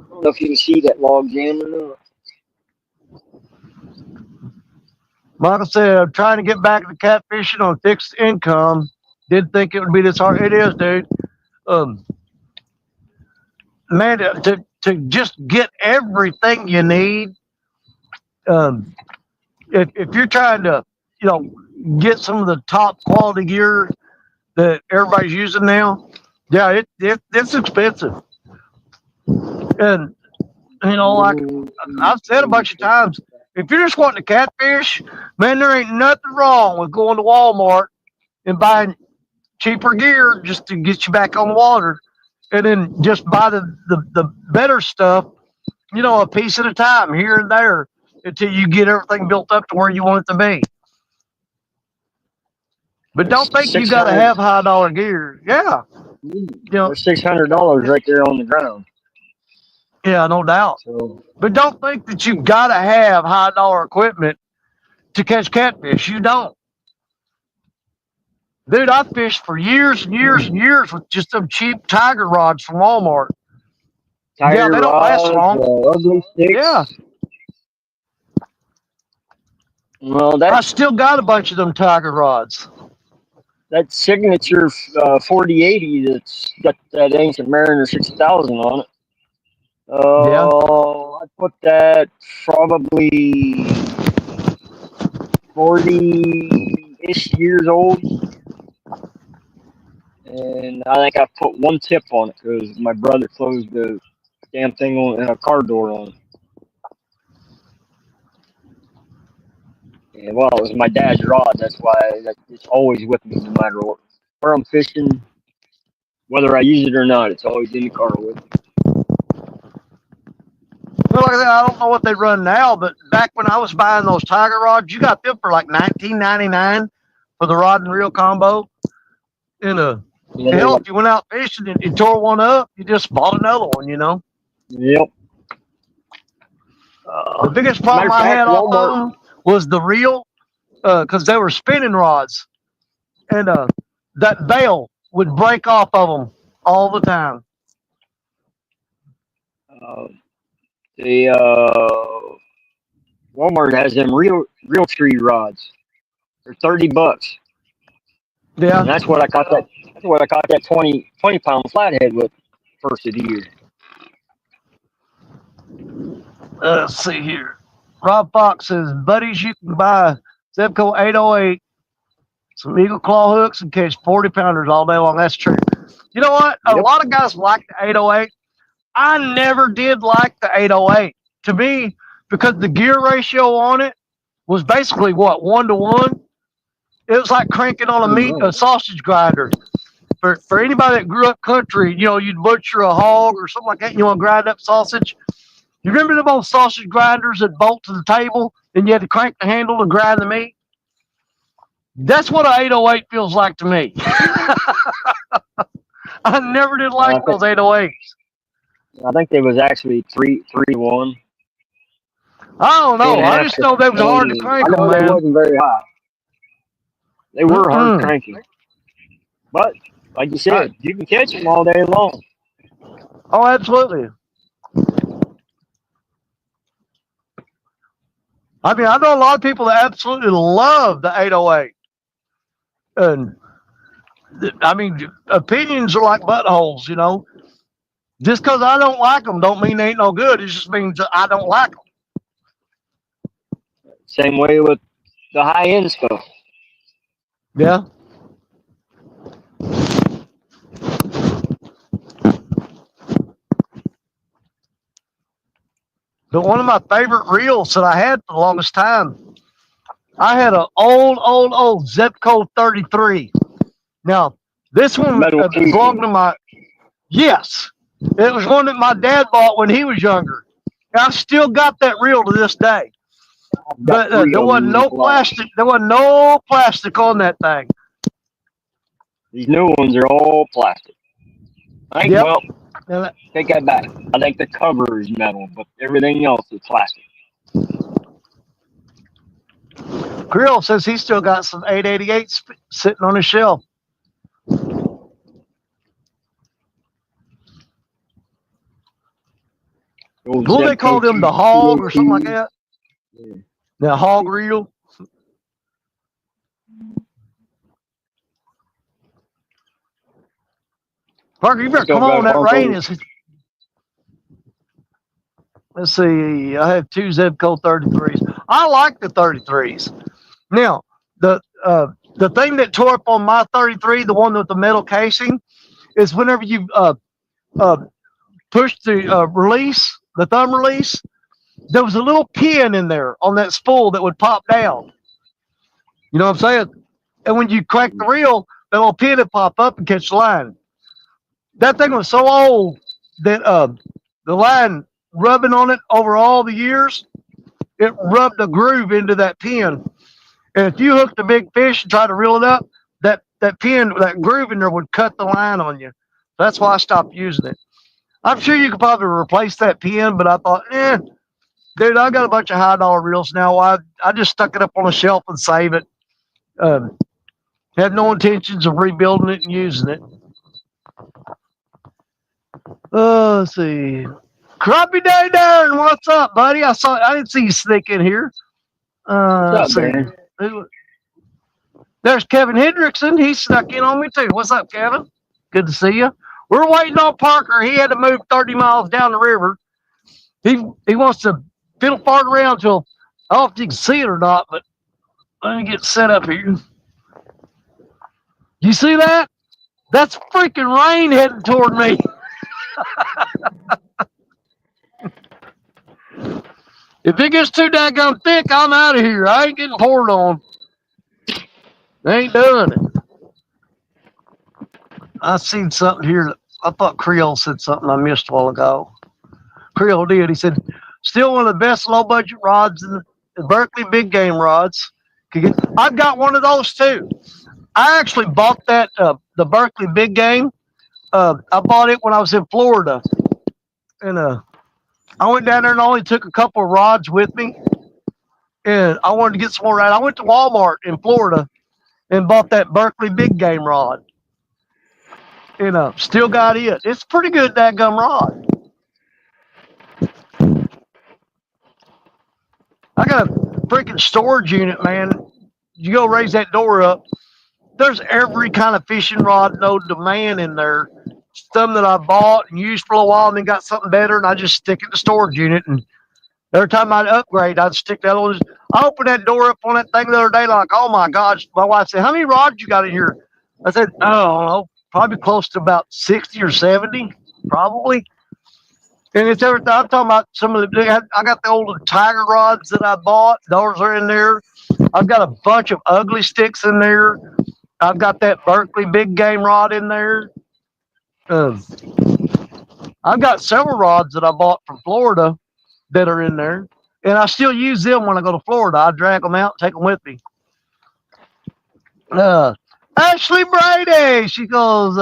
don't know if you can see that log jam or not. Like I said, I'm trying to get back to catfishing on fixed income. Didn't think it would be this hard. It is, dude. Man, to just get everything you need. If you're trying to, get some of the top quality gear that everybody's using now, yeah, it's expensive. And like I've said a bunch of times, if you're just wanting to catfish, man, there ain't nothing wrong with going to Walmart and buying cheaper gear just to get you back on the water, and then just buy the better stuff, a piece at a time here and there until you get everything built up to where you want it to be. But don't think you got to have high dollar gear. Yeah. There's $600 right there on the ground. Yeah, no doubt. But don't think that you got to have high dollar equipment to catch catfish. You don't. Dude, I fished for years and years and years with just some cheap tiger rods from Walmart. They don't last long. Ugly sticks. Yeah. Well, I still got a bunch of them tiger rods. That signature 4080 that's got that ancient Mariner 6000 on it. I put that probably 40-ish years old. And I think I put one tip on it because my brother closed the damn thing on and a car door on it. And well, it was my dad's rod. That's why it's always with me no matter where I'm fishing, whether I use it or not. It's always in the car with me. Well, like I said, I don't know what they run now, but back when I was buying those tiger rods, you got them for like $19.99 for the rod and reel combo. And hell, if you went out fishing and you tore one up, you just bought another one, Yep. The biggest problem I had off of them was the reel, because they were spinning rods, and that bail would break off of them all the time. Walmart has them real tree rods. They're $30. Yeah. And that's what I caught that. That's what I caught that 20 pound flathead with first of the year. Let's see here. Rob Fox says, buddies, you can buy Zebco 808, some Eagle Claw hooks, and catch 40 pounders all day long. That's true. You know what? A Yep. lot of guys like the 808. I never did like the 808. To me, because the gear ratio on it was basically what, 1-to-1? It was like cranking on a sausage grinder. For anybody that grew up country, you know, you'd butcher a hog or something like that, you want to grind up sausage. You remember them old sausage grinders that bolt to the table and you had to crank the handle to grind the meat? That's what an 808 feels like to me. I never did like those 808s. I think it was actually 3-1. I don't know. I just know they was hard to crank them, They man. wasn't very high. They were hard cranking. But, like you said, you can catch them all day long. Oh, absolutely. I mean, I know a lot of people that absolutely love the 808. And, I mean, opinions are like buttholes, you know. Just because I don't like them don't mean they ain't no good. It just means I don't like them. Same way with the high-end stuff. Yeah. But one of my favorite reels that I had for the longest time, I had an old Zebco 33. Now, this one belonged to my, yes, it was one that my dad bought when he was younger. I've still got that reel to this day. But there wasn't no plastic. There wasn't no plastic on that thing. These new ones are all plastic. Well, take that back. I think the cover is metal, but everything else is plastic. Creel says he's still got some 888s sitting on his shelf. What do they call them? The hog or something like that? Yeah. The hog reel? Parker, you better come on. That rain is. Let's see. I have 2 Zebco 33s. I like the 33s. Now, the thing that tore up on my 33, the one with the metal casing, is whenever you push the release, the thumb release, there was a little pin in there on that spool that would pop down. You know what I'm saying? And when you crack the reel, that little pin would pop up and catch the line. That thing was so old that the line rubbing on it over all the years, it rubbed a groove into that pin. And if you hooked a big fish and tried to reel it up, that pin, that groove in there would cut the line on you. That's why I stopped using it. I'm sure you could probably replace that pin, but I thought, dude, I got a bunch of high dollar reels now. I just stuck it up on a shelf and save it. Had no intentions of rebuilding it and using it. Let's see. Crappie Day Darren, what's up, buddy? I didn't see you sneak in here. What's up, Darren? There's Kevin Hendrickson. He snuck in on me too. What's up, Kevin? Good to see you. We're waiting on Parker. He had to move 30 miles down the river. He wants to fiddle fart around till, I don't know if you can see it or not, but let me get set up here. You see that? That's freaking rain heading toward me. If it gets too daggone thick, I'm out of here. I ain't getting poured on. I ain't doing it. I seen something here. I thought Creole said something I missed a while ago. Creole did. He said, still one of the best low budget rods in the Berkeley big game rods. I've got one of those too. I actually bought that, the Berkeley big game. I bought it when I was in Florida. And I went down there and only took a couple of rods with me. And I wanted to get some more rods. I went to Walmart in Florida and bought that Berkeley big game rod. And still got it. It's a pretty good dadgum rod. I got freaking storage unit, man. You go raise that door up. There's every kind of fishing rod known to man in there. Some that I bought and used for a while and then got something better, and I just stick it in the storage unit. And every time I'd upgrade, I'd stick that on. I opened that door up on that thing the other day, like, oh my gosh. My wife said, how many rods you got in here? I said, oh, I don't know, probably close to about 60 or 70, probably. And it's everything. I'm talking about some of the, I got the old Tiger rods that I bought. Those are in there. I've got a bunch of ugly sticks in there. I've got that Berkeley big game rod in there. I've got several rods that I bought from Florida that are in there. And I still use them when I go to Florida. I drag them out, take them with me. Ashley Brady, she goes,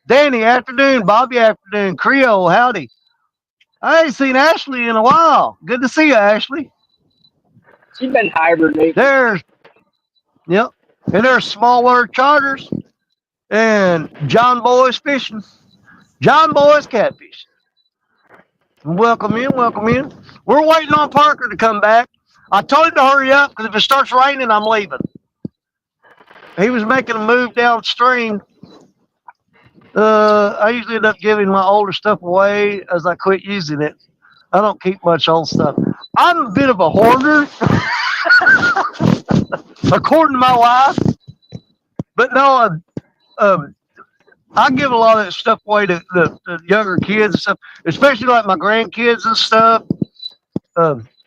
Danny, afternoon, Bobby, afternoon, Creole, howdy. I ain't seen Ashley in a while. Good to see you, Ashley. She's been hibernating. Yep. And there's Small Water Charters and John Boy's Fishing. John Boy's Catfish. Welcome in, welcome in. We're waiting on Parker to come back. I told him to hurry up because if it starts raining, I'm leaving. He was making a move downstream. I usually end up giving my older stuff away as I quit using it. I don't keep much old stuff. I'm a bit of a hoarder, according to my wife. But no, I give a lot of that stuff away to the younger kids and stuff, especially like my grandkids and stuff.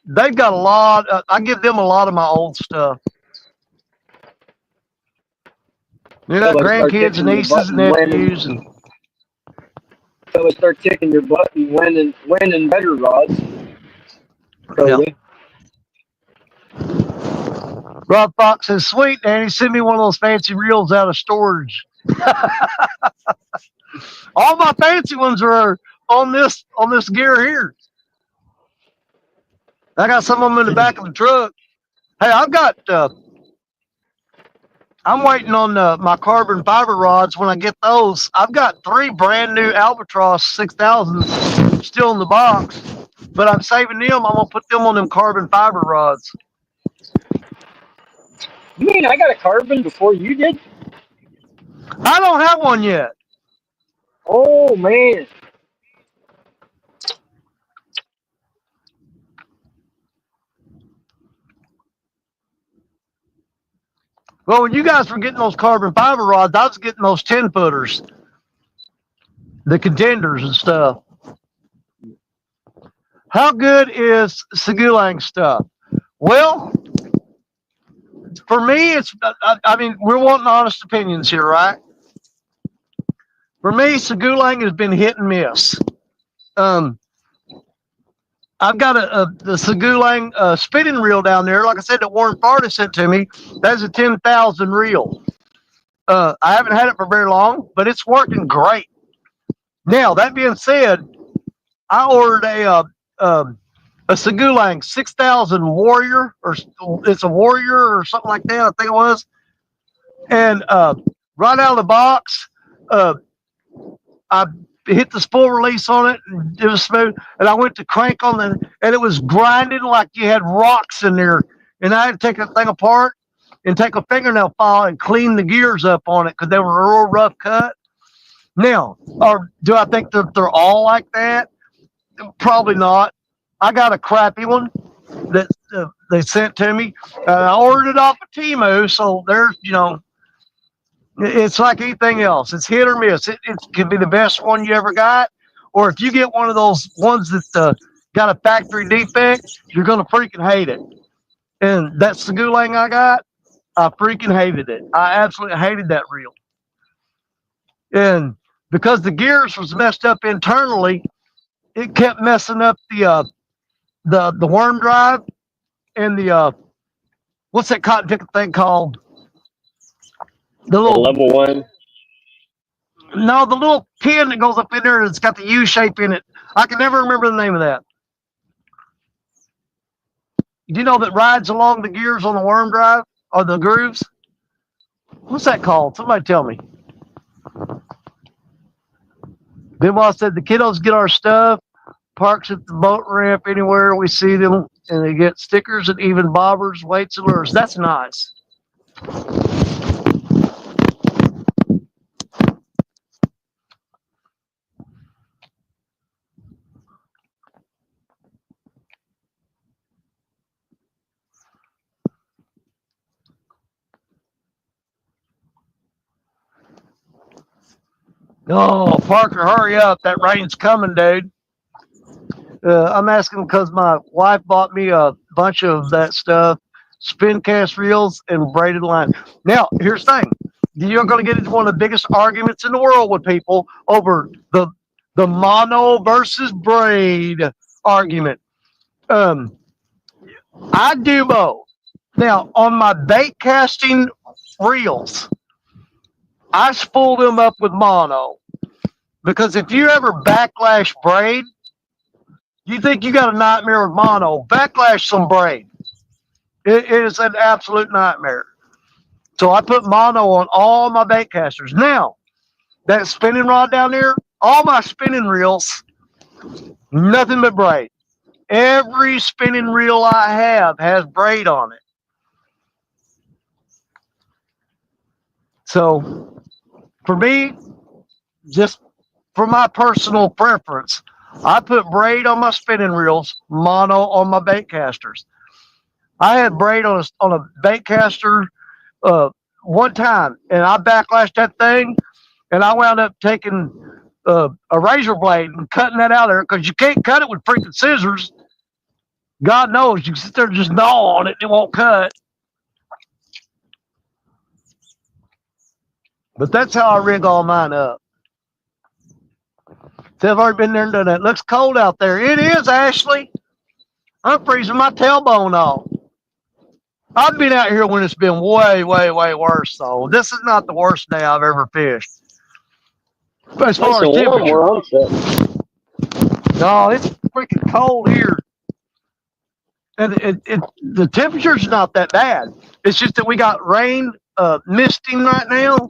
They've got a lot. I give them a lot of my old stuff. You got grandkids and nieces and nephews. So start kicking your butt and winning better rods. Yep. Rob Fox says, sweet, Danny, send me one of those fancy reels out of storage. All my fancy ones are on this gear here. I got some of them in the back of the truck. Hey, I've got, I'm waiting on my carbon fiber rods. When I get those, I've got 3 brand new Albatross 6000 still in the box, but I'm saving them. I'm going to put them on them carbon fiber rods. You mean I got a carbon before you did? I don't have one yet. Oh, man. Well, when you guys were getting those carbon fiber rods, I was getting those 10-footers, the contenders and stuff. How good is Segulang stuff? Well, for me, it's, I mean, we're wanting honest opinions here, right? For me, Segulang has been hit and miss. I've got the Segulang spinning reel down there. Like I said, that Warren Farley sent to me. That's a 10,000 reel. I haven't had it for very long, but it's working great. Now, that being said, I ordered a Segulang 6000 Warrior, or it's a Warrior or something like that, I think it was. And right out of the box, I hit the spool release on it, and it was smooth. And I went to crank on the, and it was grinding like you had rocks in there. And I had to take the thing apart and take a fingernail file and clean the gears up on it because they were a real rough cut. Now, or do I think that they're all like that? Probably not. I got a crappy one that they sent to me. I ordered it off of Temu, so there's, you know, it's like anything else. It's hit or miss. It can be the best one you ever got, or if you get one of those ones that got a factory defect, you're going to freaking hate it. And that Segulang I got, I freaking hated it. I absolutely hated that reel. And because the gears was messed up internally, it kept messing up the worm drive and the what's that cotton picker thing called? The little level 1. No, the little pin that goes up in there that's got the U shape in it. I can never remember the name of that. Do you know that rides along the gears on the worm drive or the grooves? What's that called? Somebody tell me. Then while I said the kiddos get our stuff, parks at the boat ramp, anywhere we see them, and they get stickers and even bobbers, weights, and lures. That's nice. Oh, Parker, hurry up. That rain's coming, dude. I'm asking because my wife bought me a bunch of that stuff, spin cast reels and braided line. Now, here's the thing. You're going to get into one of the biggest arguments in the world with people over the mono versus braid argument. I do both. Now, on my bait casting reels, I spool them up with mono because if you ever backlash braid, you think you got a nightmare with mono, backlash some braid. It is an absolute nightmare. So I put mono on all my bait casters. Now, that spinning rod down there, all my spinning reels, nothing but braid. Every spinning reel I have has braid on it. So for me, just for my personal preference, I put braid on my spinning reels, mono on my bait casters. I had braid on a bait caster one time, and I backlashed that thing, and I wound up taking a razor blade and cutting that out of there because you can't cut it with freaking scissors. God knows you can sit there and just gnaw on it, and it won't cut. But that's how I rig all mine up. So I've already been there and done that. It looks cold out there. It is, Ashley. I'm freezing my tailbone off. I've been out here when it's been way, way, way worse, though. This is not the worst day I've ever fished. But as far as temperature. No, it's freaking cold here. And the temperature's not that bad. It's just that we got rain misting right now.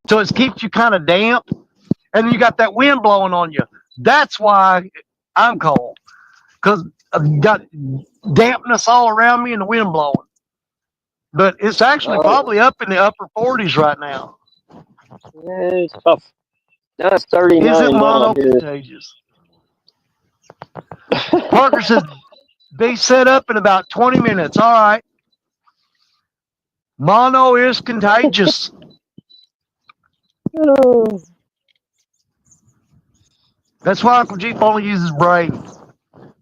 So it keeps you kind of damp. And you got that wind blowing on you. That's why I'm cold. Because I've got dampness all around me and the wind blowing. But it's actually probably up in the upper 40s right now. Yeah, it's tough. Now it's 39. Is it mono contagious? Parker says, be set up in about 20 minutes. All right. Mono is contagious. That's why Uncle Jeep only uses braid.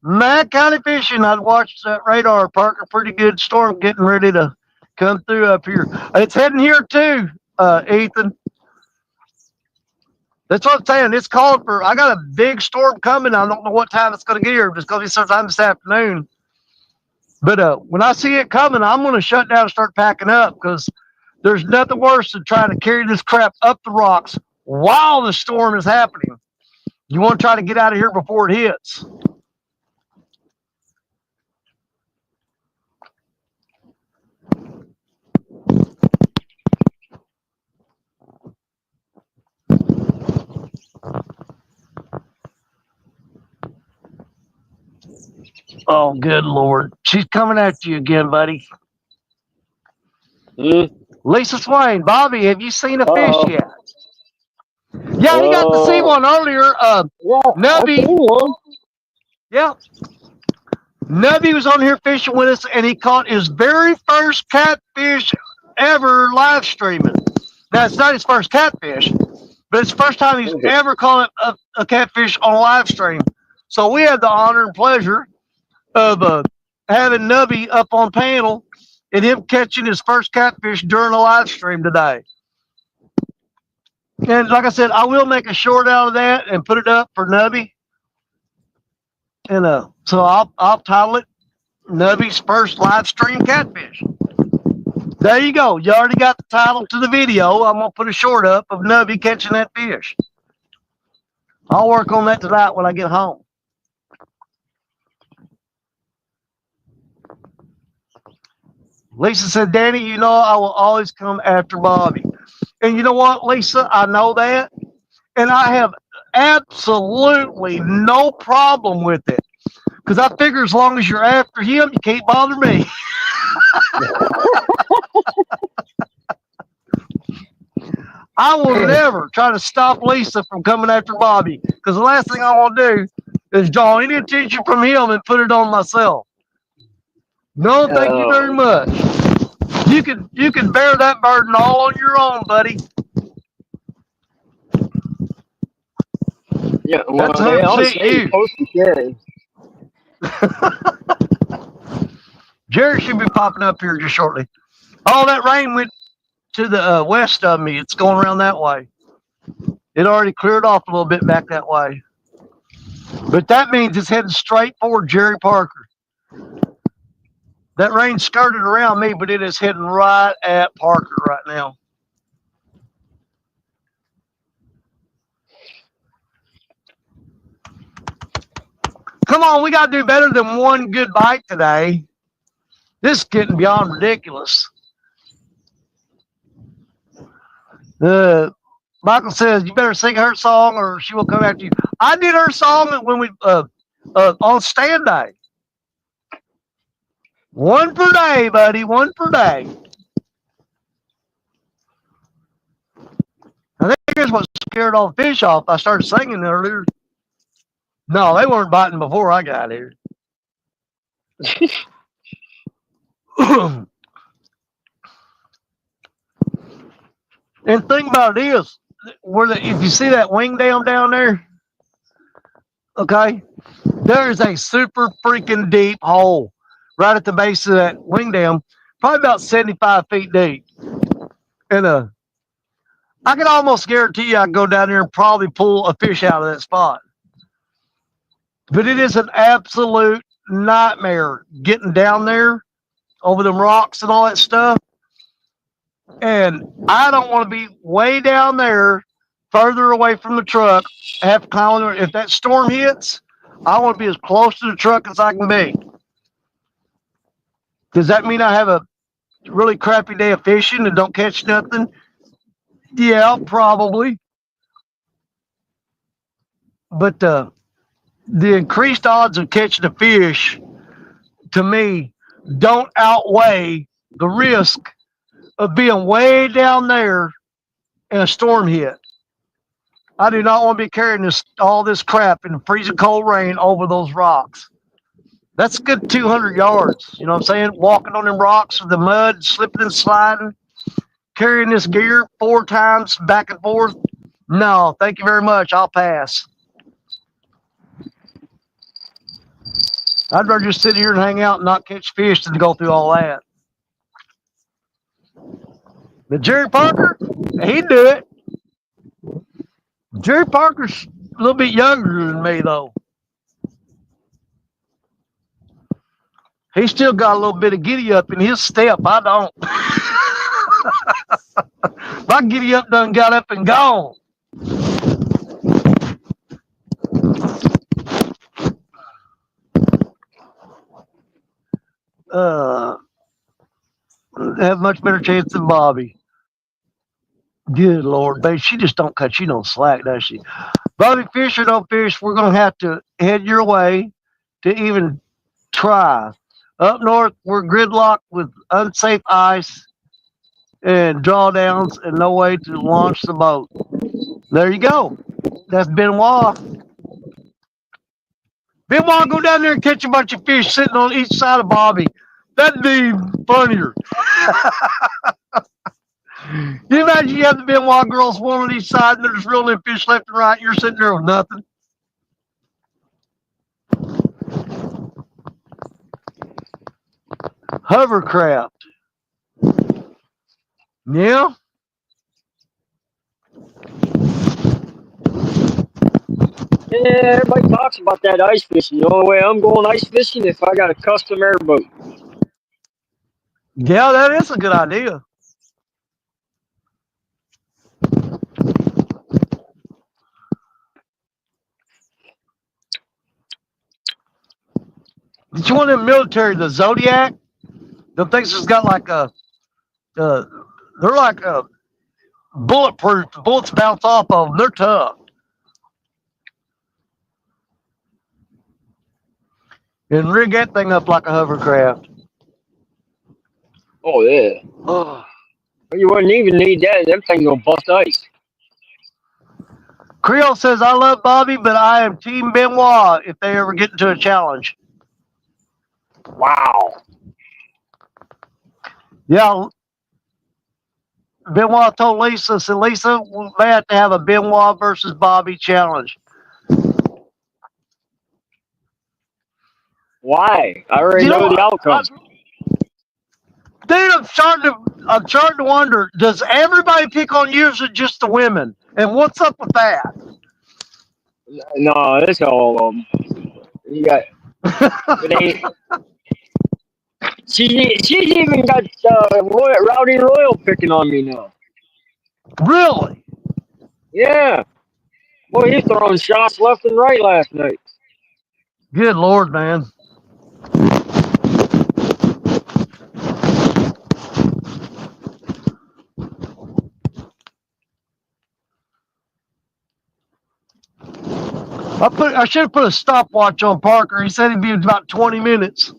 Mad County Fishing, I'd watched that radar, Parker. Pretty good storm getting ready to come through up here. It's heading here too, Ethan. That's what I'm saying. It's called for. I got a big storm coming. I don't know what time it's going to get here. It's going to be sometime this afternoon. But when I see it coming, I'm going to shut down and start packing up because there's nothing worse than trying to carry this crap up the rocks while the storm is happening. You want to try to get out of here before it hits. Oh, good Lord. She's coming after you again, buddy. Lisa Swain, Bobby, have you seen a fish yet? Yeah, he got to see one earlier. Nubby. Yeah. Nubby was on here fishing with us, and he caught his very first catfish ever live streaming. Now, it's not his first catfish, but it's the first time he's ever caught a catfish on a live stream. So we had the honor and pleasure of having Nubby up on panel and him catching his first catfish during a live stream today. And like I said, I will make a short out of that and put it up for Nubby. And so I'll title it Nubby's First Live Stream Catfish. There you go. You already got the title to the video. I'm going to put a short up of Nubby catching that fish. I'll work on that tonight when I get home. Lisa said, Danny, you know I will always come after Bobby. And you know what, Lisa? I know that. And I have absolutely no problem with it. Because I figure as long as you're after him, you can't bother me. I will never try to stop Lisa from coming after Bobby. Because the last thing I want to do is draw any attention from him and put it on myself. No, thank you very much. You can bear that burden all on your own, buddy. Yeah, well, That's they always 100% say you're you. supposed to carry. Jerry should be popping up here just shortly. All that rain went to the west of me. It's going around that way. It already cleared off a little bit back that way. But that means it's heading straight for Jerry Parker. That rain skirted around me, but it is heading right at Parker right now. Come on, we got to do better than one good bite today. This is getting beyond ridiculous. Michael says, you better sing her song or she will come after you. I did her song when we on stand day. One per day, buddy. One per day. I think here's what scared all the fish off. I started singing earlier. No, they weren't biting before I got here. And the thing about it is, if you see that wing dam down there, okay, there is a super freaking deep hole right at the base of that wing dam, probably about 75 feet deep. And I can almost guarantee you I can go down there and probably pull a fish out of that spot. But it is an absolute nightmare getting down there over them rocks and all that stuff. And I don't want to be way down there, further away from the truck. Have to climb over. If that storm hits, I want to be as close to the truck as I can be. Does that mean I have a really crappy day of fishing and don't catch nothing? Yeah, probably. But the increased odds of catching a fish, to me, don't outweigh the risk of being way down there and a storm hit. I do not want to be carrying all this crap in freezing cold rain over those rocks. That's a good 200 yards. You know what I'm saying? Walking on them rocks with the mud, slipping and sliding, carrying this gear 4 times back and forth. No, thank you very much. I'll pass. I'd rather just sit here and hang out and not catch fish than to go through all that. But Jerry Parker, he'd do it. Jerry Parker's a little bit younger than me, though. He's still got a little bit of giddy up in his step. I don't. My giddy up done got up and gone. Have much better chance than Bobby. Good Lord, babe, she just don't cut you no slack, does she? Bobby, fish or no fish, we're going to have to head your way to even try. Up north, we're gridlocked with unsafe ice and drawdowns and no way to launch the boat. There you go. That's Benoit. Benoit, go down there and catch a bunch of fish sitting on each side of Bobby. That'd be funnier. You imagine you have the Benoit girls, one on each side, and they're just reeling fish left and right. You're sitting there with nothing. Hovercraft. Yeah. Yeah, everybody talks about that ice fishing. The only way I'm going ice fishing if I got a custom airboat. Yeah, that is a good idea. Did you want them military, the Zodiac? Them things that's got like they're like bulletproof. The bullets bounce off of them. They're tough. and rig that thing up like a hovercraft. Oh yeah. Oh. You wouldn't even need that. Them things gonna bust ice. Creole says, I love Bobby, but I am Team Benoit if they ever get into a challenge. Wow. Yeah, Benoit told Lisa, said, Lisa, we may have to have a Benoit versus Bobby challenge. Why? I already You know know, the outcome. dude, I'm starting to wonder, does everybody pick on you or is it just the women? And what's up with that? No, that's all of them. You got it ain't. She's even got Rowdy Royal picking on me now. Really? Yeah. Boy, he's throwing shots left and right last night. Good Lord, man. I should have put a stopwatch on Parker. He said he'd be about 20 minutes.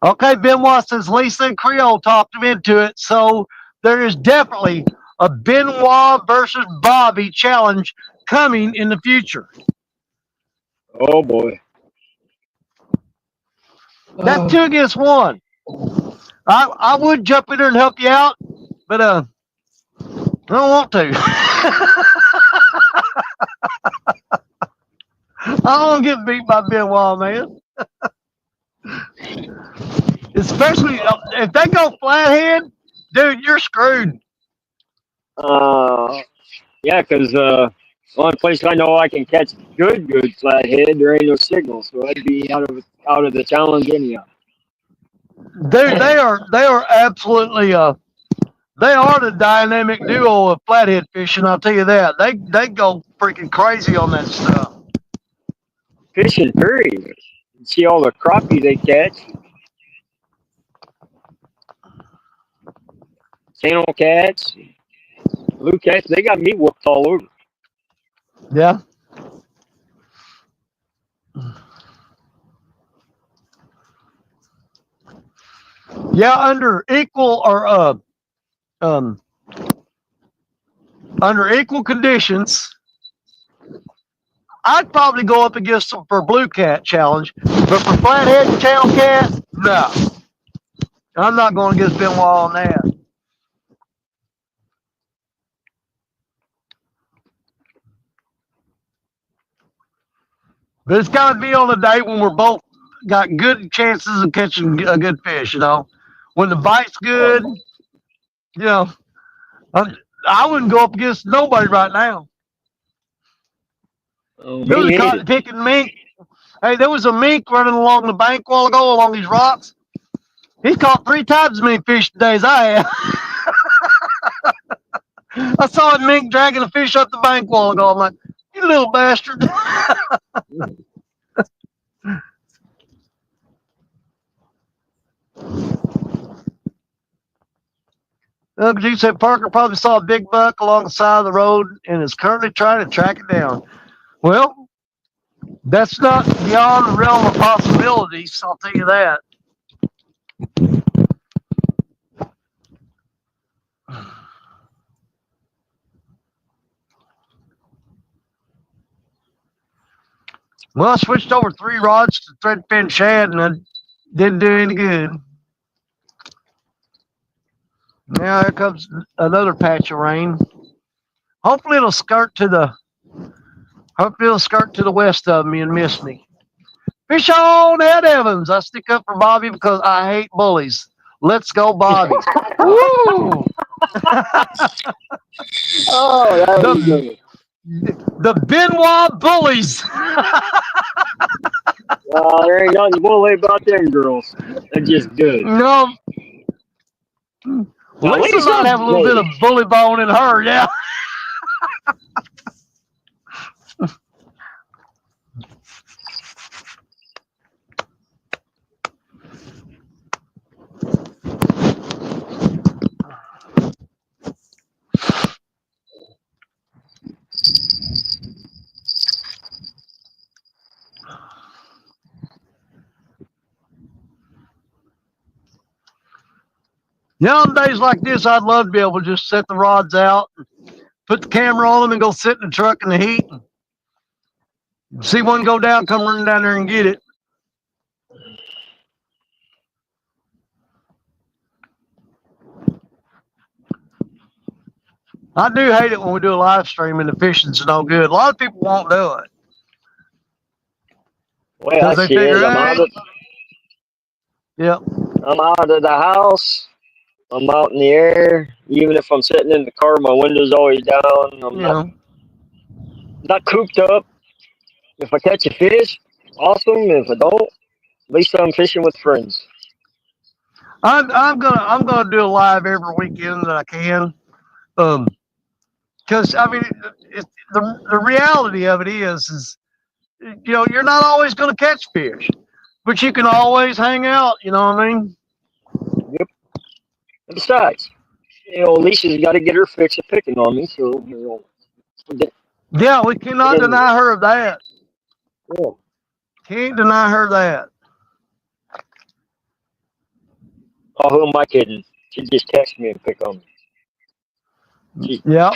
Okay, Benoit says Lisa and Creole talked him into it, so there is definitely a Benoit versus Bobby challenge coming in the future. Oh boy. That's 2 against 1. I would jump in there and help you out, but I don't want to. I don't want to get beat by Benoit, man. Especially if they go flathead, dude, you're screwed. Yeah, because the only place I know I can catch good flathead, there ain't no signal, so I'd be out of the challenge anyhow. Dude, they are absolutely they are the dynamic duo of flathead fishing. I'll tell you that. They go freaking crazy on that stuff. Fishing, period. See all the crappie they catch, channel cats, blue cats. They got me whooped all over. Yeah. Yeah, under equal or um under equal conditions, I'd probably go up against them for blue cat challenge, but for flathead and channel cat, no. I'm not going against Benoit on that. But it's got to be on a day when we're both got good chances of catching a good fish, you know. When the bite's good, you know, I wouldn't go up against nobody right now. Oh, There was a me either. cotton picking mink. Hey, there was a mink running along the bank a while ago along these rocks. He's caught 3 times as many fish today as I have. I saw a mink dragging a fish up the bank a while ago. I'm like, you little bastard. Uncle G said Parker probably saw a big buck along the side of the road and is currently trying to track it down. Well, that's not beyond the realm of possibilities, I'll tell you that. Well, I switched over 3 rods to threadfin shad and I didn't do any good. Now here comes another patch of rain. Hopefully it'll skirt to the west of me and miss me. Fish on, Ed Evans. I stick up for Bobby because I hate bullies. Let's go, Bobby. Woo! Oh, that was good. The Benoit bullies. There ain't nothing bully about them girls. They're just good. No. Now, Lisa Lisa, might have a little bit of maybe. bully bone in her, yeah. On days like this, I'd love to be able to just set the rods out, put the camera on them, and go sit in the truck in the heat and see one go down, come running down there and get it. I do hate it when we do a live stream and the fishing's no good. A lot of people won't do it Way I because they see it, figure, hey, yep. I'm out of the house. I'm out in the air. Even if I'm sitting in the car, my window's always down. I'm You know, not cooped up. If I catch a fish, awesome. If I don't, at least I'm fishing with friends. I'm gonna do a live every weekend that I can. Because I mean, the reality of it is you're not always gonna catch fish, but you can always hang out. You know what I mean? Yep. And besides, Alicia's got to get her fix of picking on me, so Yeah, we cannot deny her of that. Yeah. Can't deny her that. Oh, who am I kidding? She just texts me and pick on me. Yeah.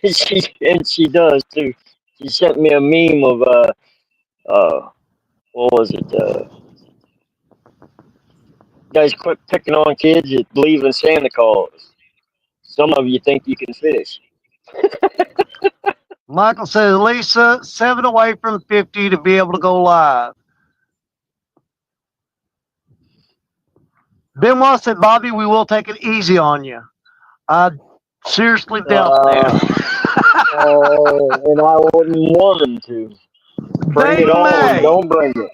She does too. She sent me a meme of what was it? Guys, quit picking on kids that believe in Santa Claus. Some of you think you can fish. Michael says, Lisa, 7 away from 50 to be able to go live. Benoit said, Bobby, we will take it easy on you. I seriously doubt that. And I wouldn't want them to. Bring They it on may. or don't bring it.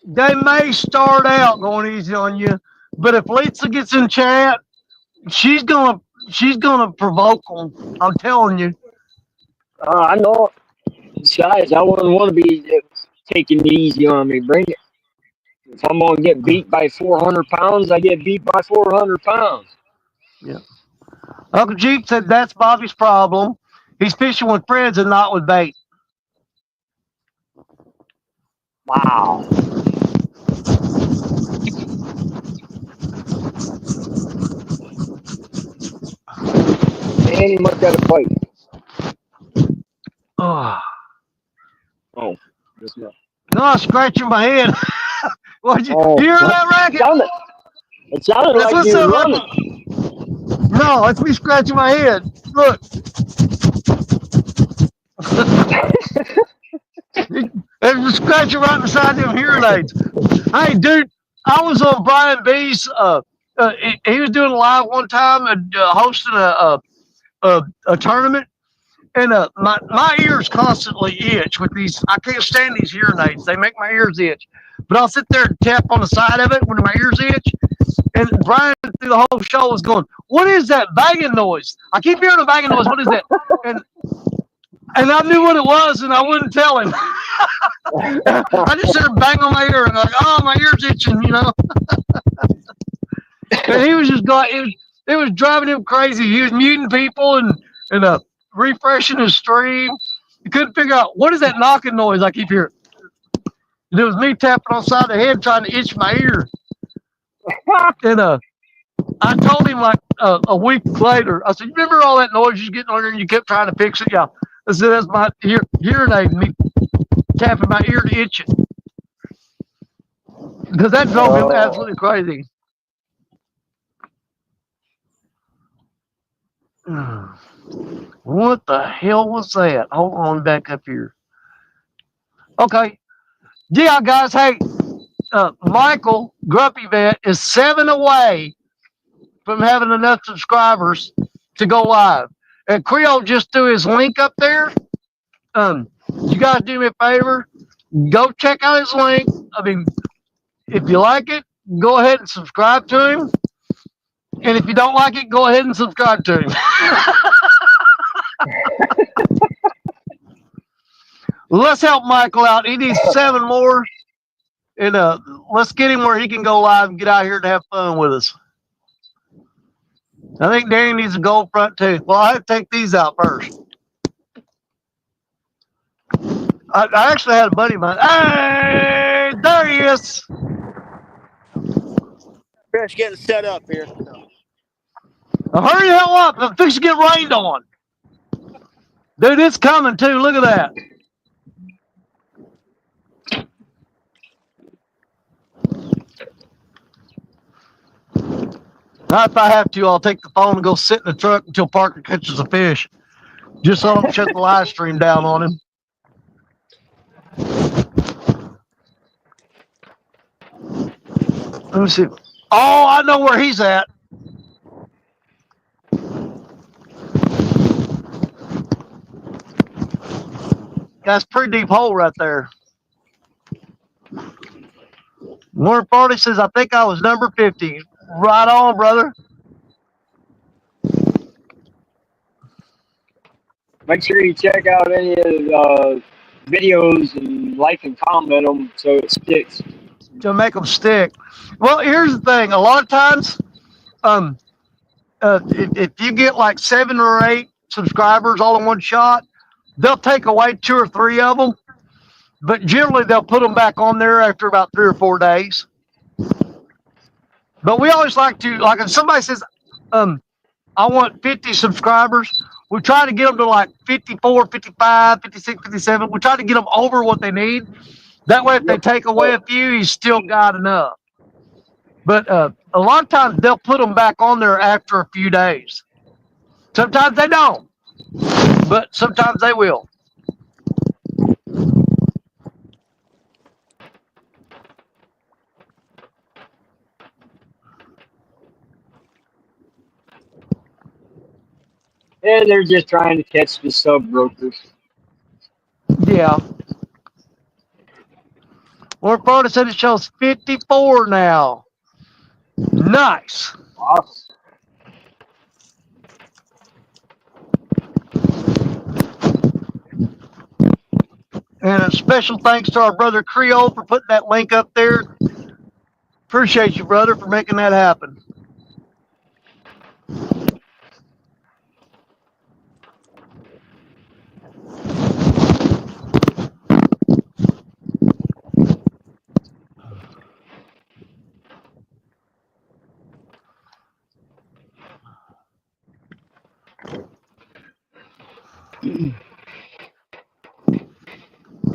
They may start out going easy on you, but if Lisa gets in chat, she's gonna provoke them. I'm telling you. I know. Besides, I wouldn't want to be taking it easy on me. Bring it. If I'm gonna get beat by 400 pounds, I get beat by 400 pounds. Yeah. Uncle Jeep said that's Bobby's problem. He's fishing with friends and not with bait. Wow. And he must have a fight. Oh, Just not. no, I'm scratching my head. What you hear What? that racket? It sounded That's like what you were sounded running. like. No, that's me scratching my head. Look. It was scratching right beside them hearing aids. Hey, dude, I was on Brian B's. He was doing a live one time and hosting a tournament, and my ears constantly itch with these. I can't stand these hearing aids. They make my ears itch. But I'll sit there and tap on the side of it when my ears itch. And Brian through the whole show was going, "What is that banging noise? I keep hearing a banging noise. What is that?" And I knew what it was, and I wouldn't tell him. I just said bang on my ear, and I'm like, "Oh, my ear's itching," And he was just going. It was driving him crazy. He was muting people and refreshing his stream. He couldn't figure out what is that knocking noise I keep hearing. And it was me tapping on the side of the head trying to itch my ear. And I told him like a week later. I said, "You remember all that noise you was getting on there and you kept trying to fix it?" Yeah. I said, "That's my hearing aid, me tapping my ear to itch it." Because that drove him absolutely crazy. What the hell was that? Hold on, back up here. Okay. Yeah, guys. Hey, Michael Grumpy Vet is 7 away from having enough subscribers to go live. And Creole just threw his link up there. You guys do me a favor. Go check out his link. I mean, if you like it, go ahead and subscribe to him. And if you don't like it, go ahead and subscribe to him. Let's help Michael out. He needs 7 more. And let's get him where he can go live and get out here to have fun with us. I think Danny needs a gold front tooth. Well, I have to take these out first. I actually had a buddy of mine. Hey, there he is. Fish getting set up here. So. Now hurry the hell up. I'm fixing to get rained on. Dude, it's coming too. Look at that. Now, if I have to, I'll take the phone and go sit in the truck until Parker catches a fish. Just so I don't shut the live stream down on him. Let me see. Oh, I know where he's at. That's a pretty deep hole right there. Warren Party says, I think I was number 50. Right on, brother. Make sure you check out any of the videos and like and comment them so it sticks. To make them stick. Well, here's the thing. A lot of times, if you get like 7 or 8 subscribers all in one shot, they'll take away 2 or 3 of them. But generally, they'll put them back on there after about 3 or 4 days. But we always like to, like if somebody says, I want 50 subscribers, we try to get them to like 54, 55, 56, 57. We try to get them over what they need. That way, if they take away a few, he's still got enough. But a lot of times, they'll put them back on there after a few days. Sometimes they don't, but sometimes they will. And they're just trying to catch the sub brokers. Yeah. Warren Florida said it shows 54 now. Nice. Awesome. And a special thanks to our brother Creole for putting that link up there. Appreciate you, brother, for making that happen.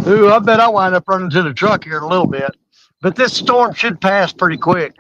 Ooh, I bet I'll wind up running to the truck here in a little bit. But this storm should pass pretty quick.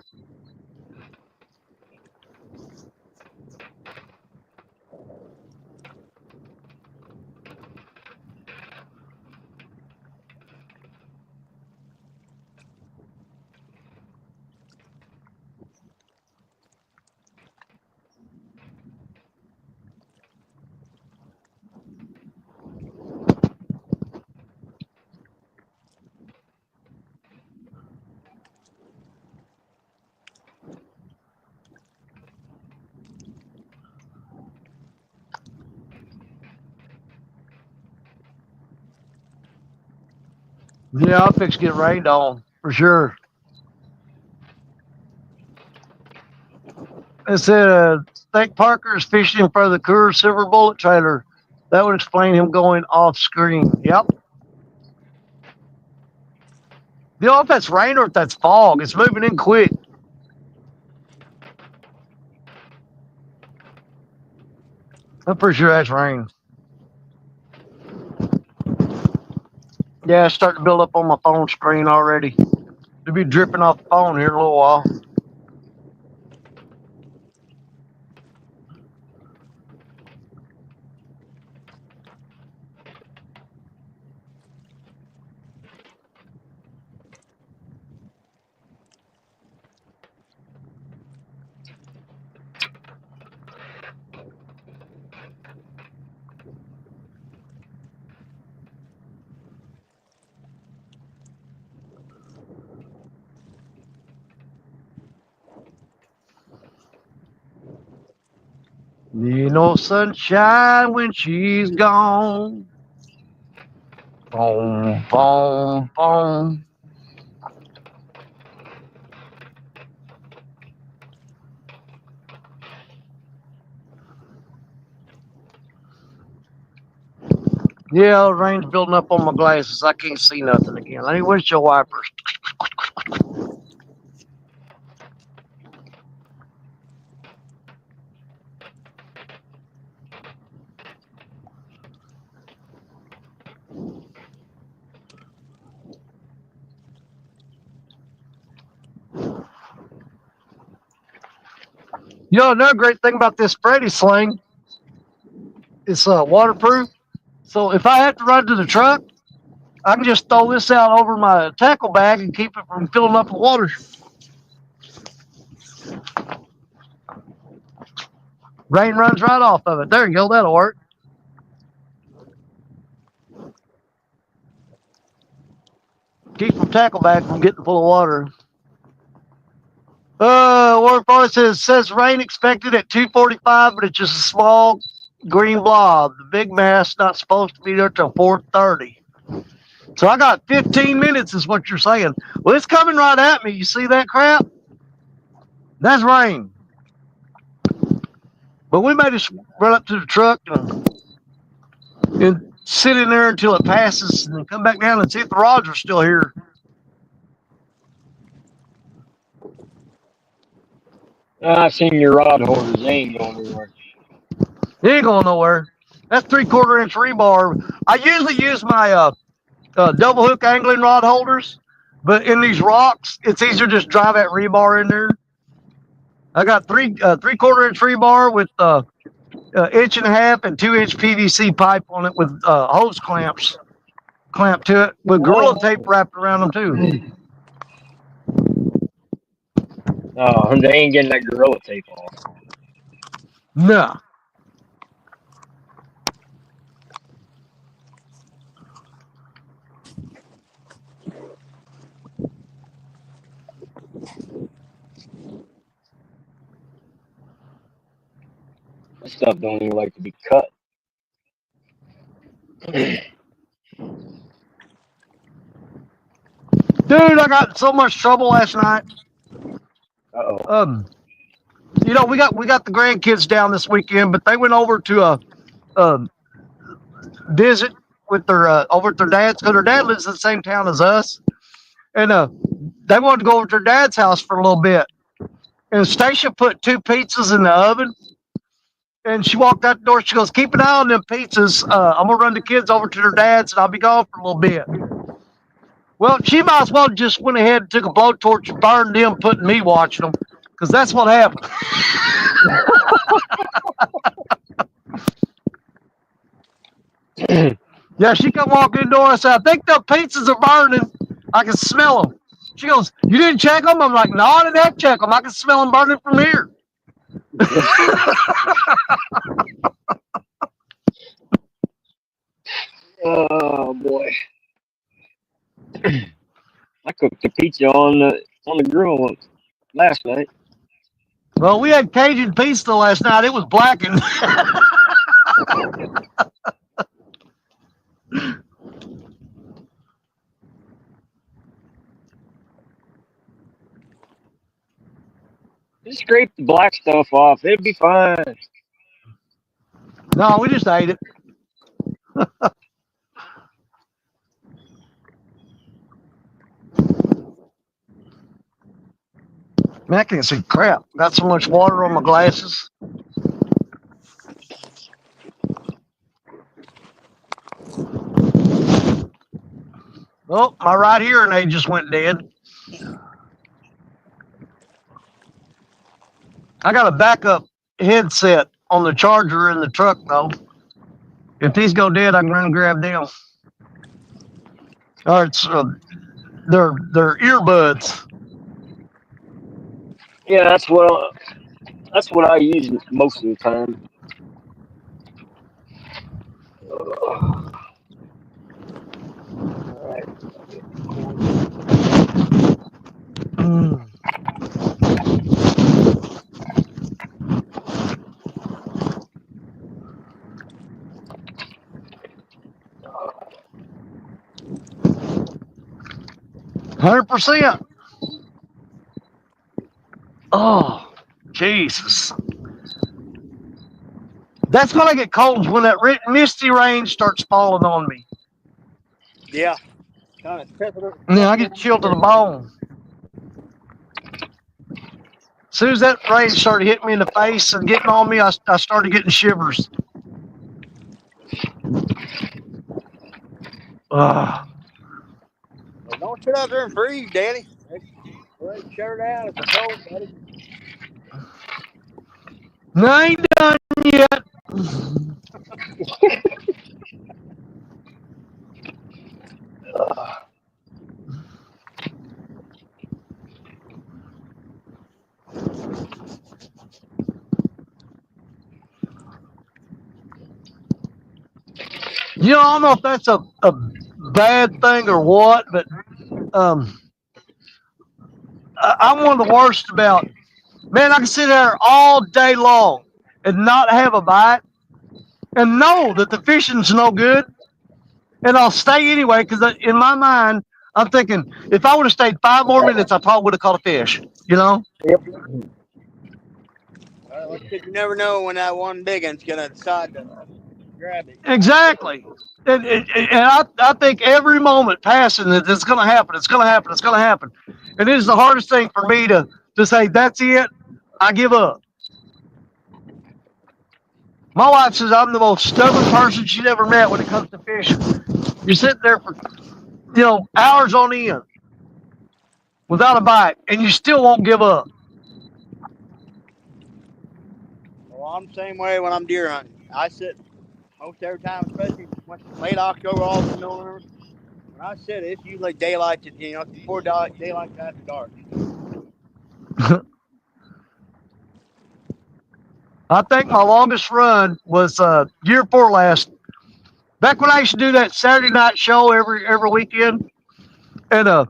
Yeah, I'll fix to get rained on for sure. It said, think Parker is fishing in front of the Coors Silver Bullet trailer. That would explain him going off screen. Yep. You know if that's rain or if that's fog. It's moving in quick. I'm pretty sure that's rain. Yeah, it's starting to build up on my phone screen already. It'll be dripping off the phone here in a little while. Need no sunshine when she's gone. Boom, boom, boom. Yeah, the rain's building up on my glasses. I can't see nothing again. Let me windshield wipers. You know, another great thing about this Freddy sling, it's waterproof. So if I have to run to the truck, I can just throw this out over my tackle bag and keep it from filling up with water. Rain runs right off of it. There you go. That'll work. Keep my tackle bag from getting full of water. Warren Forest says rain expected at 2:45, but it's just a small green blob. The big mass not supposed to be there till 4:30. So I got 15 minutes, is what you're saying. Well, it's coming right at me. You see that crap? That's rain. But we may just run up to the truck and sit in there until it passes, and then come back down and see if the rods are still here. I've seen your rod holders. They ain't going anywhere. It ain't going nowhere. That's 3/4 inch rebar. I usually use my double hook angling rod holders, but in these rocks, it's easier to just drive that rebar in there. I got 3/4 inch rebar with 1.5 inch and 2 inch PVC pipe on it with hose clamps clamped to it with Gorilla Tape wrapped around them too. Oh, they ain't getting that Gorilla Tape off. No. That stuff don't even like to be cut. Dude, I got so much trouble last night. Uh-oh. You know, we got the grandkids down this weekend, but they went over to visit with their over at their dad's, because their dad lives in the same town as us, and they wanted to go over to their dad's house for a little bit. And Stacia put 2 pizzas in the oven, and she walked out the door. She goes, "Keep an eye on them pizzas. I'm gonna run the kids over to their dad's, and I'll be gone for a little bit." Well, she might as well just went ahead and took a blowtorch and burned them, putting me watching them, because that's what happened. Yeah, she come walking in the door. I said, "I think the pizzas are burning. I can smell them." She goes, "You didn't check them?" I'm like, "No, I didn't have to check them. I can smell them burning from here." Oh boy. I cooked the pizza on the grill last night. Well, we had Cajun pizza last night. It was blackened. Just scrape the black stuff off. It'll be fine. No, we just ate it. Man, I can't see crap. Got so much water on my glasses. Oh, my right hearing aid just went dead. I got a backup headset on the charger in the truck, though. If these go dead, I can run and grab them. Or it's they're earbuds. Yeah, that's what I use most of the time. All right. 100%. Oh, Jesus. That's gonna get cold when that misty rain starts falling on me. Yeah. Kind of Yeah, I get chilled to the bone. As soon as that rain started hitting me in the face and getting on me, I started getting shivers. Well, don't sit out there and freeze, Danny. Go ahead and shut her down. It's a cold, buddy. I ain't done yet. You know, I don't know if that's a bad thing or what, but I'm one of the worst about, man, I can sit there all day long and not have a bite and know that the fishing's no good. And I'll stay anyway because in my mind, I'm thinking if I would have stayed 5 more minutes, I probably would have caught a fish, you know? Yep. Like I said, you never know when that one big one's gonna decide to grab it. Exactly. And I think every moment passing that it's going to happen, it's going to happen, it's going to happen. And it is the hardest thing for me to say, that's it, I give up. My wife says I'm the most stubborn person she's ever met when it comes to fishing. You're sitting there for, hours on end without a bite, and you still won't give up. Well, I'm the same way when I'm deer hunting. I sit most every time, especially when late October, all the November. When I sit, it's usually daylight to before daylight to after dark. I think my longest run was year before last. Back when I used to do that Saturday night show every weekend, and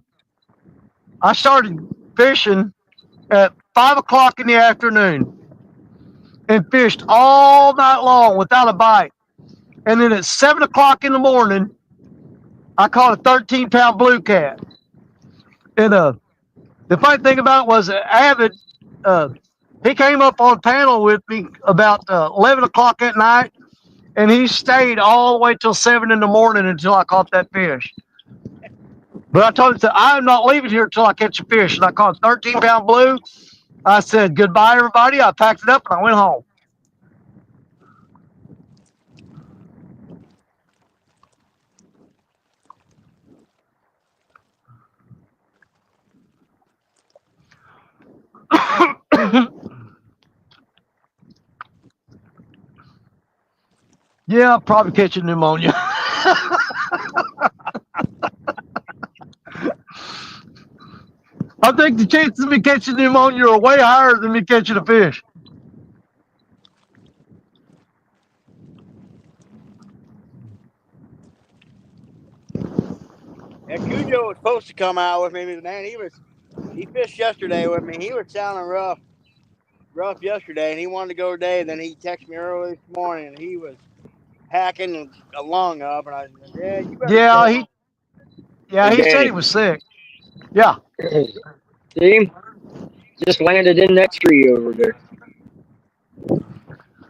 I started fishing at 5 o'clock in the afternoon and fished all night long without a bite. And then at 7 o'clock in the morning, I caught a 13-pound blue cat. And the funny thing about it was Avid, he came up on panel with me about 11 o'clock at night, and he stayed all the way till 7 in the morning until I caught that fish. But I told him, I'm not leaving here until I catch a fish. And I caught a 13-pound blue. I said, goodbye, everybody. I packed it up and I went home. Yeah, probably catching pneumonia. I think the chances of me catching pneumonia are way higher than me catching a fish. Yeah, Cujo was supposed to come out with me, man. He fished yesterday with me. He was sounding rough yesterday, and he wanted to go today. Then he texted me early this morning, and he was hacking a lung up, and I said, "Yeah, you better Yeah, chill." he said he Danny, was sick. Yeah. see, just landed in that tree over there.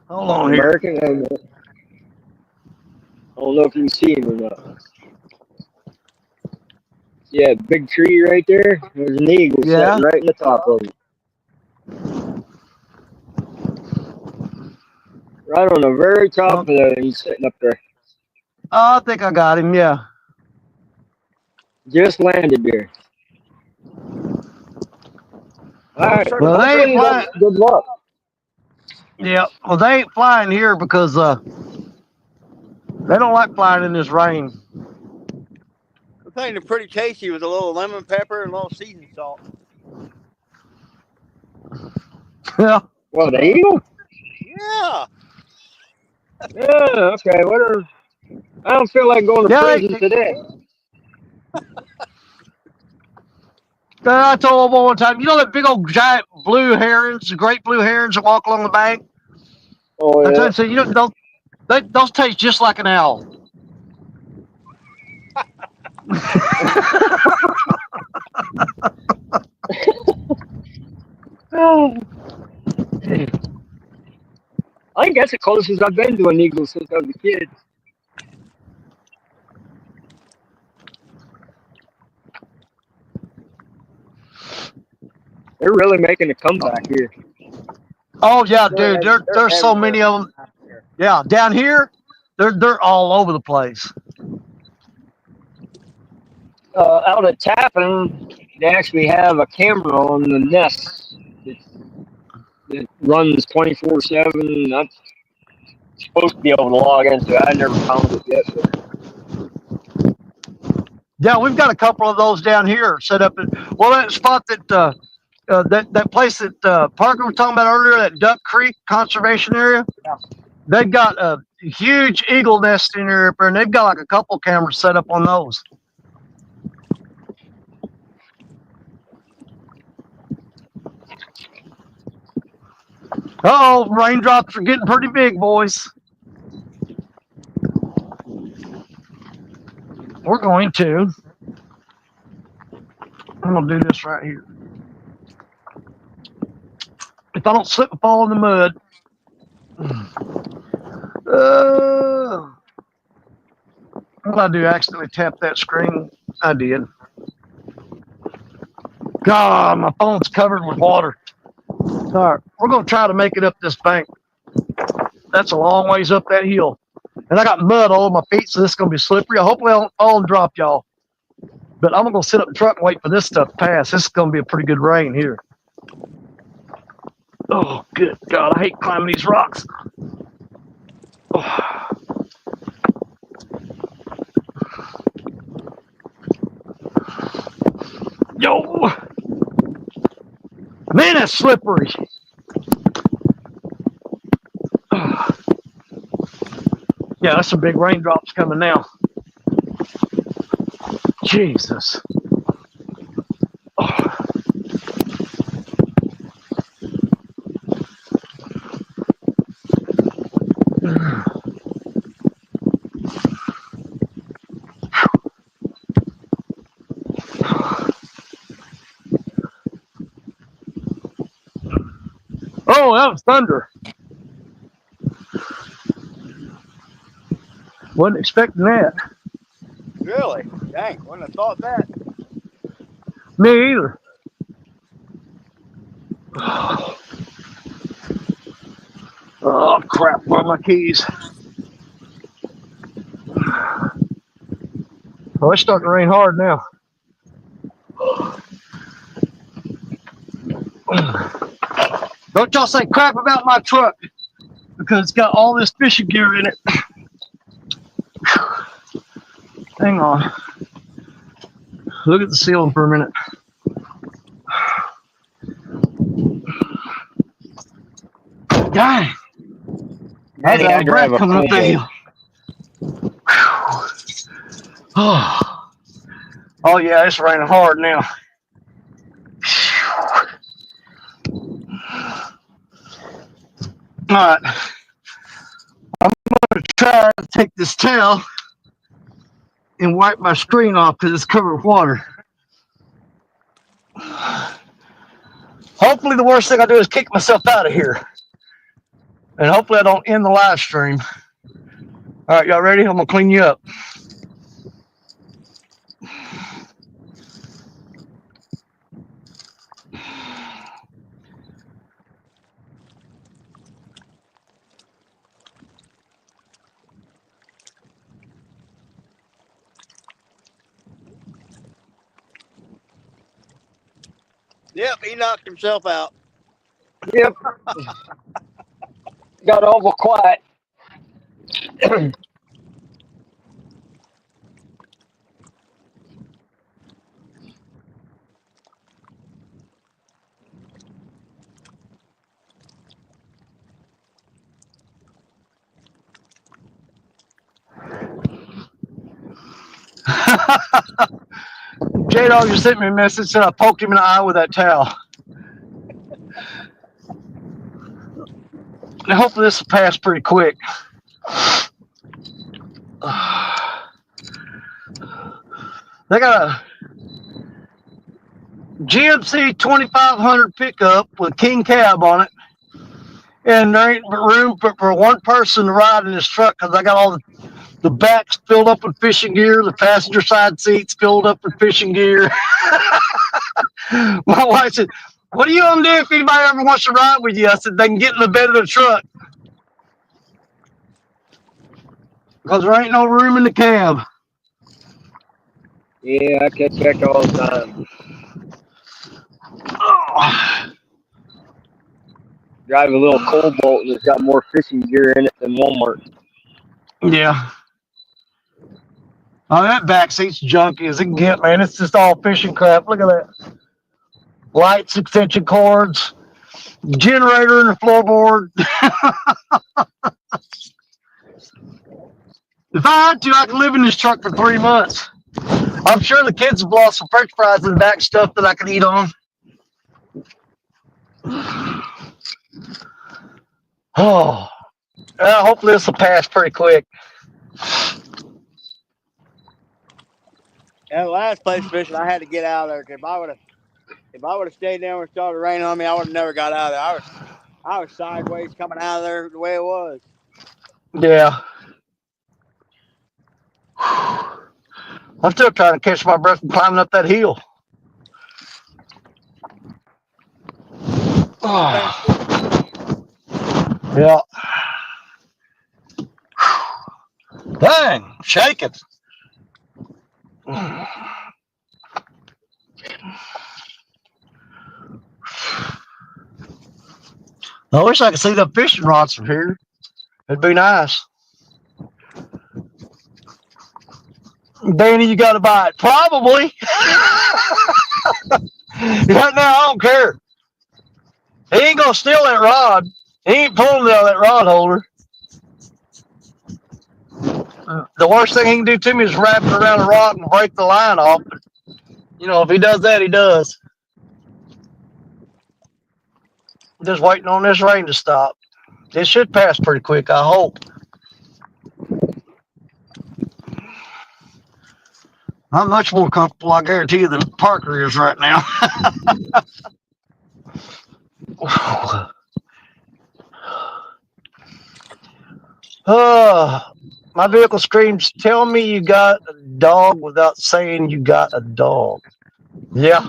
Hold on here. American. I don't know if you can see him or not. Yeah, big tree right there. There's an eagle Yeah. sitting right in the top of it. Right on the very top of it, he's sitting up there. I think I got him. Yeah. Just landed there. All right. Well, they Hopefully ain't you got flying. good luck. Yeah. Well, they ain't flying here because they don't like flying in this rain. The thing that's pretty tasty was a little lemon pepper and a little seasoned salt. Yeah. Well, the eagle? Yeah. Yeah, okay. Whatever. I don't feel like going to Yeah. prison today. I told them one time, you know that big old giant blue herons, the great blue herons that walk along the bank? Oh, I yeah. told him, those taste just like an owl. I think that's the closest I've been to an eagle since I was a kid. They're really making a comeback here. Oh yeah, dude. There's so Everywhere many of them. here. Yeah, down here, they're all over the place. Out at Tappan, they actually have a camera on the nest. that runs 24/7. I'm supposed to be able to log into it. I never found it yet. Yeah, we've got a couple of those down here set up. Well, that spot that place that Parker was talking about earlier, that Duck Creek Conservation Area, they've got a huge eagle nest in there, and they've got like a couple cameras set up on those. Uh-oh, raindrops are getting pretty big, boys. I'm going to do this right here. If I don't slip and fall in the mud. What did I do? Accidentally tap that screen? I did. God, my phone's covered with water. All right, we're going to try to make it up this bank. That's a long ways up that hill. And I got mud all over my feet, so this is going to be slippery. Hopefully I don't fall and drop y'all. But I'm going to sit up in the truck and wait for this stuff to pass. This is going to be a pretty good rain here. Oh, good God. I hate climbing these rocks. Oh. Yo. Man, that's slippery. Yeah, that's some big raindrops coming now. Jesus. Oh, that was thunder. Wasn't expecting that. Really? Dang, wouldn't have thought that. Me either. Oh, crap. Where are my keys? Oh, it's starting to rain hard now. Don't y'all say crap about my truck because it's got all this fishing gear in it. Hang on. Look at the ceiling for a minute. Dang. That's out of breath coming up that hill. Oh, yeah, it's raining hard now. All right. I'm going to try to take this towel and wipe my screen off because it's covered with water. Hopefully the worst thing I do is kick myself out of here. And hopefully I don't end the live stream. All right, y'all ready? I'm going to clean you up. Yep, he knocked himself out. Yep. Got awful quiet. J-Dog just sent me a message, said I poked him in the eye with that towel. Now, hopefully this will pass pretty quick. They got a GMC 2500 pickup with king cab on it, and there ain't room for one person to ride in this truck because I got all the backs filled up with fishing gear, the passenger side seats filled up with fishing gear. My wife said, "What are you gonna do if anybody ever wants to ride with you?" I said, "They can get in the bed of the truck because there ain't no room in the cab." Yeah, I catch that all the time. Oh. drive a little Cobalt and it's got more fishing gear in it than Walmart. Yeah. Oh, that back seat's junky as it can get, man. It's just all fishing crap. Look at that. Lights, extension cords, generator in the floorboard. If I had to, I could live in this truck for 3 months. I'm sure the kids have lost some french fries in the back stuff that I could eat on. Oh, hopefully this will pass pretty quick. And the last place fishing, I had to get out of there because if I would have stayed down and started raining on me, I would have never got out of there. I was sideways coming out of there the way it was. Yeah. I'm still trying to catch my breath from climbing up that hill. Oh. Yeah. Dang, shaking. I wish I could see the fishing rods from here. It'd be nice. Danny, you got to buy it. Probably. Right now, I don't care. He ain't going to steal that rod. He ain't pulling out that rod holder. The worst thing he can do to me is wrap it around a rock and break the line off. But, you know, if he does that, he does. I'm just waiting on this rain to stop. It should pass pretty quick, I hope. I'm much more comfortable, I guarantee you, than Parker is right now. My vehicle screams, tell me you got a dog without saying you got a dog. Yeah.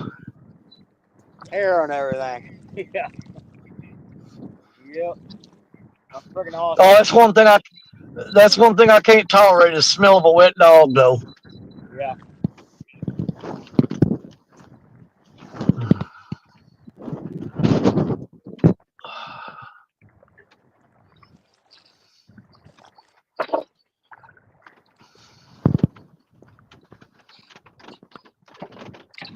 Hair and everything. Yeah. Yep. I'm freaking awesome. Oh, that's one thing I can't tolerate is the smell of a wet dog, though. Yeah.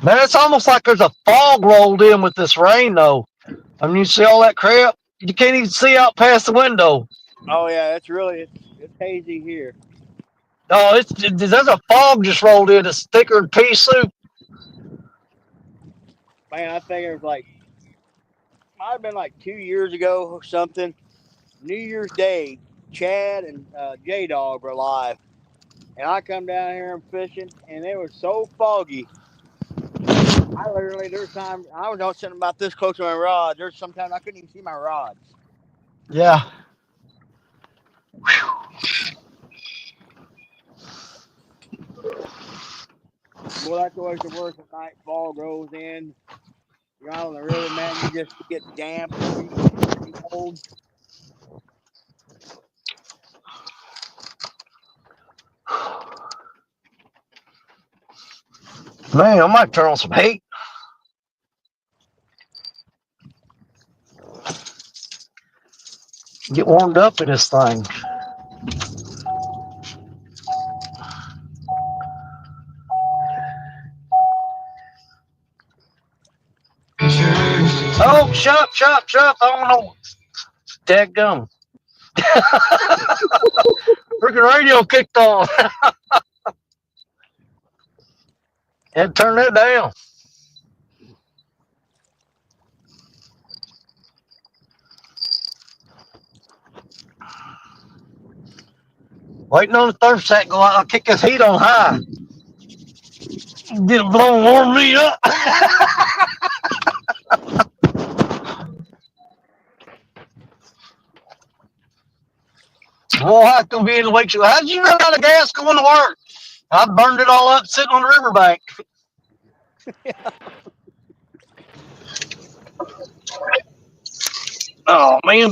Man, it's almost like there's a fog rolled in with this rain, though. I mean, you see all that crap? You can't even see out past the window. Oh yeah, it's hazy here. Oh, there's a fog just rolled in. It's thicker than pea soup. Man, I think it was might have been like 2 years ago or something. New Year's Day, Chad and J Dog were live, and I come down here and fishing, and it was so foggy. There's times I was not sitting about this close to my rod. There's sometimes I couldn't even see my rods. Yeah. Well, that's always the worst when night fog rolls in. You're out on the river, man. You just get damp and cold. Man, I might turn on some heat. Get warmed up in this thing. Oh, shut up. I don't know. Dadgum. Freaking radio kicked on. Had to turn that down. Waiting on the thermostat to go out. I'll kick this heat on high. Get it blowing, warm me up. Well, how convenient wakes you. How did you run out of gas going to work? I burned it all up sitting on the riverbank. Oh, man.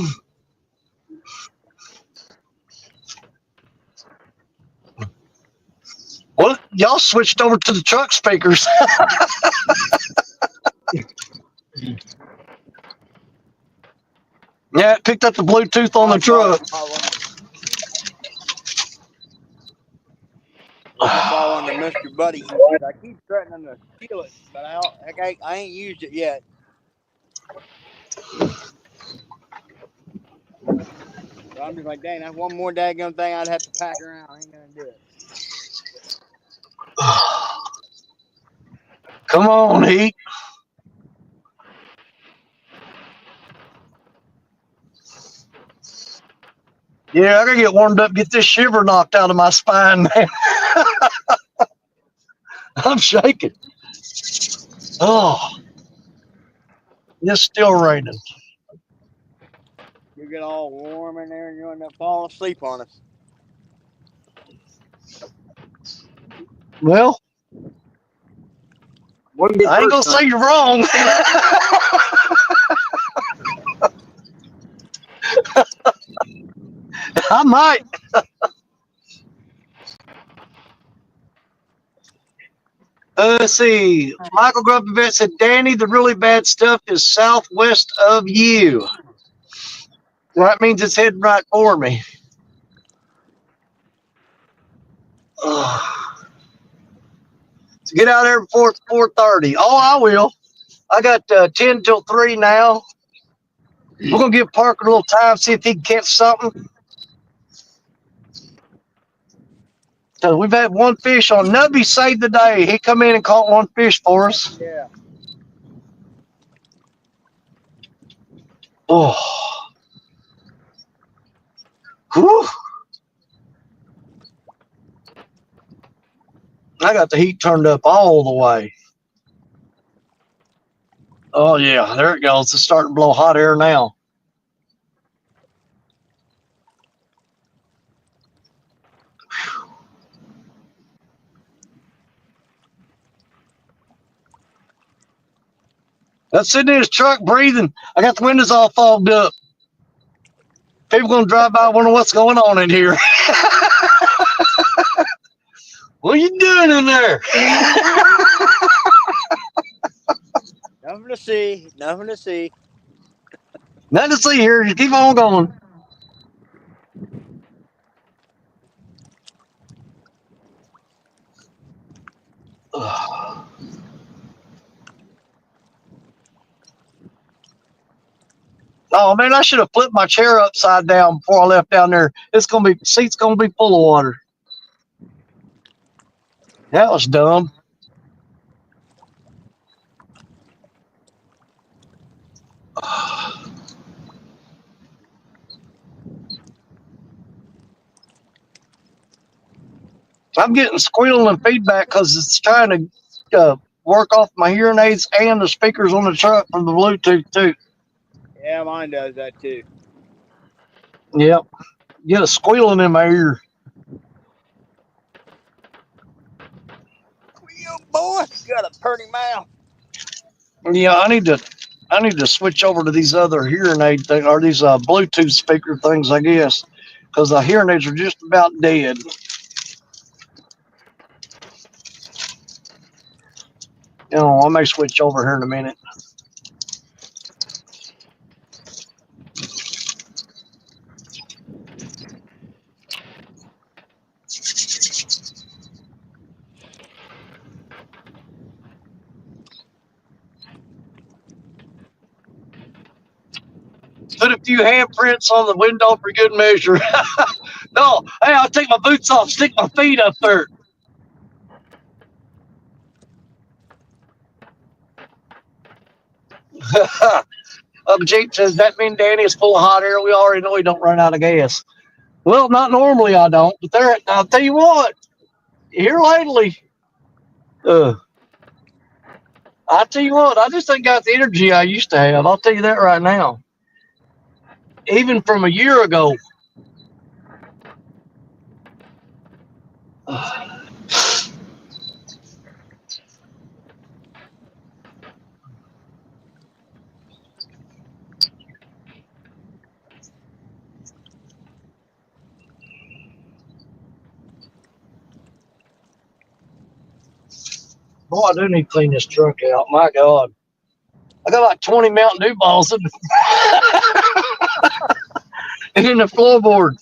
Well, y'all switched over to the truck speakers. Yeah, it picked up the Bluetooth on the truck. I'm following the Mr. Buddy YouTube. I keep threatening to steal it, but I ain't used it yet. So I'm just like, dang, that's one more daggone thing I'd have to pack around. I ain't gonna do it. Come on, Heat. Yeah, I gotta get warmed up, get this shiver knocked out of my spine, man. I'm shaking. Oh, it's still raining. You get all warm in there and you end up falling asleep on us. Well, One good I ain't gonna person. say you're wrong. I might. Let's see. Michael Grumpy Vet said, Danny, the really bad stuff is southwest of you. Well, that means it's heading right for me. So get out there before 4:30. Oh, I will. I got 10 till 3 now. We're going to give Parker a little time, see if he can catch something. So we've had one fish on Nubby saved the day. He come in and caught one fish for us. Yeah. Oh. Whew. I got the heat turned up all the way. Oh, yeah. There it goes. It's starting to blow hot air now. That's sitting in his truck breathing. I got the windows all fogged up. People going to drive by wonder what's going on in here. What are you doing in there? Nothing to see. Nothing to see. Nothing to see here. Just keep on going. Oh man, I should have flipped my chair upside down before I left down there. Seat's gonna be full of water. That was dumb. I'm getting squealing feedback because it's trying to work off my hearing aids and the speakers on the truck from the Bluetooth too. Yeah, mine does that too. Yep. Get a squealing in my ear. You boy, you got a pretty mouth. Yeah, I need to switch over to these other hearing aid things or these Bluetooth speaker things, I guess, because the hearing aids are just about dead. You know, I may switch over here in a minute. Put a few handprints on the window for good measure. No, hey, I'll take my boots off, stick my feet up there. Jeep says, that mean Danny is full of hot air. We already know he don't run out of gas. Well, not normally I don't, but I'll tell you what, here lately, I tell you what, I just ain't got the energy I used to have. I'll tell you that right now. Even from a year ago. Boy, I do need to clean this truck out. My God. I got like 20 Mountain Dew balls in in the floorboard.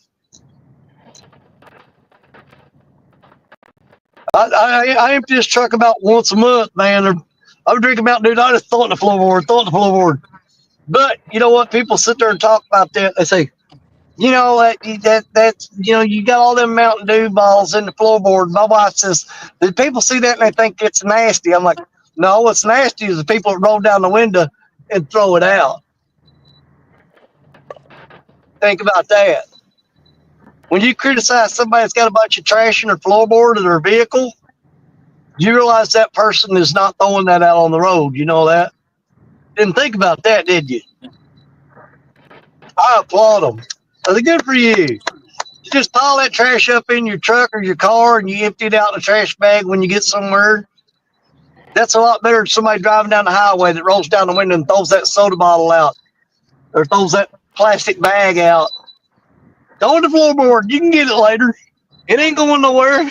I empty this truck about once a month, man. I'm drinking Mountain Dew. I just throw it in the floorboard. But you know what? People sit there and talk about that. They say, you know, that's you got all them Mountain Dew balls in the floorboard. My wife says, the people see that and they think it's nasty. I'm like, no, what's nasty is the people that roll down the window and throw it out. Think about that. When you criticize somebody that's got a bunch of trash in their floorboard of their vehicle, you realize that person is not throwing that out on the road. You know that? Didn't think about that, did you? I applaud them. Are they good for you? You just pile that trash up in your truck or your car and you empty it out in a trash bag when you get somewhere. That's a lot better than somebody driving down the highway that rolls down the window and throws that soda bottle out or throws that plastic bag out. Go on the floorboard. You can get it later. It ain't going nowhere.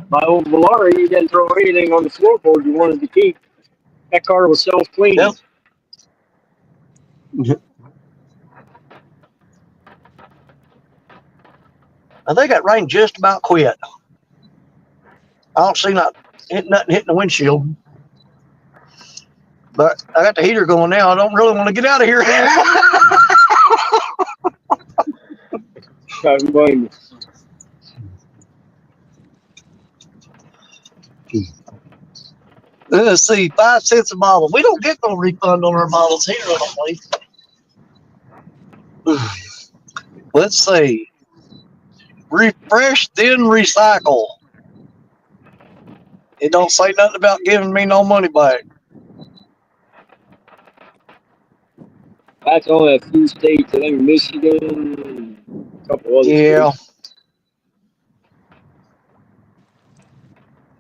My old Valari, you didn't throw anything on the floorboard you wanted to keep. That car was self-cleaning. Yep. I think that rain just about quit. I don't see nothing hitting the windshield. But I got the heater going now. I don't really want to get out of here. I don't blame you. Let's see, 5 cents a bottle. We don't get no refund on our bottles here, I don't believe. Let's see. Refresh, then recycle. It don't say nothing about giving me no money back. That's only a few states. I think Michigan, a couple other states.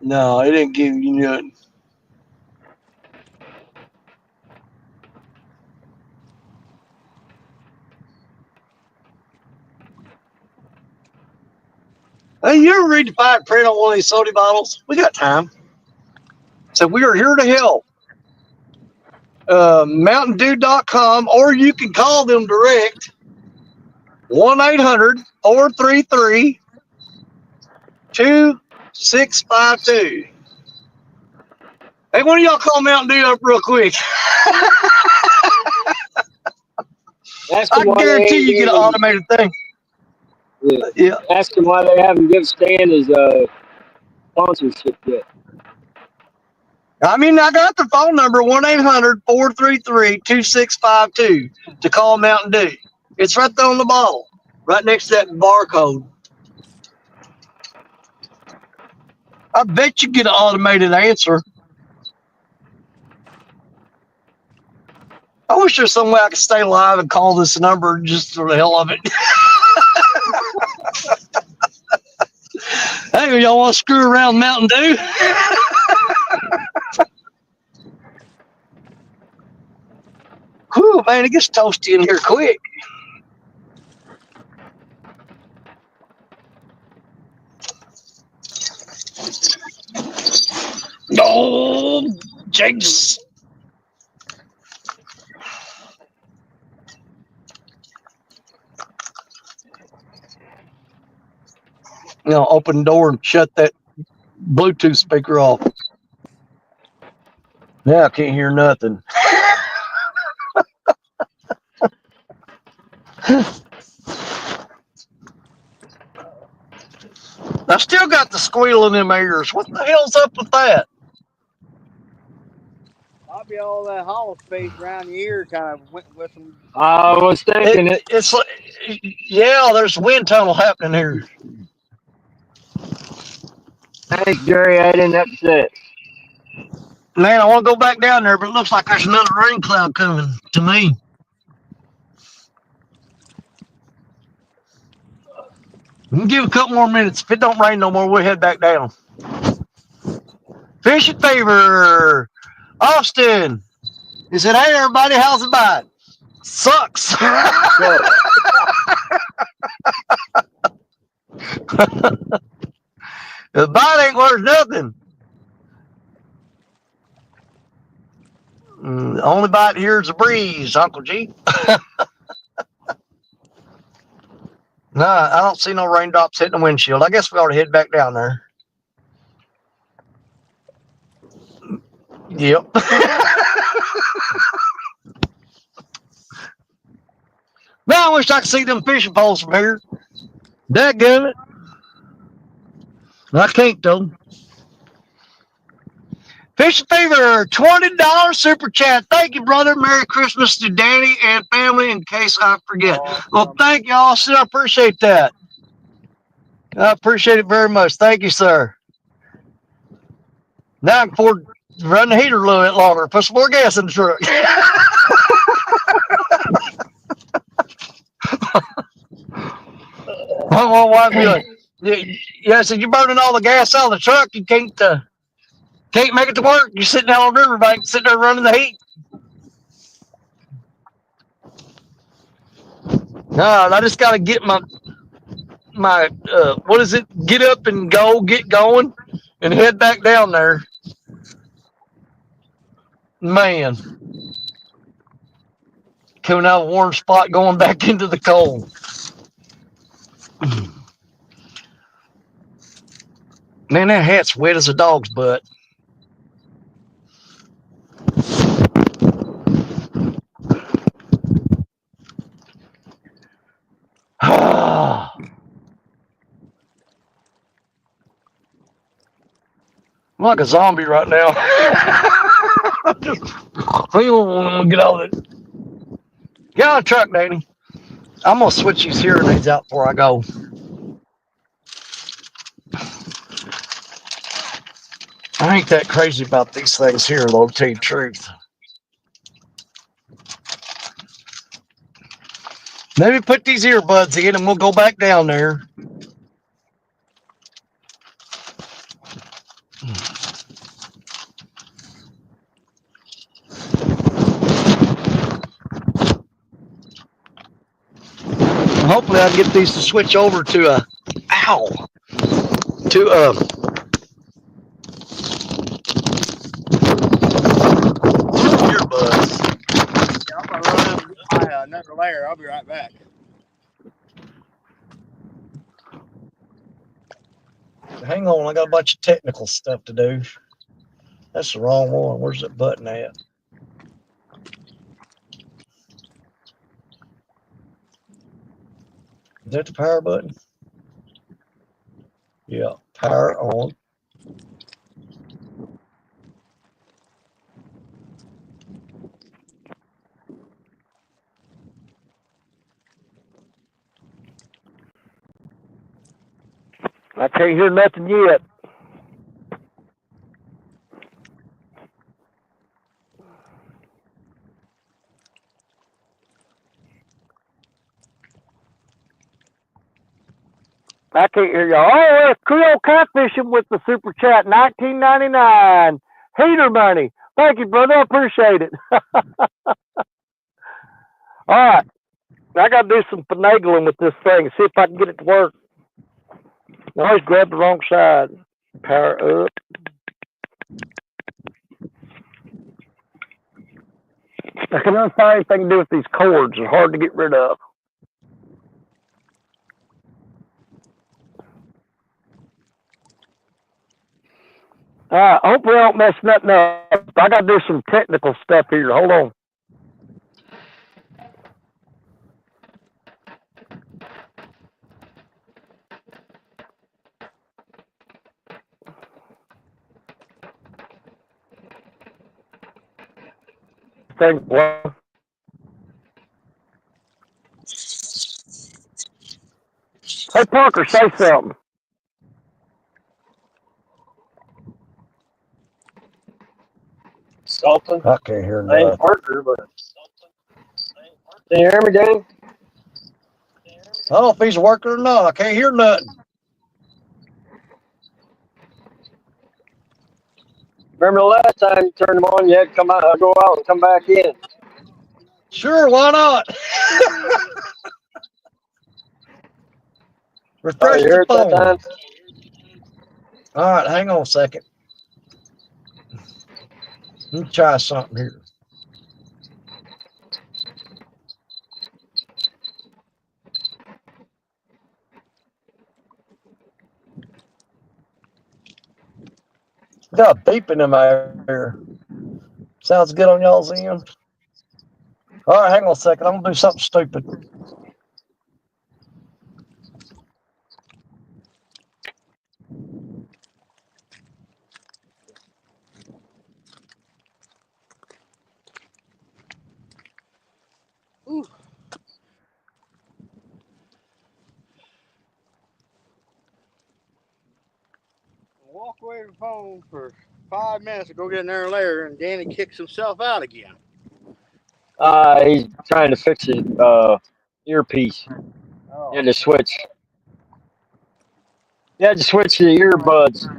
No, it didn't give you nothing. Hey, you ever read the fine print on one of these soda bottles? We got time. So we are here to help. MountainDew.com, or you can call them direct. 1-800-433-2652. Hey, one of y'all call Mountain Dew up real quick. I guarantee you get an automated thing. Yeah. Ask them why they haven't given Stan his sponsorship yet. I mean, I got the phone number, 1-800-433-2652 to call Mountain Dew. It's right there on the bottle, right next to that barcode. I bet you get an automated answer. I wish there's some way I could stay alive and call this number just for the hell of it. Hey, y'all want to screw around Mountain Dew? Whew, man, it gets toasty in here quick. Oh, Jakes. Open the door and shut that Bluetooth speaker off. Now I can't hear nothing. I still got the squeal in them ears. What the hell's up with that? Probably all that hollow space around the ear kind of went with some. I was thinking it's like, yeah, there's a wind tunnel happening here. Thanks, Jerry. I didn't upset. Man, I want to go back down there, but it looks like there's another rain cloud coming to me. We can give a couple more minutes. If it don't rain no more, we'll head back down. Fishin Fever, Austin. He said, hey, everybody, how's it bite? Sucks. The bite ain't worth nothing. only bite here is a breeze, Uncle G. No, I don't see no raindrops hitting the windshield. I guess we ought to head back down there. Yep. Now I wish I could see them fishing poles from here. Dadgummit. I can't though. Fishing Fever, $20 super chat. Thank you, brother. Merry Christmas to Danny and family in case I forget. Well, thank you, Austin. I appreciate that. I appreciate it very much. Thank you, sir. Now I can afford to run the heater a little bit longer, put some more gas in the truck. My wife be like, yeah, I said, you're burning all the gas out of the truck. You can't make it to work. You're sitting down on the riverbank, sitting there running the heat. No, I just got to get my what is it? Get up and go, get going, and head back down there. Man, coming out of a warm spot, going back into the cold. Man, that hat's wet as a dog's butt. I'm like a zombie right now. I'm gonna get out of it. Get on the truck, Danny. I'm gonna switch these hearing aids out before I go. I ain't that crazy about these things here, though, to tell you the truth. Maybe put these earbuds in and we'll go back down there. Hopefully I can get these to switch over to earbuds. Yeah, I'm gonna run up and get my another layer. I'll be right back. Hang on, I got a bunch of technical stuff to do. That's the wrong one. Where's that button at? Is that the power button? Yeah, power on. I can't hear nothing yet. I can't hear y'all. Oh, it's Creole Catfishing with the super chat, $19.99. Heater money. Thank you, brother. I appreciate it. All right. I got to do some finagling with this thing and see if I can get it to work. I always grab the wrong side. Power up. I can never find anything to do with these cords. They're hard to get rid of. All right. Hopefully I don't mess nothing up. I got to do some technical stuff here. Hold on. Thing. Well, hey, Parker, say something. Something. I can't hear I ain't nothing. Parker, but can you hear me, Danny? I don't know if he's working or not. I can't hear nothing. Remember the last time you turned them on, you had to come out, go out and come back in. Sure, why not? Refresh You heard the phone. that time? All right, hang on a second. Let me try something here. Got a beeping in my ear. Sounds good on y'all's end. All right, hang on a second. I'm gonna do something stupid. Ooh. Walk away from the phone for 5 minutes to go get an air layer, and Danny kicks himself out again. He's trying to fix his earpiece. You Oh. had to switch. You had to switch the earbuds.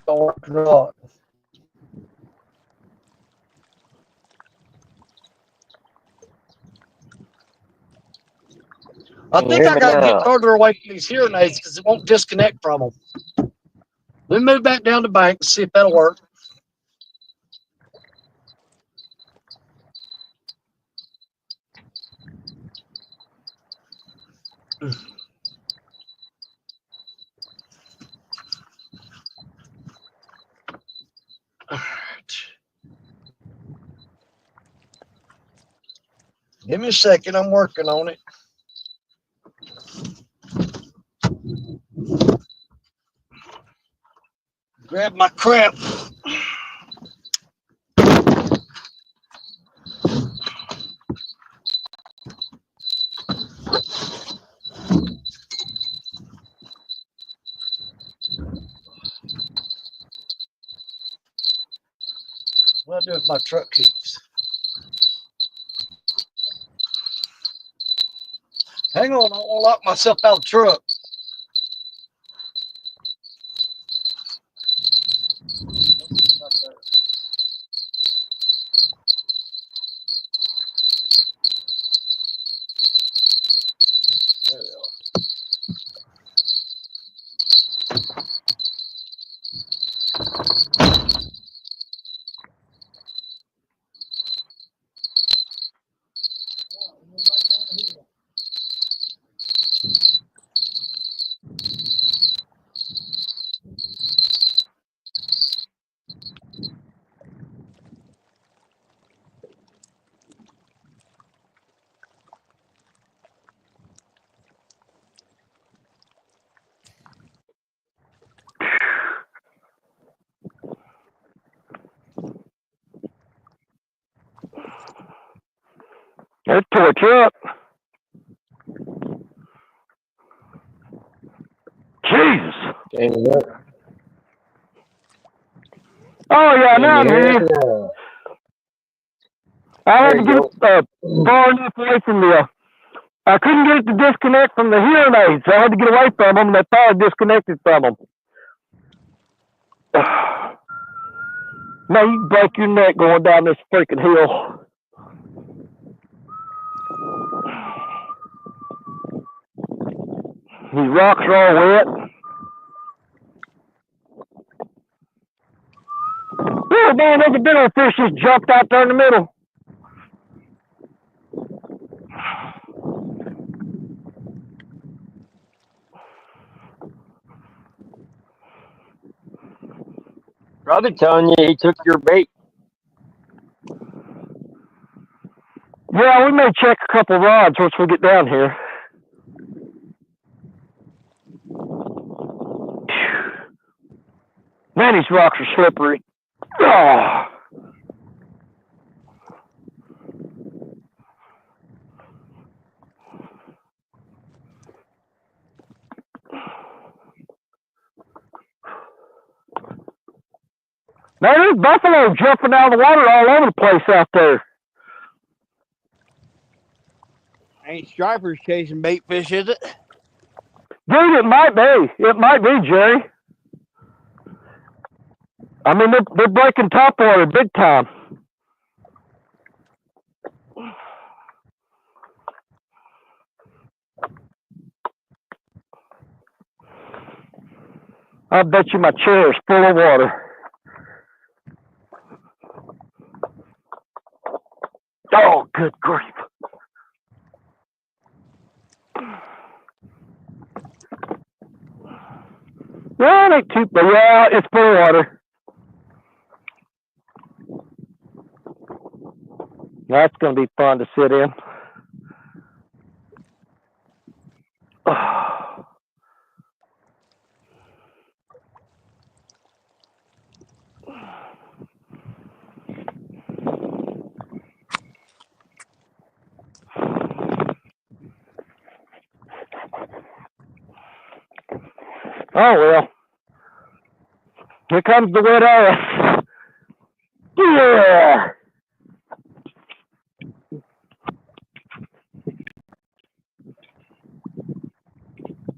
Don't work or not. I Can you think hear I me gotta get now? further away from these hearing aids because it won't disconnect from them. Let me move back down the bank and see if that'll work. All right. Give me a second. I'm working on it. Grab my crap. What do I do with my truck keys? Hang on, I won't lock myself out of the truck. There we are. There's toy truck. Jesus. Can Oh yeah, now I'm here. I had to get far enough away from the. I couldn't get it to disconnect from the hearing aids, so I had to get away from them. And that power disconnected from them. Now you can break your neck going down this freaking hill. These rocks are all wet. Oh man, there's a big old fish just jumped out there in the middle. Brother telling you he took your bait. Yeah, we may check a couple rods once we get down here. Man, these rocks are slippery. Oh. Man, there's buffalo jumping out of the water all over the place out there. Ain't stripers chasing bait fish, is it? Dude, it might be. It might be, Jerry. I mean, they're breaking topwater big time. I bet you my chair is full of water. Oh, good grief. Yeah, it ain't too, but yeah, it's full of water. That's going to be fun to sit in. Oh, well. Here comes the wet ass. Yeah.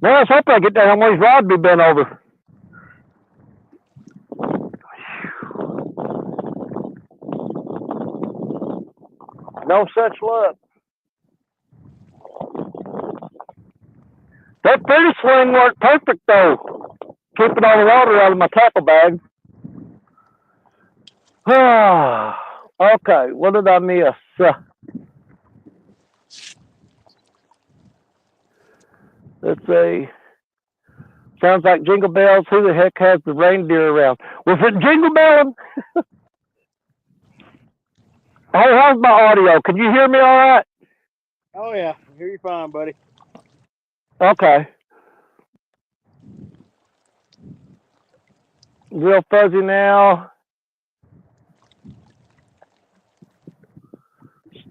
Man, I was hoping I get down where these rods be bent over. No such luck. That pretty swing worked perfect, though. Keeping all the water out of my tackle bag. Okay, what did I miss? Let's see. Sounds like Jingle Bells. Who the heck has the reindeer around? Was it Jingle Bell? Hey, how's my audio? Can you hear me all right? Oh yeah, I hear you fine, buddy. Okay. Real fuzzy now.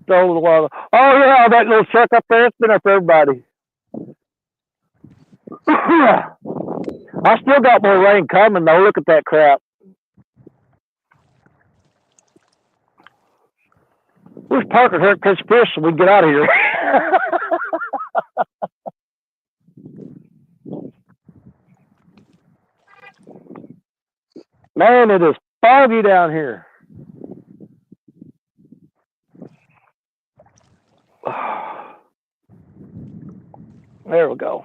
Stole the water. Oh yeah, that little truck up there. It's been up for everybody. I still got more rain coming though. Look at that crap. Wish Parker here catch fish so we can get out of here. Man, it is foggy down here. There we go.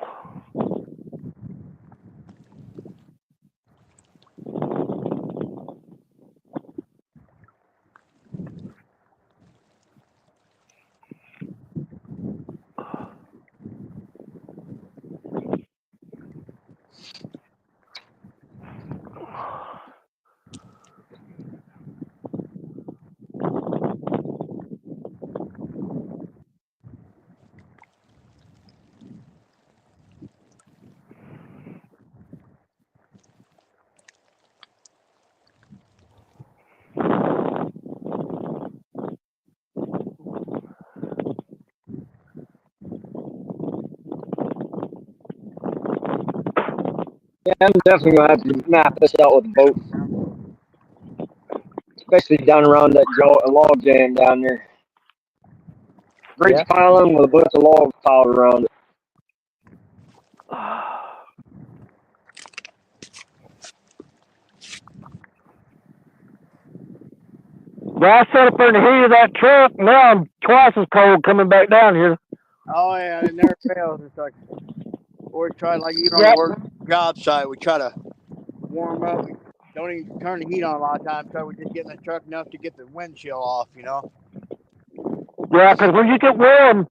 Yeah, I'm definitely gonna have to map this out with a boat, especially down around that log jam down there. Bridge Yeah. piling with a bunch of logs piled around it. Well, I sat up there in the heat of that truck. Now I'm twice as cold coming back down here. Oh yeah, it never fails. It's like or try like even on Yep. the work job site, we try to warm up. We don't even turn the heat on a lot of times. So we just get in the truck enough to get the wind chill off, you know. Yeah, because when you get warm,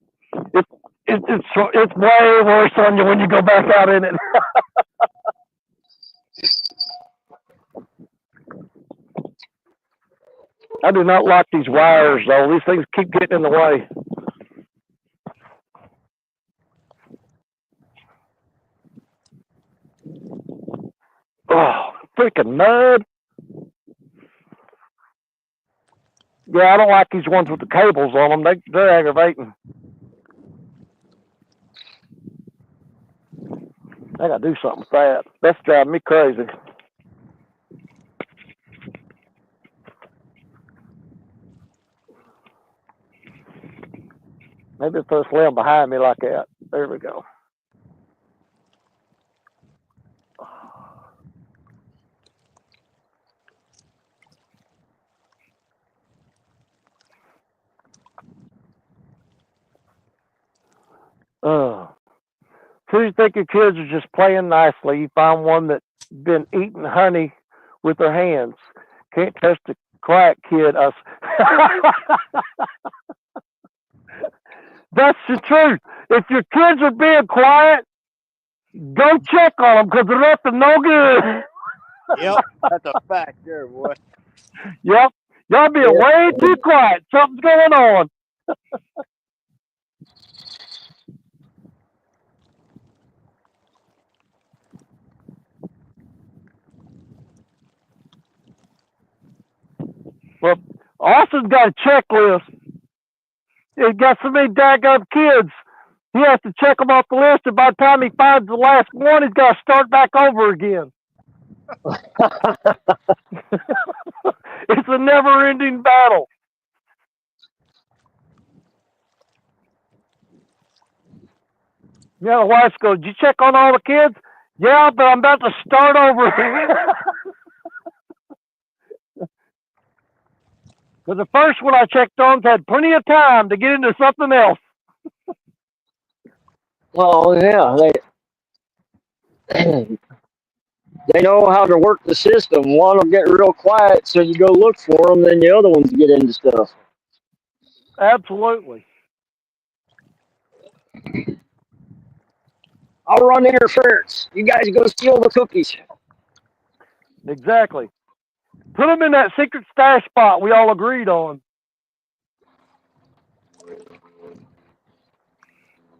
it's way worse on you when you go back out in it. I do not like these wires, though. These things keep getting in the way. Oh, freaking mud. Yeah, I don't like these ones with the cables on them. They're aggravating. I gotta do something with that. That's driving me crazy. Maybe it's just laying behind me like that. There we go. So you think your kids are just playing nicely. You find one that been eating honey with their hands. Can't touch the quiet kid. That's the truth. If your kids are being quiet, go check on them because they're up to no good. Yep, that's a fact there, boy. Yep. Y'all being way too quiet. Something's going on. Well, Austin's got a checklist. He's got so many daggum kids. He has to check them off the list, and by the time he finds the last one, he's got to start back over again. It's a never-ending battle. Yeah, the wife goes, "Did you check on all the kids?" "Yeah, but I'm about to start over." Because the first one I checked on had plenty of time to get into something else. Oh yeah, they know how to work the system. One will get real quiet, so you go look for them. Then the other ones get into stuff. Absolutely. I'll run interference. You guys go steal the cookies. Exactly. Put them in that secret stash spot we all agreed on.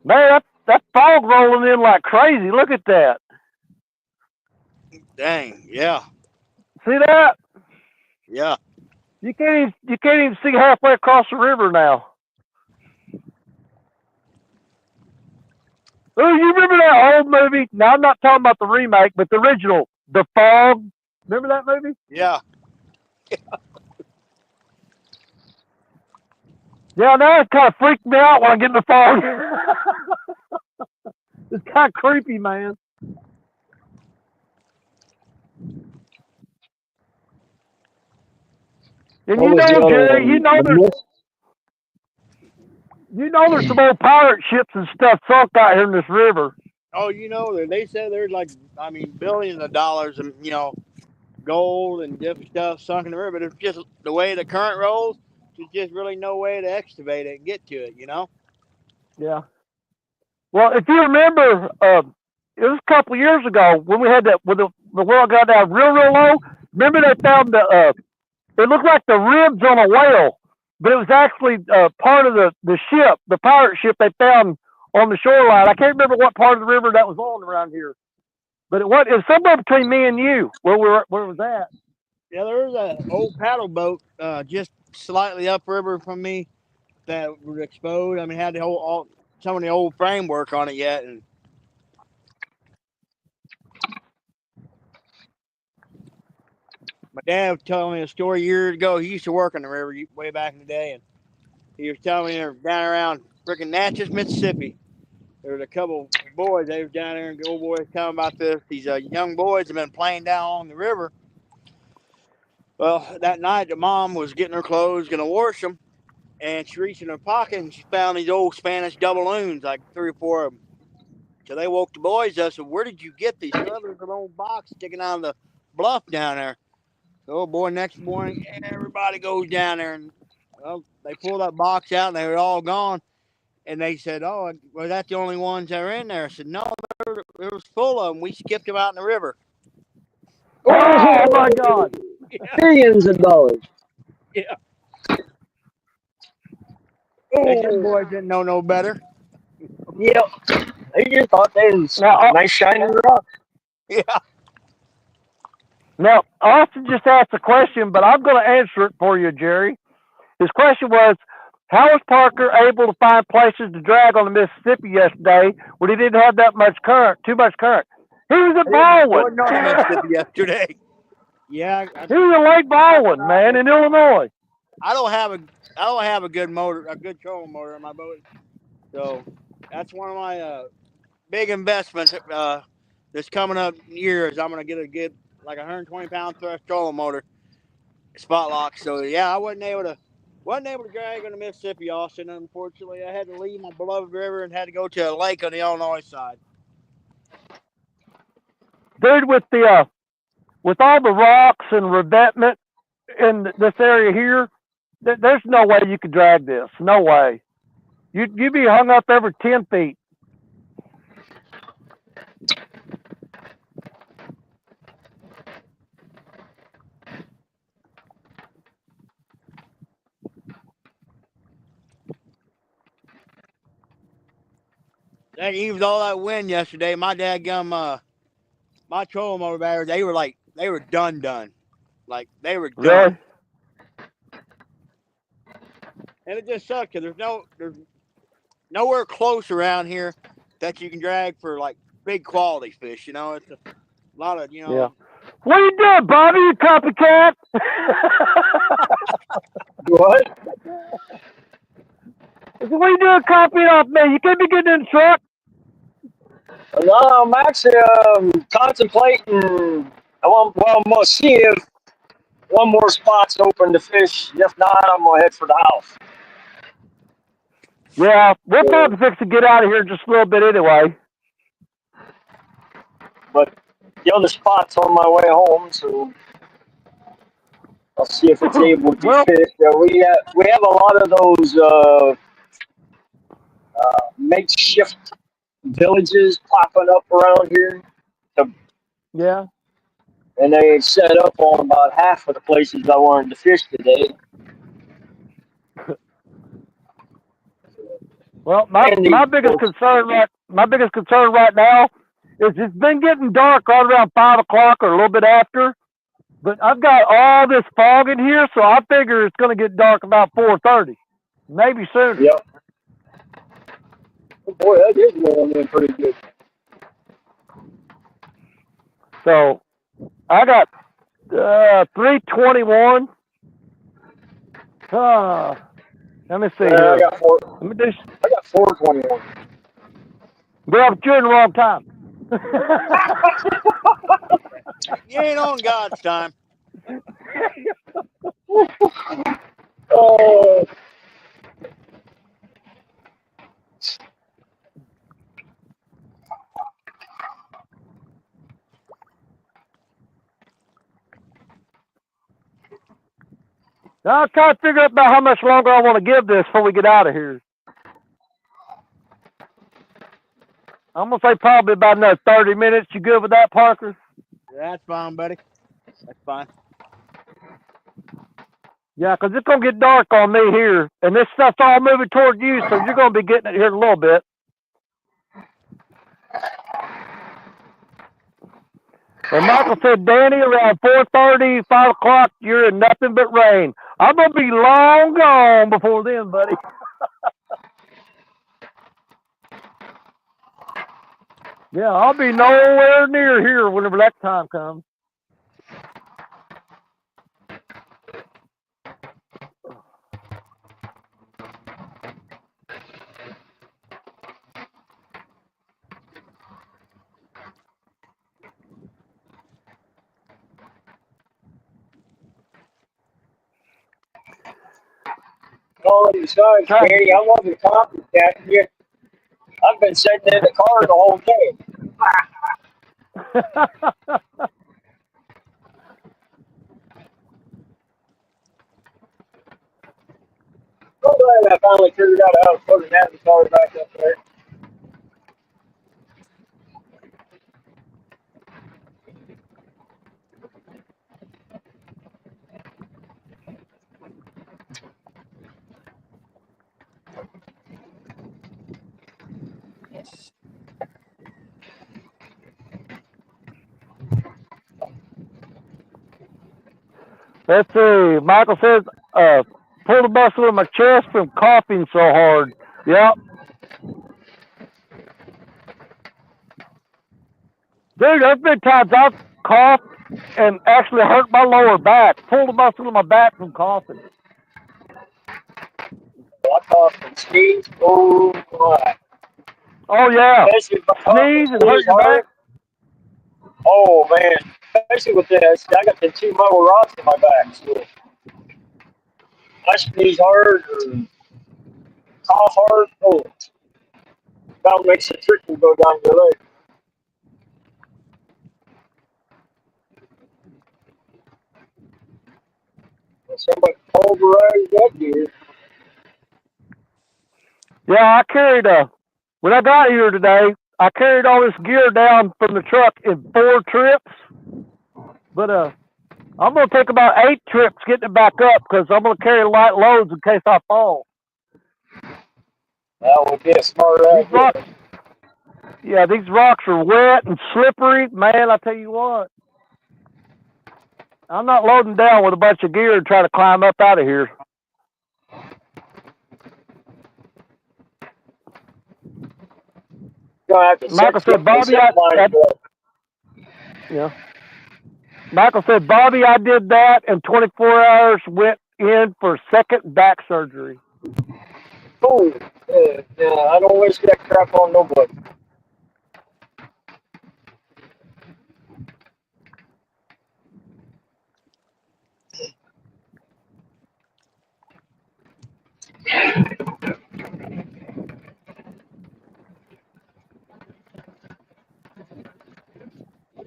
Man, that fog rolling in like crazy. Look at that. Dang, yeah. See that? Yeah. You can't even see halfway across the river now. Oh, you remember that old movie? Now, I'm not talking about the remake, but the original, The Fog. Remember that movie? Yeah. Yeah, now it kind of freaked me out when I get in the fog. It's kind of creepy, man. And what was the other Jerry, one? there's some old pirate ships and stuff sunk out here in this river. Oh, they said there's billions of dollars and gold and different stuff sunk in the river. But it's just the way the current rolls. There's just really no way to excavate it and get to it. Yeah. Well, if you remember, it was a couple of years ago when we had that when the world got down real low. Remember they found it looked like the ribs on a whale, but it was actually part of the ship, the pirate ship they found on the shoreline. I can't remember what part of the river that was on around here, but it was somewhere between me and you where it was at. Yeah, there was an old paddle boat just slightly upriver from me that was exposed. I mean, had some of the old framework on it yet, and my dad was telling me a story years ago. He used to work on the river way back in the day, and he was telling me they're down around freaking Natchez, Mississippi. There was a couple boys. They were down there, and the old boys telling about this. These young boys have been playing down on the river. Well, that night, the mom was getting her clothes, going to wash them, and she reached in her pocket and she found these old Spanish doubloons, like 3 or 4 of them. So they woke the boys up. Said, "Where did you get these?" Well, there's an old box sticking out of the bluff down there. So, oh boy, next morning, everybody goes down there, and well, they pulled that box out, and they were all gone. And they said, "Oh, was that the only ones that were in there?" I said, "No, there was full of them. We skipped them out in the river." Oh my God! Yeah. Billions of dollars. Yeah. Them boys didn't know no better. Yep. They just thought they was nice shiny rock. Yeah. Now, Austin just asked a question, but I'm going to answer it for you, Jerry. His question was, how was Parker able to find places to drag on the Mississippi yesterday when he didn't have too much current? He was at Baldwin. North Mississippi yesterday. Yeah. He was at Lake Baldwin, man, in Illinois. I don't have a good motor, a good trolling motor in my boat. So that's one of my big investments this coming up years. I'm gonna get a good 120-pound thrust trolling motor, spot lock. So yeah, I wasn't able to drag on the Mississippi, Austin. Unfortunately, I had to leave my beloved river and had to go to a lake on the Illinois side. dude, with all the rocks and revetment in this area here, there's no way you could drag this. No way. You'd be hung up every 10 feet. That even with all that wind yesterday, my dadgum, my trolling over there, they were done. Like they were done. Really? And it just sucks because there's nowhere close around here that you can drag for like big quality fish. You know, it's a lot of Yeah. What are you doing, Bobby? You copycat? What? What are you doing copying off me? You can't be getting in the truck. No, I'm actually contemplating. Well, I'm gonna see if one more spot's open to fish. If not, I'm gonna head for the house. Yeah, we'll probably fix to get out of here in just a little bit anyway. But the other spot's on my way home, so I'll see if it's able to Well, fit. We have a lot of those makeshift villages popping up around here, yeah. and they set up on about half of the places I wanted to fish today. Well, my biggest concern right now is it's been getting dark right around 5 o'clock or a little bit after, but I've got all this fog in here, so I figure it's going to get dark about 4:30, maybe sooner. Yep. Oh boy, that is rolling in pretty good. So I got 321. Let me see here. I got four. Let me do. I got 421. Well, but you're in the wrong time. You ain't on God's time. Oh. Now I'm trying to figure out about how much longer I want to give this before we get out of here. I'm going to say probably about another 30 minutes. You good with that, Parker? That's fine, buddy. That's fine. Yeah, because it's going to get dark on me here. And this stuff's all moving toward you, so you're going to be getting it here in a little bit. And Michael said, Danny, around 4:30, 5 o'clock, you're in nothing but rain. I'm going to be long gone before then, buddy. Yeah, I'll be nowhere near here whenever that time comes. Oh, besides, Danny, I wasn't copycatting you. I've been sitting in the car the whole day. I'm glad I finally figured out how to put an avatar back up there. Let's see. Michael says, pull the muscle in my chest from coughing so hard. Yep. Dude, there's been times I've coughed and actually hurt my lower back. Pull the muscle in my back from coughing. I coughed and sneezed. Oh, my. Oh, yeah. Sneeze and hurt your back. Oh, man. Especially with this, I got the 2 metal rods in my back. So I sneeze hard or cough hard. Oh, that makes the trickle go down your leg. Somebody pulverized that deer. Yeah, I carried when I got here today, I carried all this gear down from the truck in 4 trips. But I'm gonna take about 8 trips getting it back up because I'm gonna carry light loads in case I fall. That would be a smart These idea. rocks, yeah, these rocks are wet and slippery. Man, I tell you what, I'm not loading down with a bunch of gear and try to climb up out of here. Gonna have to Michael set said, the Bobby, zip line for yeah. Michael said, Bobby, I did that, and 24 hours went in for second back surgery. cool. Yeah, I don't wish that crap on nobody.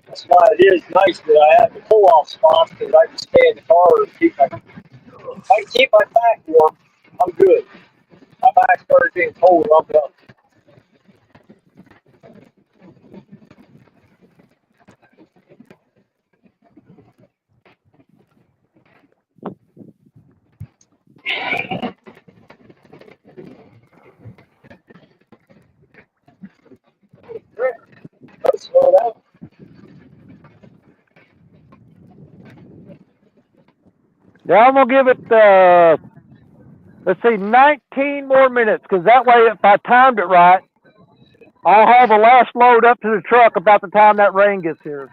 That's why it is nice that I have the pull-off spots because I can stay in the car and keep my. If I can keep my back warm, I'm good. My back started getting cold, I'm done. Let's slow down. Yeah, I'm gonna give it let's see, 19 more minutes, because that way, if I timed it right, I'll have the last load up to the truck about the time that rain gets here.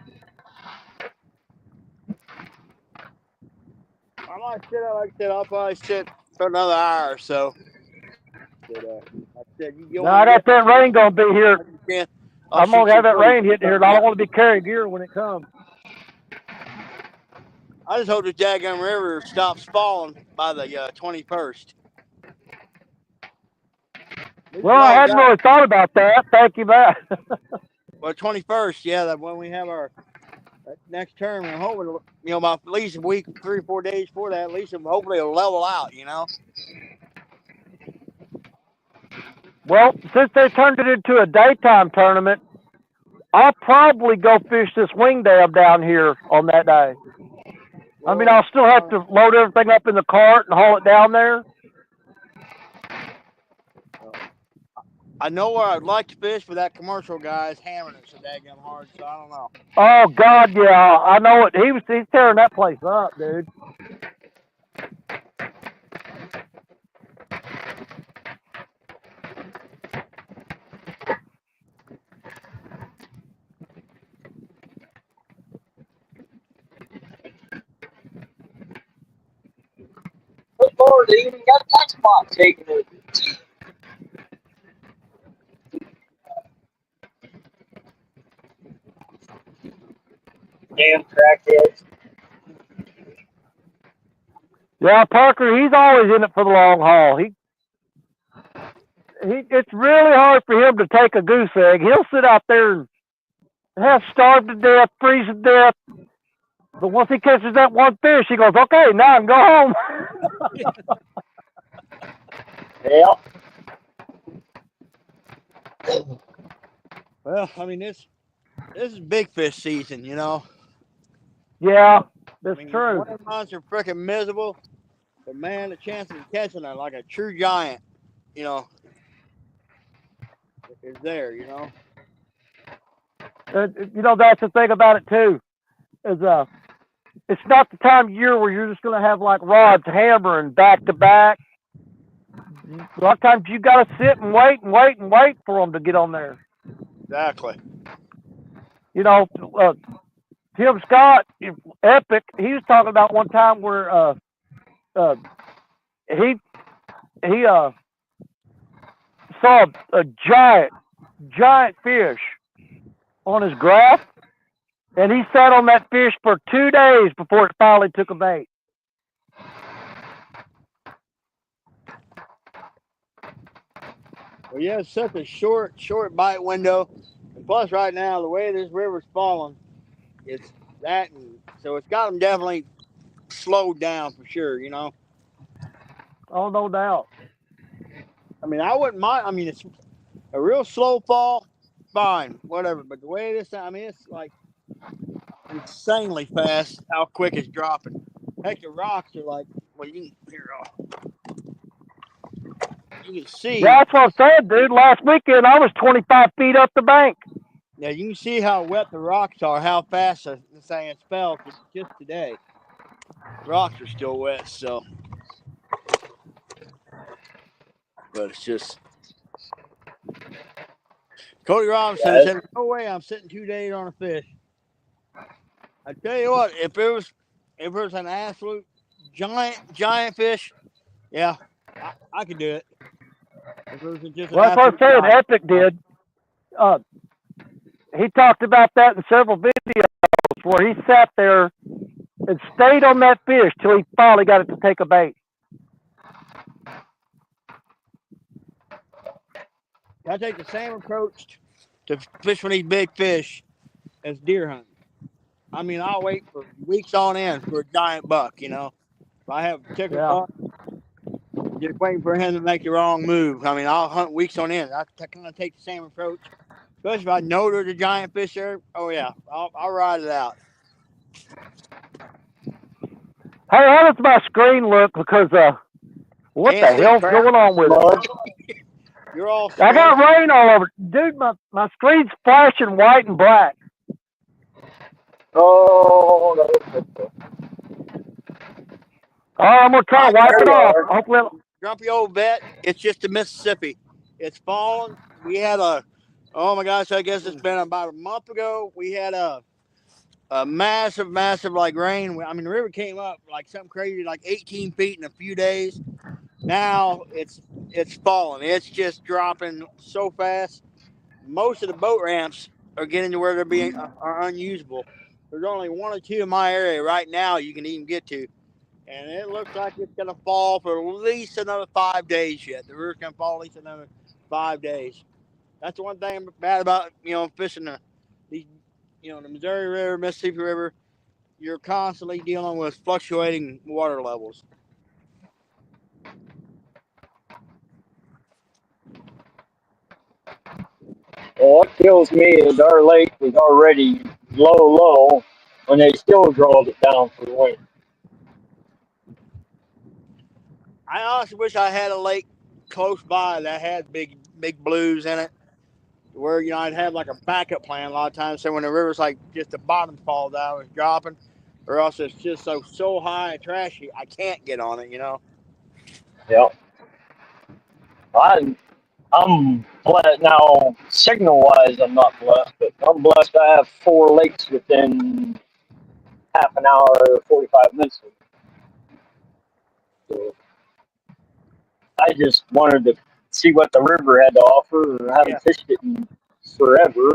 I might sit out, like I said, I'll probably sit for another hour or so. But like I said, you Now want to that rain gonna be here. get. I'll I'm shoot gonna have some that footage. rain hitting here, and I don't want to be carrying gear when it comes. I just hope the Jaggum River stops falling by the 21st. Well, I hadn't really thought about that. Thank you, Matt. Well, 21st, yeah, that when we have our next term, I'm hoping, about at least a week, 3 or 4 days before that, at least hopefully it'll level out, Well, since they turned it into a daytime tournament, I'll probably go fish this wing dam down here on that day. I mean, I'll still have to load everything up in the cart and haul it down there. I know where I'd like to fish, but that commercial guy is hammering it so daggum hard, so I don't know. Oh God, yeah, I know it. He's tearing that place up, dude. Good Lord, they even got that spot taken over. Damn crackheads. Yeah, Parker, he's always in it for the long haul. It's really hard for him to take a goose egg. He'll sit out there and have starved to death, freeze to death. But once he catches that one fish, he goes, okay, now I can go home. Yeah. Well, I mean, this is big fish season, Yeah, that's true. One months are freaking miserable, but man, the chances of catching it like a true giant, is there, That's the thing about it too, is it's not the time of year where you're just gonna have like rods hammering back to back. A lot of times you gotta sit and wait for them to get on there. Exactly. Tim Scott, Epic, he was talking about one time where he saw a giant fish on his graph, and he sat on that fish for 2 days before it finally took a bait. Well, yeah, it's such a short bite window, and plus right now the way this river's falling, it's that, and so it's got them definitely slowed down for sure. You know. Oh, no doubt. I mean, I wouldn't mind. I mean, it's a real slow fall, fine, whatever. But the way this, I mean, it's like insanely fast. How quick it's dropping. Heck, the rocks are like, well, you can here, you can see. Yeah, that's what I said, dude. Last weekend, I was 25 feet up the bank. Yeah, you can see how wet the rocks are, how fast the thing fell just today. Rocks are still wet, so. But it's just. Cody Robinson said, "No way, I'm sitting 2 days on a fish." I tell you what, if it was an absolute giant fish, yeah, I could do it. If it was just an Well, that's what I absolute said. giant. Epic did. He talked about that in several videos where he sat there and stayed on that fish till he finally got it to take a bait. I take the same approach to fishing these big fish as deer hunting. I mean, I'll wait for weeks on end for a giant buck. You know, if I have a ticker buck, just waiting for him to make the wrong move. I mean, I'll hunt weeks on end. I kind of take the same approach, especially if I know there's a giant fish there. Oh yeah, I'll ride it out. Hey, how does my screen look? Because what Can't the see hell's crap. going on with it? You're all. I got rain all over, dude. My screen's flashing white and black. Oh, no. Oh, I'm gonna try to wipe it off. Hopefully, Grumpy old vet. It's just the Mississippi. It's fallen. We had oh my gosh, I guess it's been about a month ago. We had a massive like rain. I mean, the river came up like something crazy, like 18 feet in a few days. Now it's falling. It's just dropping so fast. Most of the boat ramps are getting to where they're being are unusable. There's only one or two in my area right now you can even get to. And it looks like it's going to fall for at least another 5 days yet. The river's going to fall at least another 5 days. That's the one thing bad about, fishing the Missouri River, Mississippi River. You're constantly dealing with fluctuating water levels. Well, what kills me is our lake was already low, and they still drove it down for the winter. I honestly wish I had a lake close by that had big blues in it, where I'd have like a backup plan a lot of times. So when the river's like just the bottom falls out, it's dropping, or else it's just so high and trashy, I can't get on it. Yeah. I'm blessed now. Signal wise, I'm not blessed, but I'm blessed. I have 4 lakes within half an hour, 45 minutes. So I just wanted to see what the river had to offer. I haven't fished it in forever.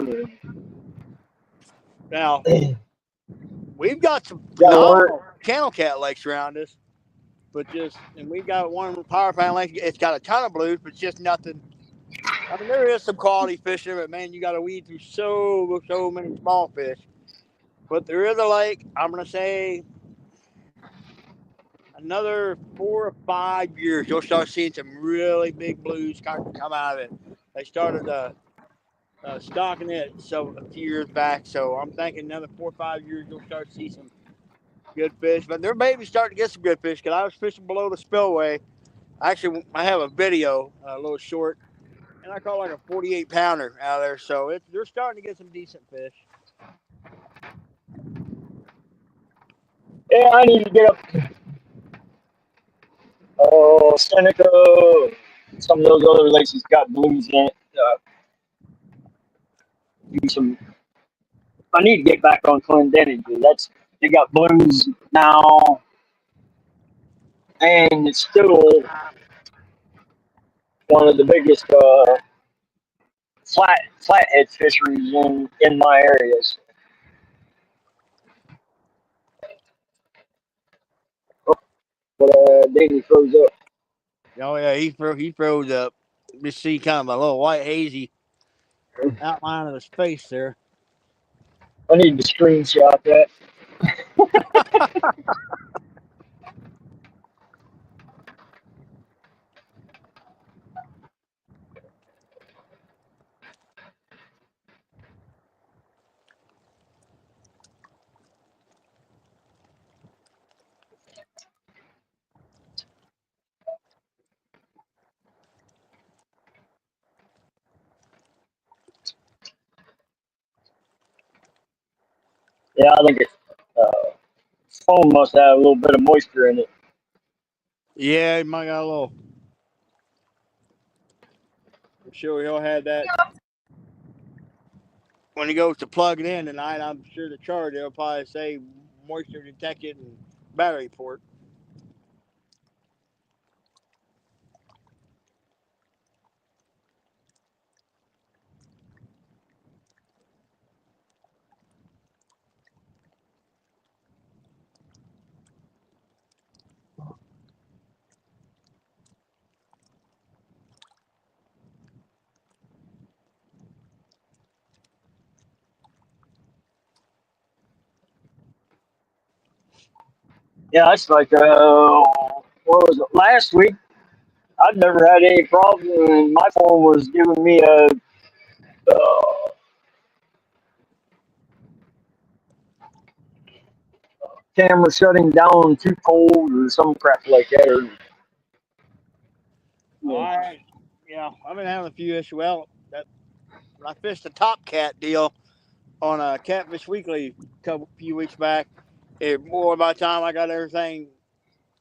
Now we've got some phenomenal channel cat lakes around us, and we've got one power plant lake. It's got a ton of blues, but just nothing. I mean, there is some quality fish there, but man, you got to weed through so many small fish. But there is a lake. I'm gonna say another 4 or 5 years, you'll start seeing some really big blues come out of it. They started stocking it a few years back, so I'm thinking another 4 or 5 years you'll start to see some good fish. But they're maybe starting to get some good fish because I was fishing below the spillway. Actually, I have a video, a little short, and I caught like a 48-pounder out of there. So they're starting to get some decent fish. Yeah, I need to get up. Seneca, some of those other lakes has got blues in it. Do some. I need to get back on Clendenin because they got blues now, and it's still one of the biggest flathead fisheries in my areas. But Davey froze up. Oh yeah, he froze up. You see kind of a little white hazy outline of his face there. I need to screenshot that. Yeah, I think it's foam must have a little bit of moisture in it. Yeah, he might got a little. I'm sure he'll have that when he goes to plug it in tonight. I'm sure the charger will probably say moisture detected and battery port. Yeah, it's like what was it last week? I've never had any problem, and my phone was giving me a camera shutting down too cold or some crap like that. Or, All you right. Yeah, I've been having a few issues. Well, that when I fished the Top Cat deal on a Catfish Weekly few weeks back, more by the time I got everything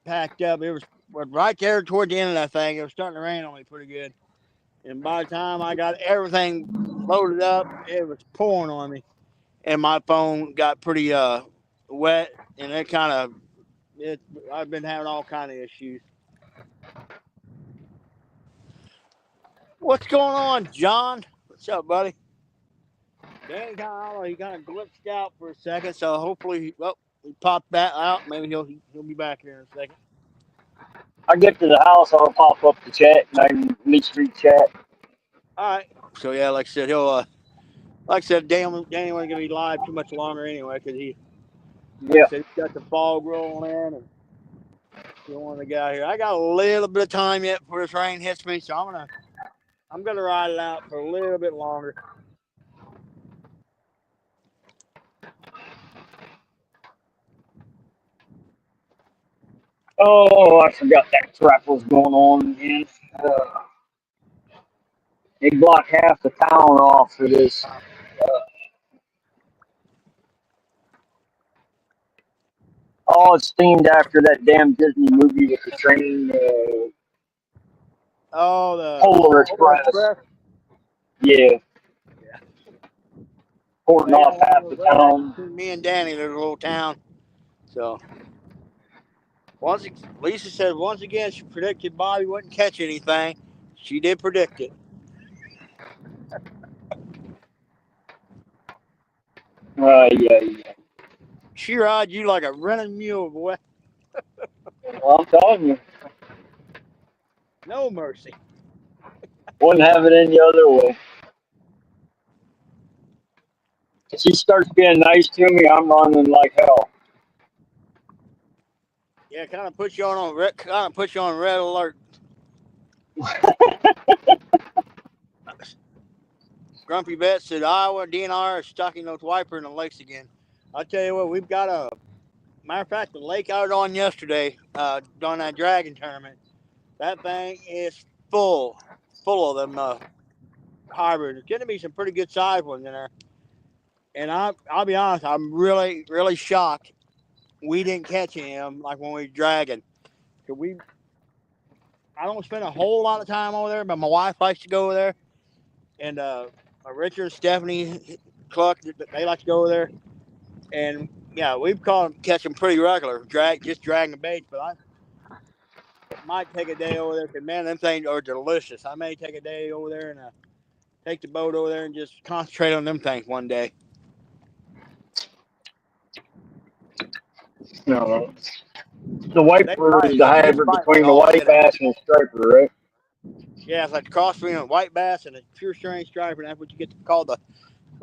packed up, it was right there toward the end of that thing. It was starting to rain on me pretty good, and by the time I got everything loaded up, it was pouring on me, and my phone got pretty wet, and it kind of it. I've been having all kind of issues. What's going on, John? What's up, buddy? Danny kind of, I don't know, he kind of glitched out for a second, so hopefully, well, he popped back out. Maybe he'll be back here in a second. I get to the house, I'll pop up the chat, and I can meet street chat. All right. So yeah, like I said, he'll like I said, Danny wasn't gonna be live too much longer anyway, because like I Yeah, said, he got the fog rolling in, and he wanted to get out here. I got a little bit of time yet before this rain hits me, so I'm gonna ride it out for a little bit longer. oh, I forgot that crap was going on again. They block half the town off for this. Oh, it's themed after that damn Disney movie with the train, Oh, the Polar Polar Express. Express. Yeah, Yeah. porting Yeah, off half the right town. between me and Danny, there's a little town. So Lisa said once again she predicted Bobby wouldn't catch anything. She did predict it. Yeah, yeah. She ride you like a running mule, boy. Well, I'm telling you, No mercy. wouldn't have it any other way. If she starts being nice to me, I'm running like hell. Yeah, kind of puts you on red alert. Grumpy Bet said Iowa DNR is stocking those wiper in the lakes again. I'll tell you what, we've got a matter of fact the lake I was on yesterday during that dragon tournament. That thing is full of them hybrids. There's going to be some pretty good sized ones in there. And I'll be honest, I'm really shocked we didn't catch any of them like when we were dragging. I don't spend a whole lot of time over there, but my wife likes to go over there, and Richard and Stephanie Cluck, they like to go over there, and yeah, we've caught them, catch them pretty regular, just dragging baits. But I might take a day over there because man, them things are delicious. I may take a day over there and take the boat over there and just concentrate on them things one day. No, the wiper is the They just hybrid bite like between the all white get out. bass and the striper, right? Yeah, it's like the cross between a white bass and a pure string striper. And that's what you get to call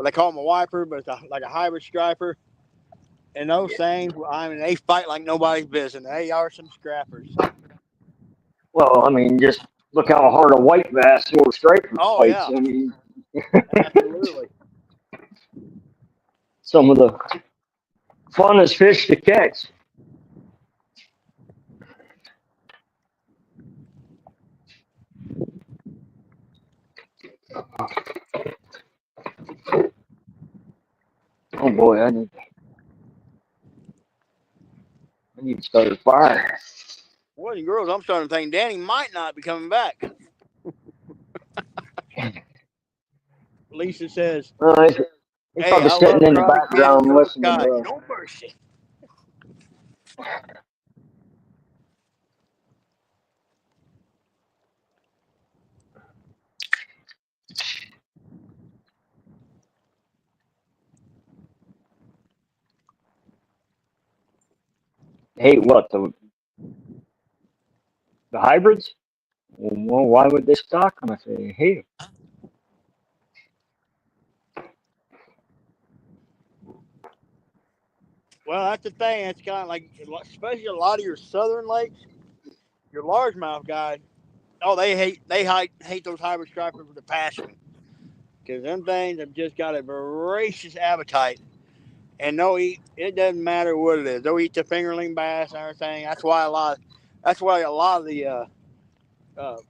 they call them a wiper, but it's like a hybrid striper. And those things, I mean, they fight like nobody's business. They are some scrappers. Well, I mean, just look how hard a white bass or a striper Oh fights. yeah, I mean, absolutely. some of the funnest fish to catch. Oh boy, I need. You started fire. Boys and girls, I'm starting to think Danny might not be coming back. Lisa says, He's "Hey, probably I love sitting in the Karate Kid and background Cobra listening Kai. to us. No mercy." Hey, what, the hybrids? Well, why would they stock them? I say, hey, Well, that's the thing. It's kind of like, especially a lot of your southern lakes, your largemouth guys. Oh, they hate those hybrid stripers with a passion, because them things have just got a voracious appetite, and they'll eat. It doesn't matter what it is. They'll eat the fingerling bass and everything. That's why a lot of the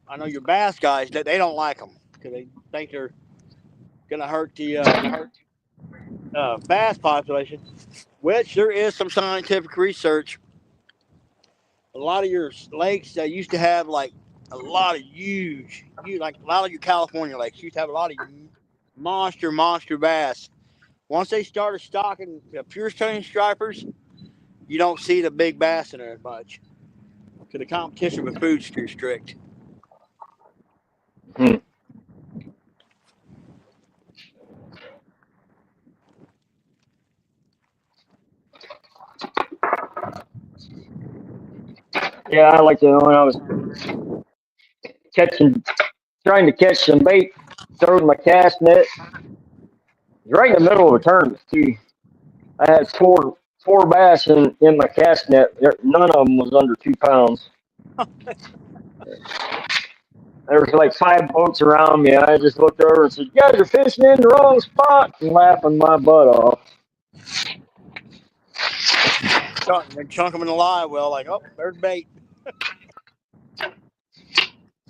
I know your bass guys that they don't like them because they think they're gonna hurt the bass population. Which there is some scientific research. A lot of your lakes that used to have like a lot of like a lot of your California lakes used to have a lot of monster bass. Once they started stocking the pure stone stripers, you don't see the big bass in there as much. Because the competition with food's too strict. hmm. Yeah, I like to, when I was catching, trying to catch some bait, throwing my cast net, right in the middle of a tournament, too. I had four bass in my cast net. None of them was under 2 pounds. There was like 5 boats around me. I just looked over and said, "You guys are fishing in the wrong spot," and laughing my butt off. Chunk them in the live well, like, oh, there's bait.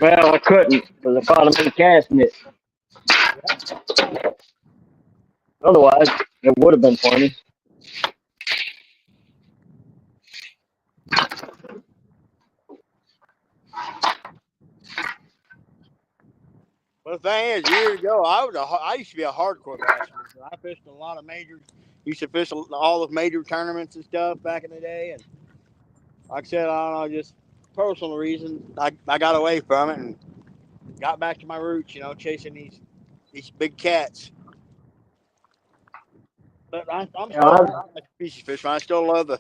Well, I couldn't because I caught them in the cast net. Otherwise, it would have been funny. But the thing is, years ago, I used to be a hardcore bass fisher. I fished a lot of majors. Used to fish all the major tournaments and stuff back in the day. And like I said, I don't know, just personal reasons, I got away from it and got back to my roots. Chasing these big cats. But I'm You still know, a species fisherman. I still love the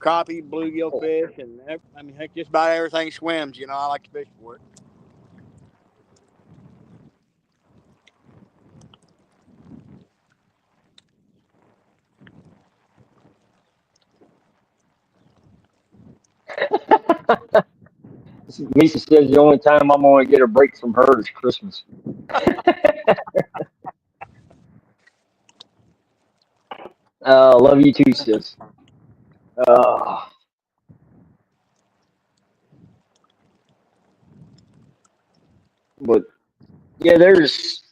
crappie, bluegill fish, and I mean, heck, just about everything swims. I like to fish for it. Lisa says the only time I'm going to get a break from her is Christmas. Love you too, sis. Uh, but yeah, there's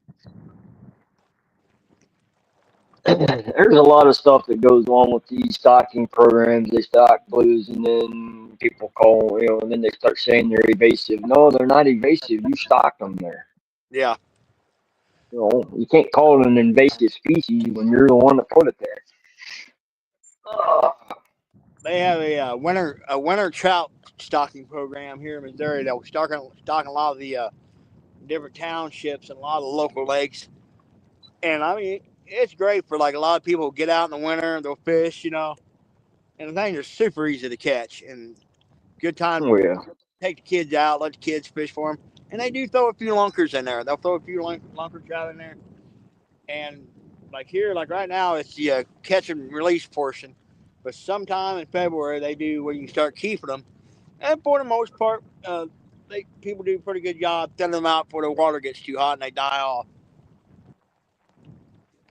a lot of stuff that goes on with these stocking programs. They stock blues, and then people call, and then they start saying they're evasive. No, they're not evasive. You stock them there. Yeah, You can't call it an invasive species when you're the one that put it there. they have a winter trout stocking program here in Missouri that was stocking a lot of the different townships and a lot of the local lakes. And I mean, it's great for like a lot of people who get out in the winter and they'll fish. And the things are super easy to catch and good time Oh yeah. to take the kids out, let the kids fish for them. And they do throw a few lunkers in there. They'll throw a few lunker trout in there. And like here, like right now, it's the catch and release portion. But sometime in February, they do where you can start keeping them. And for the most part, people do a pretty good job thinning them out before the water gets too hot and they die off.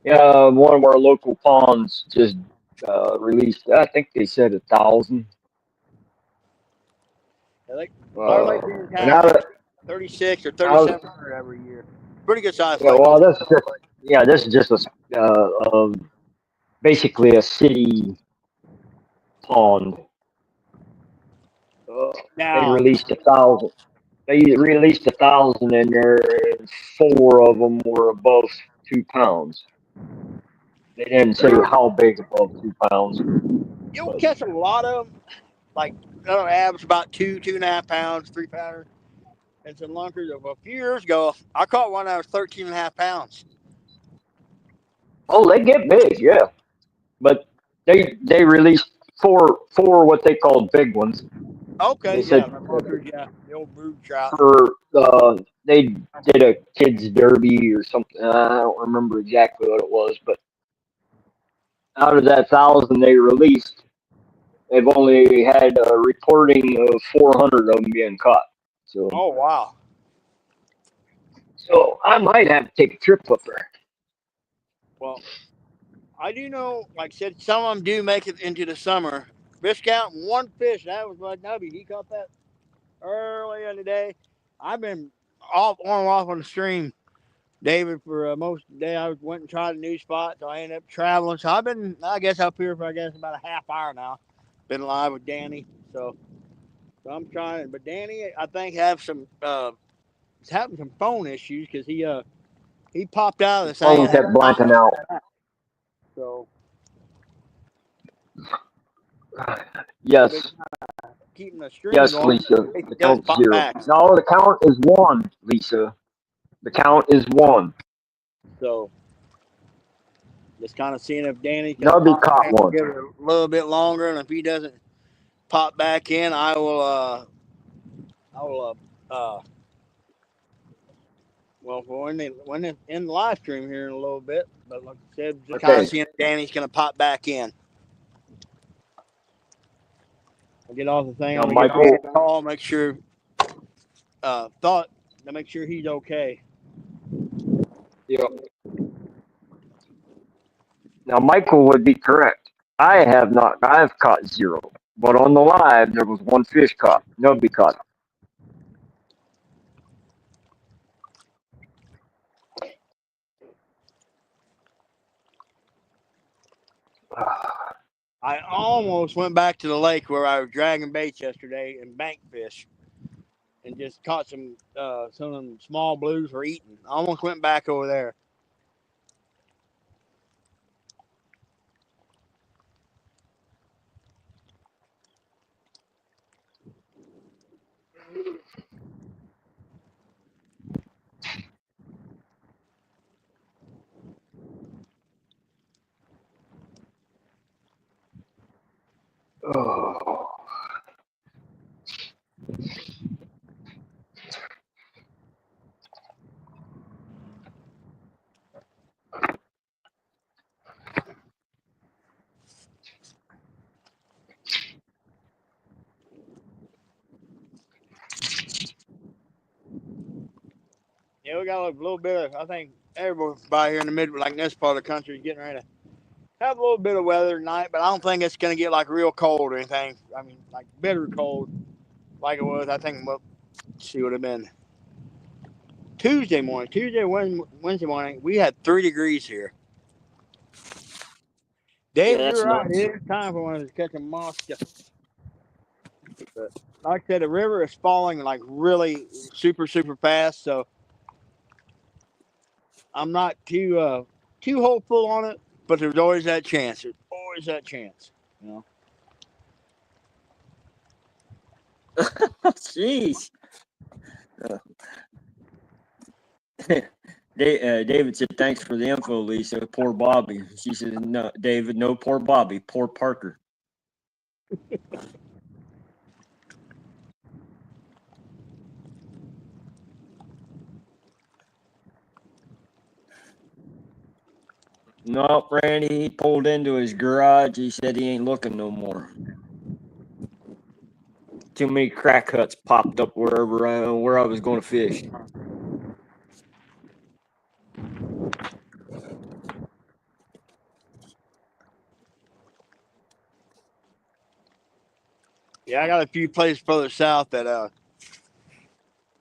Yeah, one of our local ponds just released. I think they said 1,000. Our lake here in And town has 36 or I was 3,700 every year. Pretty good sized yeah. lake. Well, this is just basically a city pond. They Now, released 1,000. They released 1,000 in there, and 4 of them were above 2 pounds. They didn't say how big above 2 pounds, you'll but catch a lot of them, like, average about 2.5 pounds, 3 pounder. And some lunkers. A few years ago, I caught one that was 13.5 pounds. oh, they get big, yeah. But they released four what they called big ones. Okay, They yeah, said the lunkers, yeah, the old brood trout. for they did a kids derby or something. I don't remember exactly what it was, but out of that 1,000 they released, they've only had a reporting of 400 of them being caught. So Oh wow. so I might have to take a trip up there. Well, I do know, like I said, some of them do make it into the summer. Fish count, one fish. That was my nubby. He caught that early in the day. I've been off on and off on the stream, David, for most of the day. I went and tried a new spot, so I ended up traveling. So I've been, I guess, up here for about a half hour now. Been live with Danny, so I'm trying. But Danny, I think, he's having some phone issues because he popped out of His the phone thing. kept blanking out. So I've been Yes, keeping the stream yes, going. Lisa. It The doesn't count's pop 0. back. No, the count is 1, Lisa. The count is 1. So just kind of seeing if Danny's gonna Nubby pop caught back, one. give it a little bit longer, and if he doesn't pop back in, I will well, when they in the live stream here in a little bit. But like I said, just kind of Okay. seeing if Danny's gonna pop back in. I'll get off the thing. Now, I'm gonna give Danny Michael. a call, make sure to make sure he's okay. Yep. Now, Michael would be correct. I have not. I've caught 0, but on the live there was 1 fish caught. Nobody caught. I almost went back to the lake where I was dragging baits yesterday and bank fish, and just caught some of them small blues for eating. I almost went back over there. Oh. Yeah, we got a little bit of. I think everybody here in the mid, like this part of the country, is getting ready to have a little bit of weather tonight, but I don't think it's going to get like real cold or anything. I mean, like bitter cold, like it was. I think. Well, see what it been Tuesday morning, Wednesday morning. We had 3 degrees here. Yeah, Dave, that's you're right. nuts. It is time for one to catch a monster. But like I said, the river is falling like really super super fast, so I'm not too hopeful on it. But there's always that chance. There's always that chance. You know. Jeez. David said, "Thanks for the info, Lisa. Poor Bobby." She said, "No, David, no poor Bobby, poor Parker." No, Randy, he pulled into his garage. He said he ain't looking no more. Too many crack huts popped up where I was going to fish. Yeah, I got a few places further south that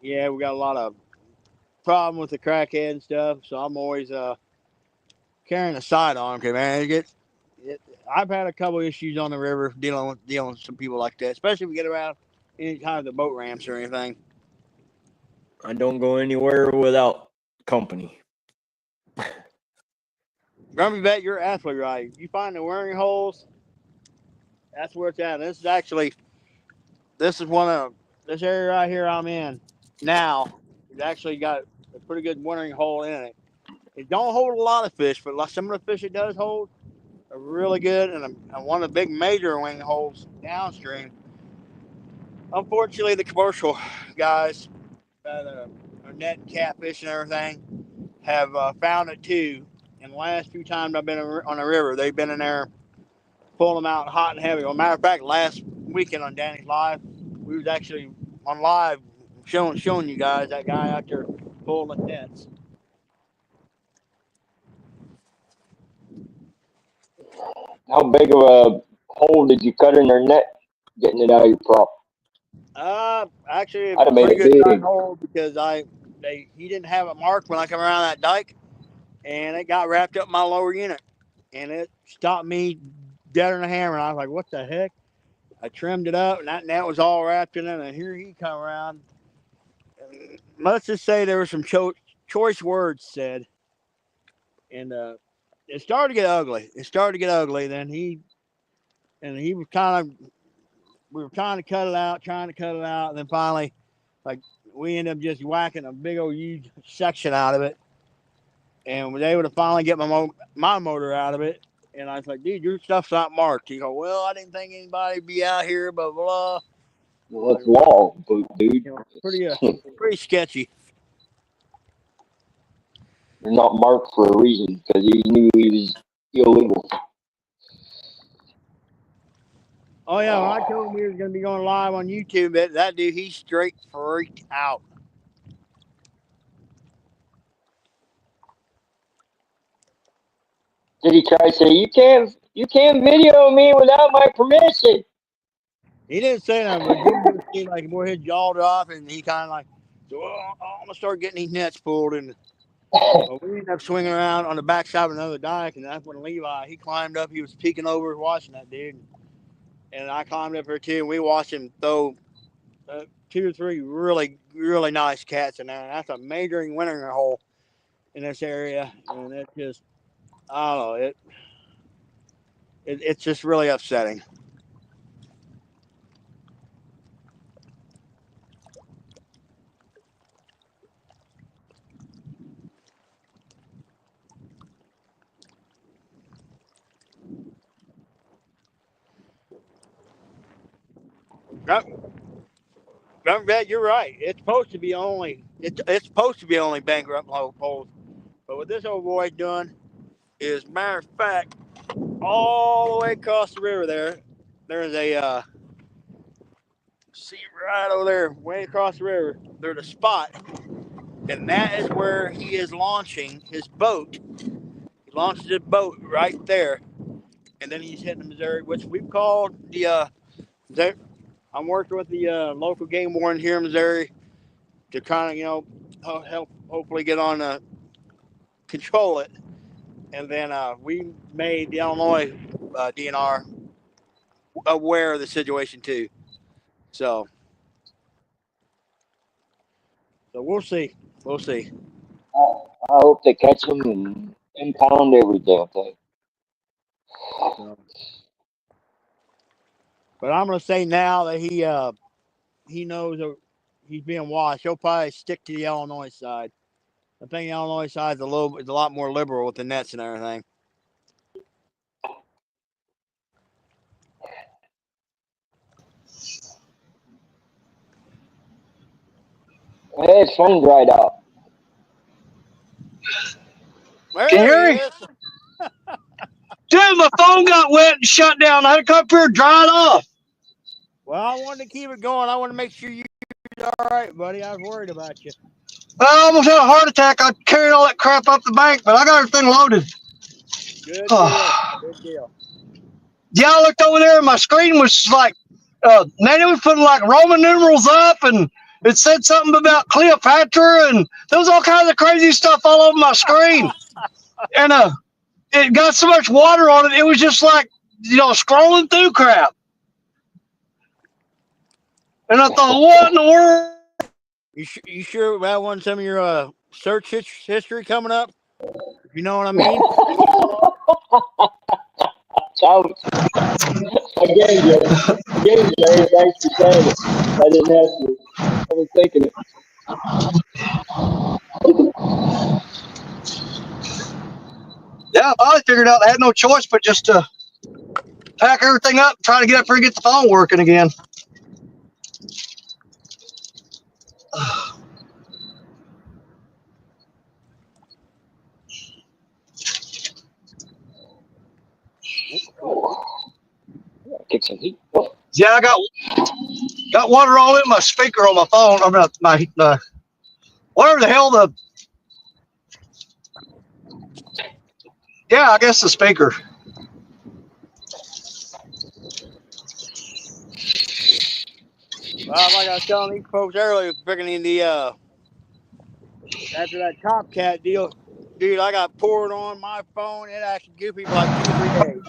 yeah, we got a lot of problem with the crackhead and stuff. So I'm always carrying a sidearm, cause man, I've had a couple issues on the river dealing with some people like that, especially if we get around any kind of the boat ramps or anything? I don't go anywhere without company. Grumpy Bet, you're absolutely right. You find the wearing holes, that's where it's at. This is one of this area right here I'm in now. It's actually got a pretty good wintering hole in it. It don't hold a lot of fish, but like some of the fish it does hold are really good. And one of the big major wing holes downstream. Unfortunately, the commercial guys that are netting catfish and everything have found it too. And the last few times I've been on the river, they've been in there pulling them out hot and heavy. Well, matter of fact, last weekend on Danny's Live, we was actually on live showing you guys that guy out there pulling the nets. How big of a hole did you cut in their net getting it out of your prop? Actually, I'd a have made pretty it good size big. hole because he didn't have it marked when I come around that dike, and it got wrapped up in my lower unit, and it stopped me dead on the hammer. And I was like, "What the heck?" I trimmed it up, and that net was all wrapped in it. And here he come around. And let's just say there were some choice words said, and it started to get ugly. Then he was kind of we were trying to cut it out, and then finally, like we ended up just whacking a big old huge section out of it, and was able to finally get my motor out of it. And I was like, "Dude, your stuff's not marked." He go, "Well, I didn't think anybody'd be out here, blah blah." Well, it's law, dude. Pretty sketchy. They're not marked for a reason because he knew he was illegal. Oh yeah, when I told him we was gonna be going live on YouTube, that dude he straight freaked out. Did he try to say you can't video me without my permission? He didn't say nothing, but didn't seem like more his jaw dropped, and he kind of like, so I'm gonna start getting these nets pulled, and well, we ended up swinging around on the backside of another dike, and that's when Levi he climbed up. He was peeking over, watching that dude, and I climbed up there too, and we watched him throw 2 or 3 really nice cats in there, and that's a major wintering hole in this area, and it just I don't know it's just really upsetting. I bet you're right. It's supposed to be only bankrupt holes, but what this old boy's doing is, matter of fact, all the way across the river there's a see right over there, way across the river. There's a spot, and that is where he is launching his boat. He launches his boat right there, and then he's hitting the Missouri, which we've called the. I'm working with the local game warden here in Missouri to kind of help hopefully get on control it, and then we made the Illinois DNR aware of the situation too. So we'll see. We'll see. I hope they catch him and impound every damn thing. So, but I'm gonna say now that he knows he's being watched. He'll probably stick to the Illinois side. I think the Illinois side is a lot more liberal with the nets and everything. Hey, his phone dried out. Can you hear me? Dude, my phone got wet and shut down. I had to come up here and dry it off. Well, I wanted to keep it going. I want to make sure you're all right, buddy. I was worried about you. I almost had a heart attack. I carried all that crap up the bank, but I got everything loaded. Good deal. Good deal. Yeah, I looked over there and my screen was like, man, it was putting like Roman numerals up and it said something about Cleopatra and there was all kinds of crazy stuff all over my screen. And it got so much water on it, it was just like, scrolling through crap. And I thought, what in the world? You sure about one some of your search history coming up? If you know what I mean. So, again, Jerry, thanks for saying it. I didn't have to. I was thinking it. Yeah, I finally figured out I had no choice but just to pack everything up, try to get up here and get the phone working again. Kick some heat. Yeah, I got water all in my speaker on my phone. I'm not my whatever the hell the. Yeah, I guess the speaker. Well, like I was telling these folks earlier, freaking in the after that Top Cat deal, dude, I got poured on my phone. It actually goofy for like 2 or 3 days.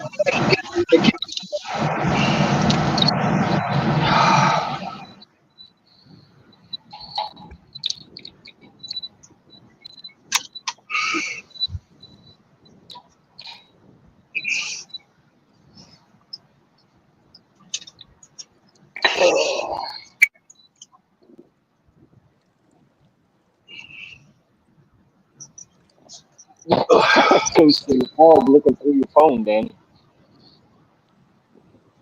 Goes to the fog looking through your phone, Danny.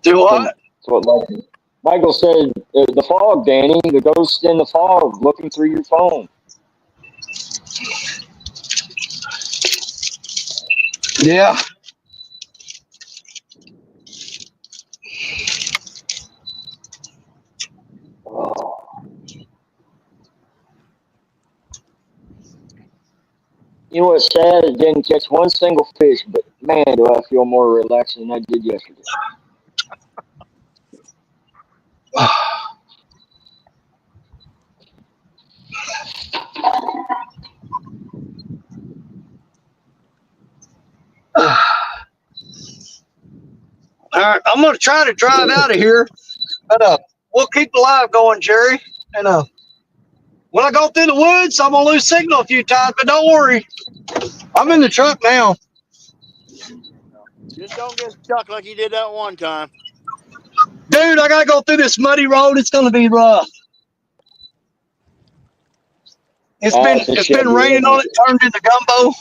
Do That's what? what Michael said. The fog, Danny. The ghost in the fog looking through your phone. Yeah. You know what's sad? I didn't catch one single fish, but man, do I feel more relaxed than I did yesterday. All right, I'm gonna try to drive out of here, but we'll keep the live going, Jerry. And when I go through the woods, I'm gonna lose signal a few times, but don't worry, I'm in the truck now. Just don't get stuck like you did that one time. Dude, I gotta go through this muddy road. It's gonna be rough. It's been raining on it, turned into gumbo.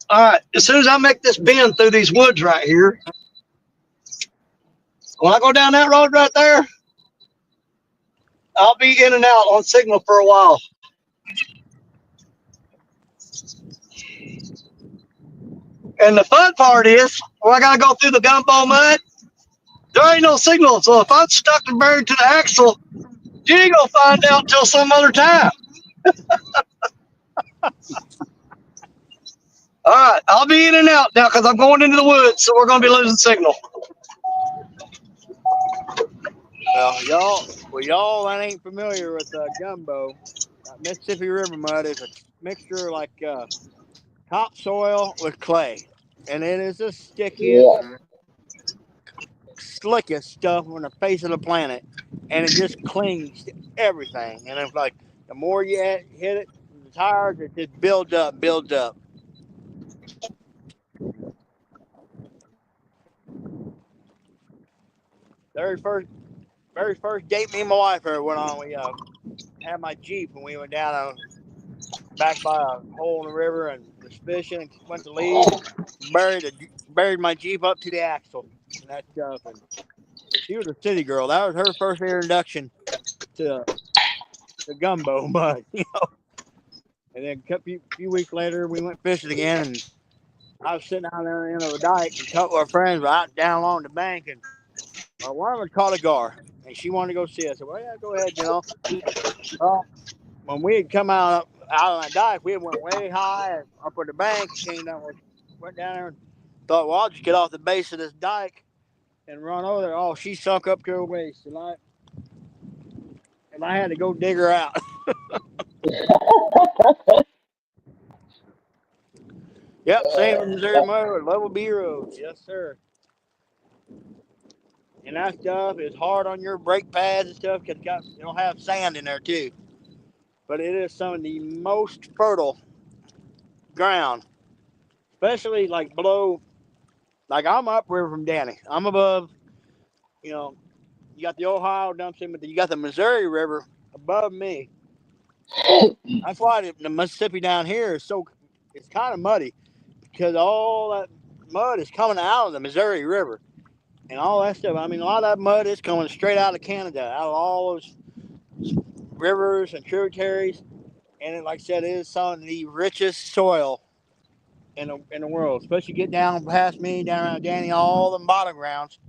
All right, as soon as I make this bend through these woods right here, when I go down that road right there, I'll be in and out on signal for a while. And the fun part is, when I gotta go through the gumbo mud, there ain't no signal. So if I'm stuck and buried to the axle, you ain't gonna find out till some other time. All right, I'll be in and out now because I'm going into the woods, so we're gonna be losing signal. Well, y'all that ain't familiar with gumbo, Mississippi River mud is a mixture like topsoil with clay, and it is the stickiest, Yeah. slickest stuff on the face of the planet, and it just clings to everything. And it's like the more you hit it, the tires it just builds up, builds up. Very first, very first date me and my wife ever went on. We had my Jeep and we went down back by a hole in the river and was fishing and went to leave and buried my Jeep up to the axle and that stuff. And she was a city girl. That was her first introduction to the gumbo mud, And then a few weeks later, we went fishing again, and I was sitting down there in the end of a dike, and a couple of our friends were out down along the bank, and one of them caught a gar, and she wanted to go see it. I said, "Well, yeah, go ahead." Well, when we had come out on that dike, we had went way high and up on the bank, and came down, went down there, and thought, "Well, I'll just get off the base of this dike and run over there." Oh, she sunk up to her waist, and I had to go dig her out. Yep, same in Missouri mud, level B roads, yes sir. and that stuff is hard on your brake pads and stuff because it'll have sand in there too. But it is some of the most fertile ground, especially like below. Like I'm upriver from Danny. I'm above. You know, you got the Ohio dumps in, but you got the Missouri River above me. That's why the Mississippi down here is so. It's kind of muddy because all that mud is coming out of the Missouri River and all that stuff. I mean, a lot of that mud is coming straight out of Canada, out of all those rivers and tributaries. And it, like I said, it is some of the richest soil in the world, especially get down past me, down around Danny, all the bottom grounds.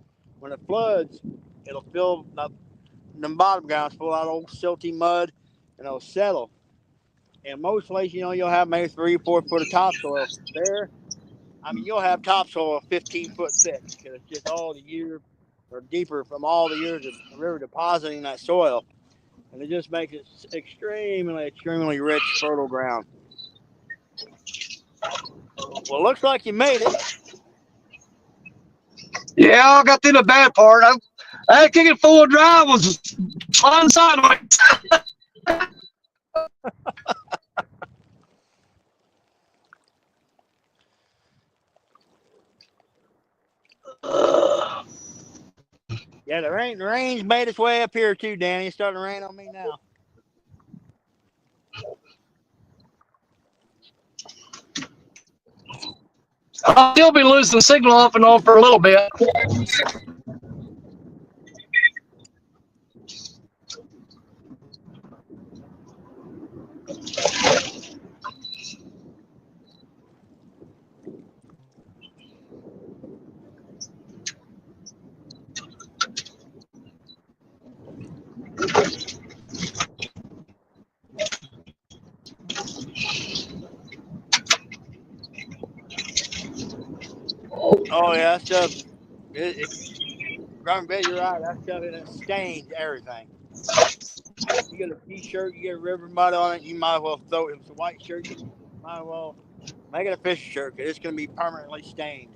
When it floods, it'll fill up the bottom grounds full of old silty mud, and it'll settle. And most places, you'll have maybe 3 or 4 foot of topsoil there. I mean, you'll have topsoil 15 foot thick because it's just all the year or deeper from all the years of the river depositing that soil. And it just makes it extremely, extremely rich, fertile ground. Well, it looks like you made it. Yeah, I got through the bad part. I had to kick it full drive, was flying sideways. Yeah, the rain's made its way up here too, Danny. It's starting to rain on me now. I'll still be losing signal off and on for a little bit. Oh yeah, that stuff. You're right. That stuff it stains everything. You get a t-shirt, you get river mud on it. You might as well throw it. If it's a white shirt, you might as well make it a fish shirt because it's going to be permanently stained.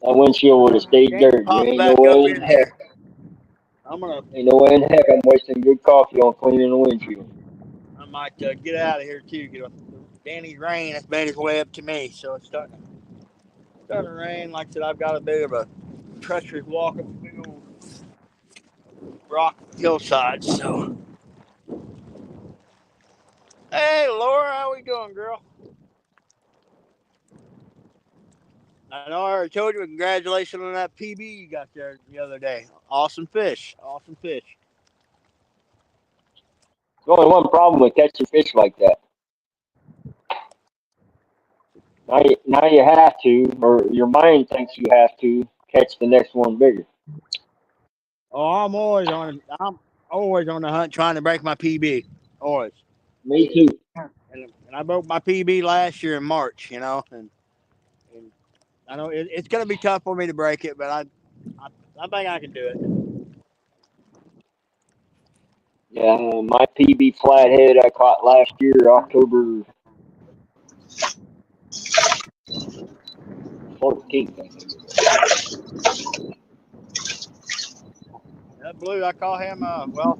That windshield would have stayed Danny dirty. popped Ain't no back up way in in heck. here. I'm gonna. Ain't no way in heck I'm wasting good coffee on cleaning the windshield. I might get out of here too. Danny's rain has made its way up to me, so it's starting to rain. Like I said, I've got a bit of a treacherous walk up a big old rock hillside. So, hey, Laura, how we doing, girl? I know I already told you. Congratulations on that PB you got there the other day. Awesome fish. Awesome fish. There's only one problem with catching fish like that. Now you have to, or your mind thinks you have to, catch the next one bigger. Oh, I'm always on the hunt trying to break my PB. Always. Me too. And I broke my PB last year in March. And I know it's going to be tough for me to break it, but I think I can do it. Yeah, my PB flathead I caught last year, October 14th, I think it was. That blue, I call him. Well,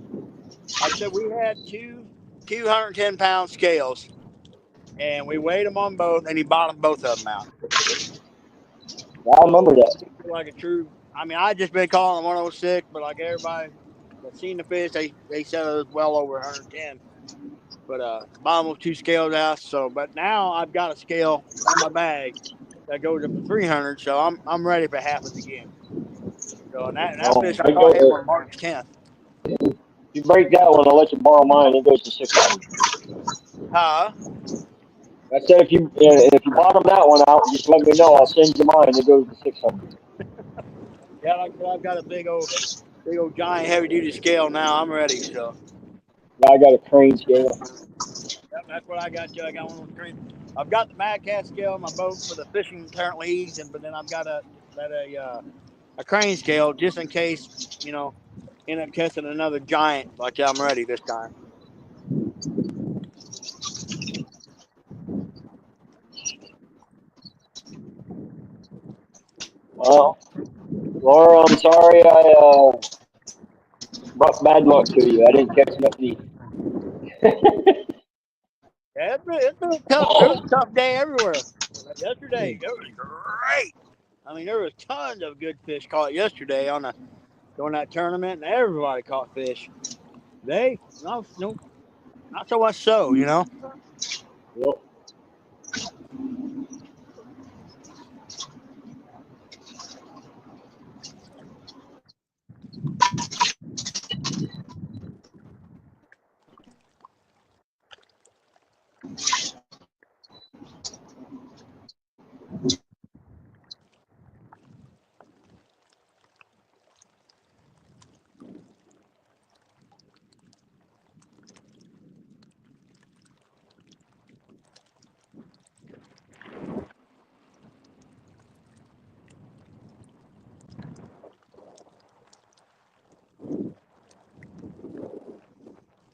like I said, we had 210-pound scales, and we weighed them on both, and he bottomed both of them out. I remember So that. like a true. I mean, I just been calling them 106, but like everybody that seen the fish, they said it was well over 110. But bottom of 2 scales out. So, but now I've got a scale in my bag that goes up to 300. So I'm ready if it happens again. So and that fish I caught him on March 10th. If you break that one, I'll let you borrow mine. It goes to 600. Huh? I said if you bottom that one out, just let me know. I'll send you mine. It goes to 600. Yeah, like I said, I've got a big old giant heavy duty scale now. I'm ready. So Yeah, I got a crane scale. Yep, that's what I got too. I got one of those green. I've got the Mad Cat scale on my boat for the fishing current leagues, but then I've got a crane scale just in case, end up catching another giant. Like I'm ready this time. Well, Laura, I'm sorry I brought bad luck to you. I didn't catch nothing either. Yeah, it's been a tough. It was a tough day everywhere. Like yesterday, it was great. I mean, there was tons of good fish caught yesterday during that tournament, and everybody caught fish. They no, not so much so. Yep.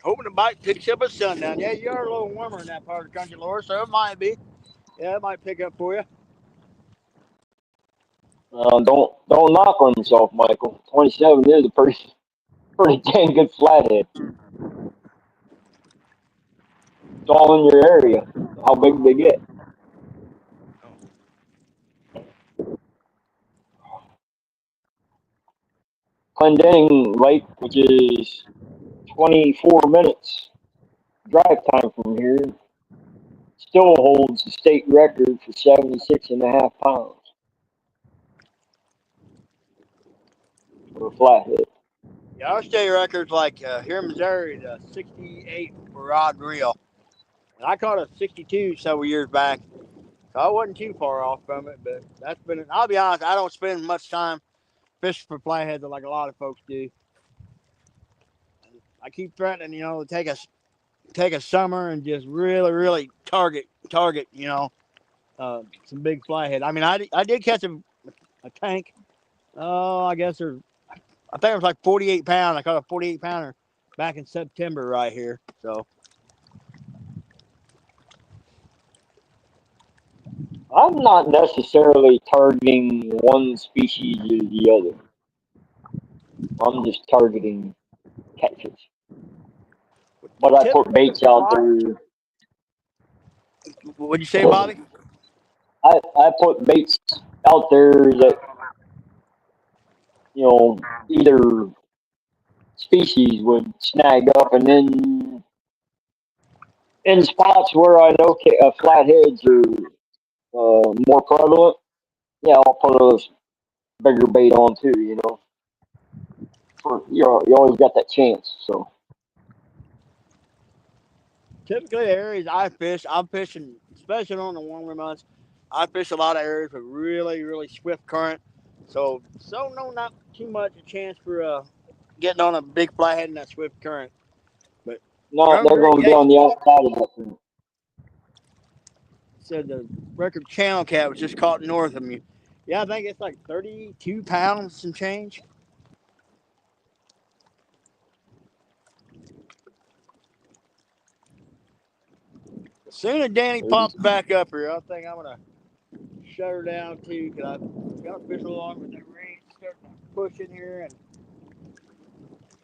Hoping the bite picks up at sundown. Yeah, you are a little warmer in that part of the country, Laura, so it might be. Yeah, it might pick up for you. Don't knock on yourself, Michael. 27 is a pretty dang good flathead. It's all in your area. How big they get. Clendenning Lake, which is 24 minutes drive time from here, still holds the state record for 76.5 pounds for a flathead. Yeah, our state record's like here in Missouri, the 68 for rod and reel. And I caught a 62 several years back, so I wasn't too far off from it. But that's been, I'll be honest, I don't spend much time fishing for flatheads like a lot of folks do. I keep threatening, to take a summer and just really, really target, some big flathead. I mean, I did catch a tank. Oh, I think it was like 48 pound. I caught a 48 pounder back in September right here. So I'm not necessarily targeting one species or the other. I'm just targeting catfish. But I put typically the baits out fly. there. What'd you say, Bobby? I put baits out there that, either species would snag up, and then in spots where I know flatheads are more prevalent, yeah, I'll put a bigger bait on too. You always got that chance. So Typically the areas I fish, I'm fishing, especially on the warmer months. I fish a lot of areas with really, really swift current. So no, not too much a chance for getting on a big flathead in that swift current. But no, remember, they're going to be yeah, on the outside of that thing. said the record channel cat was just caught north of me. Yeah, I think it's like 32 pounds and change. As soon as Danny pops back up here, I think I'm gonna shut her down too because I've got to fish along with the rain starting to push in here, and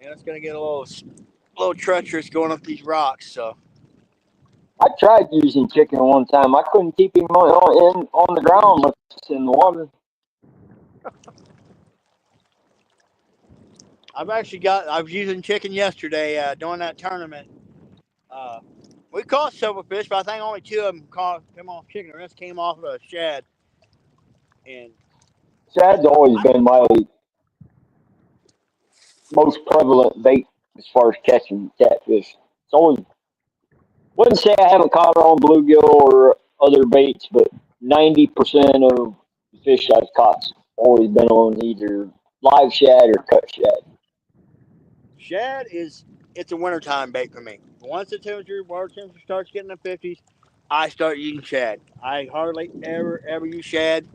it's gonna get a little treacherous going up these rocks. So I tried using chicken one time. I couldn't keep him on the ground much in the water. I was using chicken yesterday during that tournament. Uh, we caught several fish, but I think only two of them came off chicken. The rest came off of a shad. And Shad's always been my most prevalent bait as far as catching catfish. It's always wouldn't say I haven't caught on bluegill or other baits, but 90% of the fish I've caught's always been on either live shad or cut shad. shad it's a wintertime bait for me. once the water temperature starts getting in the 50s, I start using shad. I hardly ever use shad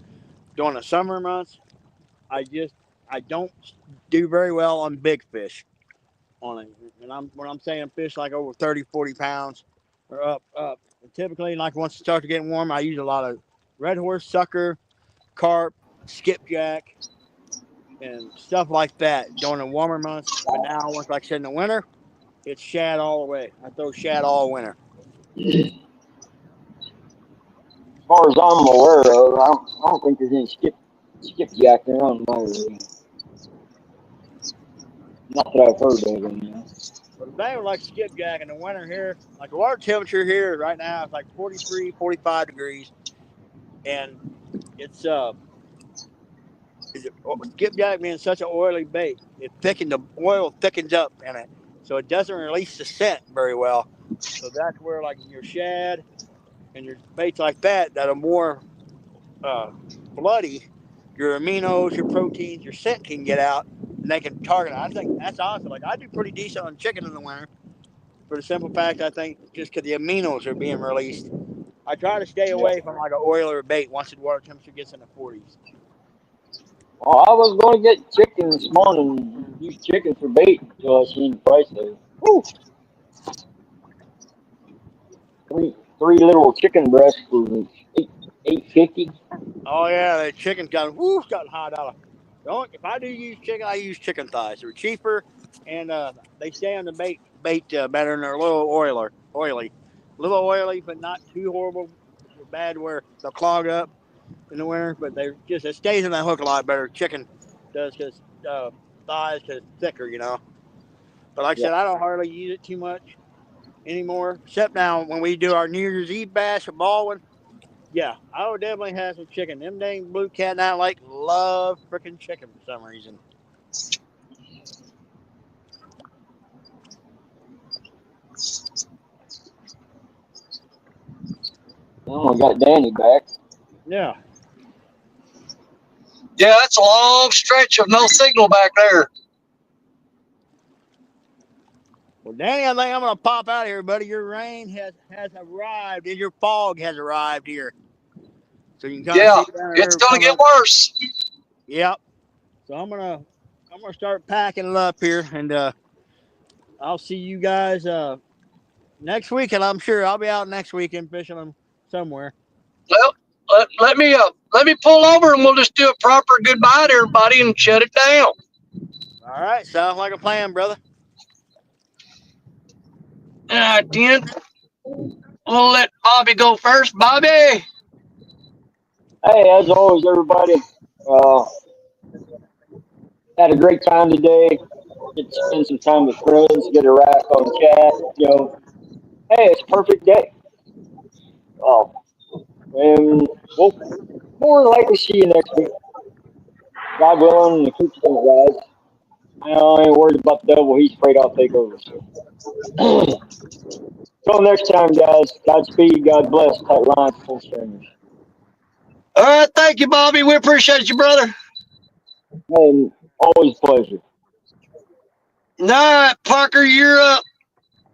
during the summer months. I just I don't do very well on big fish on it. And when I'm saying fish like over 30, 40 pounds or up. And typically, like once it starts to get warm, I use a lot of red horse sucker, carp, skipjack, and stuff like that during the warmer months. But now, once like I said in the winter, it's shad all the way. I throw shad all winter. As far as I'm aware of, I don't think there's any skipjack around my area. Not that I've heard of them. But the thing with like skipjack in the winter here, like the water temperature here right now is like 43, 45 degrees, and it's skipjack being such an oily bait, the oil thickens up in it, so it doesn't release the scent very well. So that's where like your shad and your baits like that are more uh, bloody, your aminos, your proteins, your scent can get out and they can target it. I think that's awesome. Like I do pretty decent on chicken in the winter for the simple fact I think just because the aminos are being released. I try to stay Yeah. away from like an oil or a bait once the water temperature gets in the 40s. Well, I was going to get chicken this morning, use chicken for bait until I seen the price of it. Woo! Three little chicken breasts for $8.50. Oh yeah, the chicken's gotten $high. If I do use chicken, I use chicken thighs. They're cheaper, and they stay on the bait better, and they're a little little oily, but not too horrible, bad where they'll clog up in the winter. But it stays in that hook a lot better. Chicken does because thighs because it's thicker, you know. But like I Yeah. said, I don't hardly use it too much anymore, except now when we do our New Year's Eve bash at Baldwin. Yeah, I would definitely have some chicken. Them dang blue cat and I like love freaking chicken for some reason. Oh, I got Danny back. Yeah. Yeah, that's a long stretch of no signal back there. Well, Danny, I think I'm gonna pop out of here, buddy. Your rain has arrived, and your fog has arrived here, so you can kind of Yeah, see down it's there gonna coming get up. worse. Yep. So I'm gonna start packing it up here, and I'll see you guys next weekend. I'm sure I'll be out next weekend fishing them somewhere. Well, let me pull over and we'll just do a proper goodbye to everybody and shut it down. All right, sounds like a plan, brother. All right, then. We'll let Bobby go first. Bobby. Hey, as always, everybody, uh, had a great time today. Get to spend some time with friends, get a rack on the chat. Hey, it's a perfect day. Oh, and we'll more than likely see you next week. God willing, and keep doing it, guys. I ain't worried about the devil. He's afraid I'll take over. So, till next time, guys. Godspeed. God bless. Tight lines, full stringers. All right, thank you, Bobby. We appreciate you, brother. And always a pleasure. All right, Parker, you're up.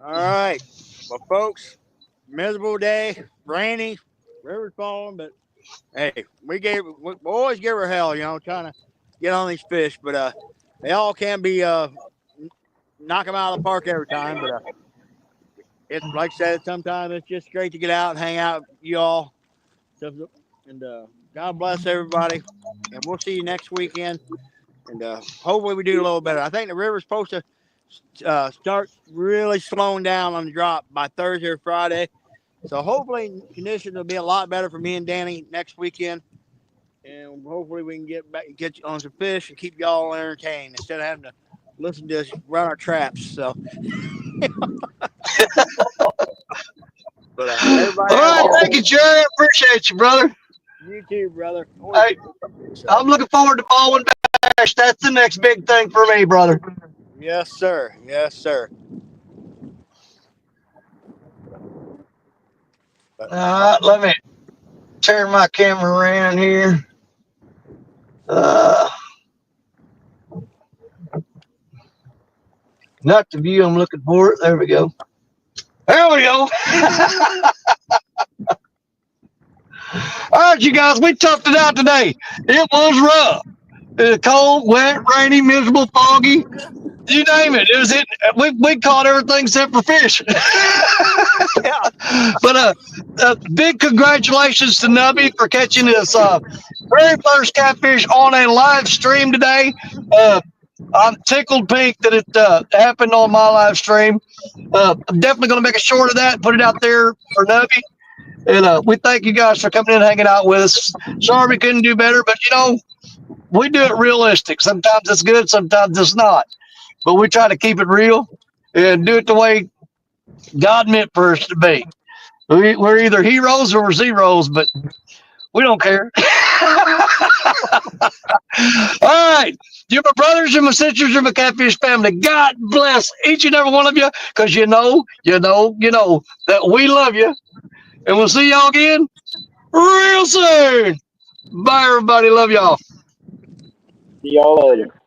All right, well, folks, miserable day, rainy, river's falling, but hey, we always give her hell, trying to get on these fish, but they all can be knock them out of the park every time, but it's like I said, sometimes it's just great to get out and hang out with you all, and God bless everybody, and we'll see you next weekend, and hopefully we do a little better. I think the river's supposed to start really slowing down on the drop by Thursday or Friday. So hopefully conditions will be a lot better for me and Danny next weekend. And hopefully we can get on some fish and keep y'all entertained instead of having to listen to us run our traps. So but everybody All have a right, good thank you, Jerry. Appreciate you, brother. you too, brother. Hey, So, I'm looking forward to Baldwin Bash. That's the next big thing for me, brother. yes, sir. Yes, sir. But, Let me turn my camera around here. Not the view I'm looking for. There we go. There we go. All right, you guys, we toughed it out today. It was rough. Cold, wet, rainy, miserable, foggy. You name it. It was it. We caught everything except for fish. Yeah. But big congratulations to Nubby for catching his very first catfish on a live stream today. I'm tickled pink that it happened on my live stream. I'm definitely going to make a short of that and put it out there for Nubby. And we thank you guys for coming in and hanging out with us. Sorry we couldn't do better, but you know, we do it realistic. Sometimes it's good, sometimes it's not. But we try to keep it real and do it the way God meant for us to be. We're either heroes or we're zeros, but we don't care. All right. You're my brothers, you're my sisters, you're my catfish family. God bless each and every one of you, because you know that we love you. And we'll see y'all again real soon. Bye, everybody. Love y'all. See y'all later.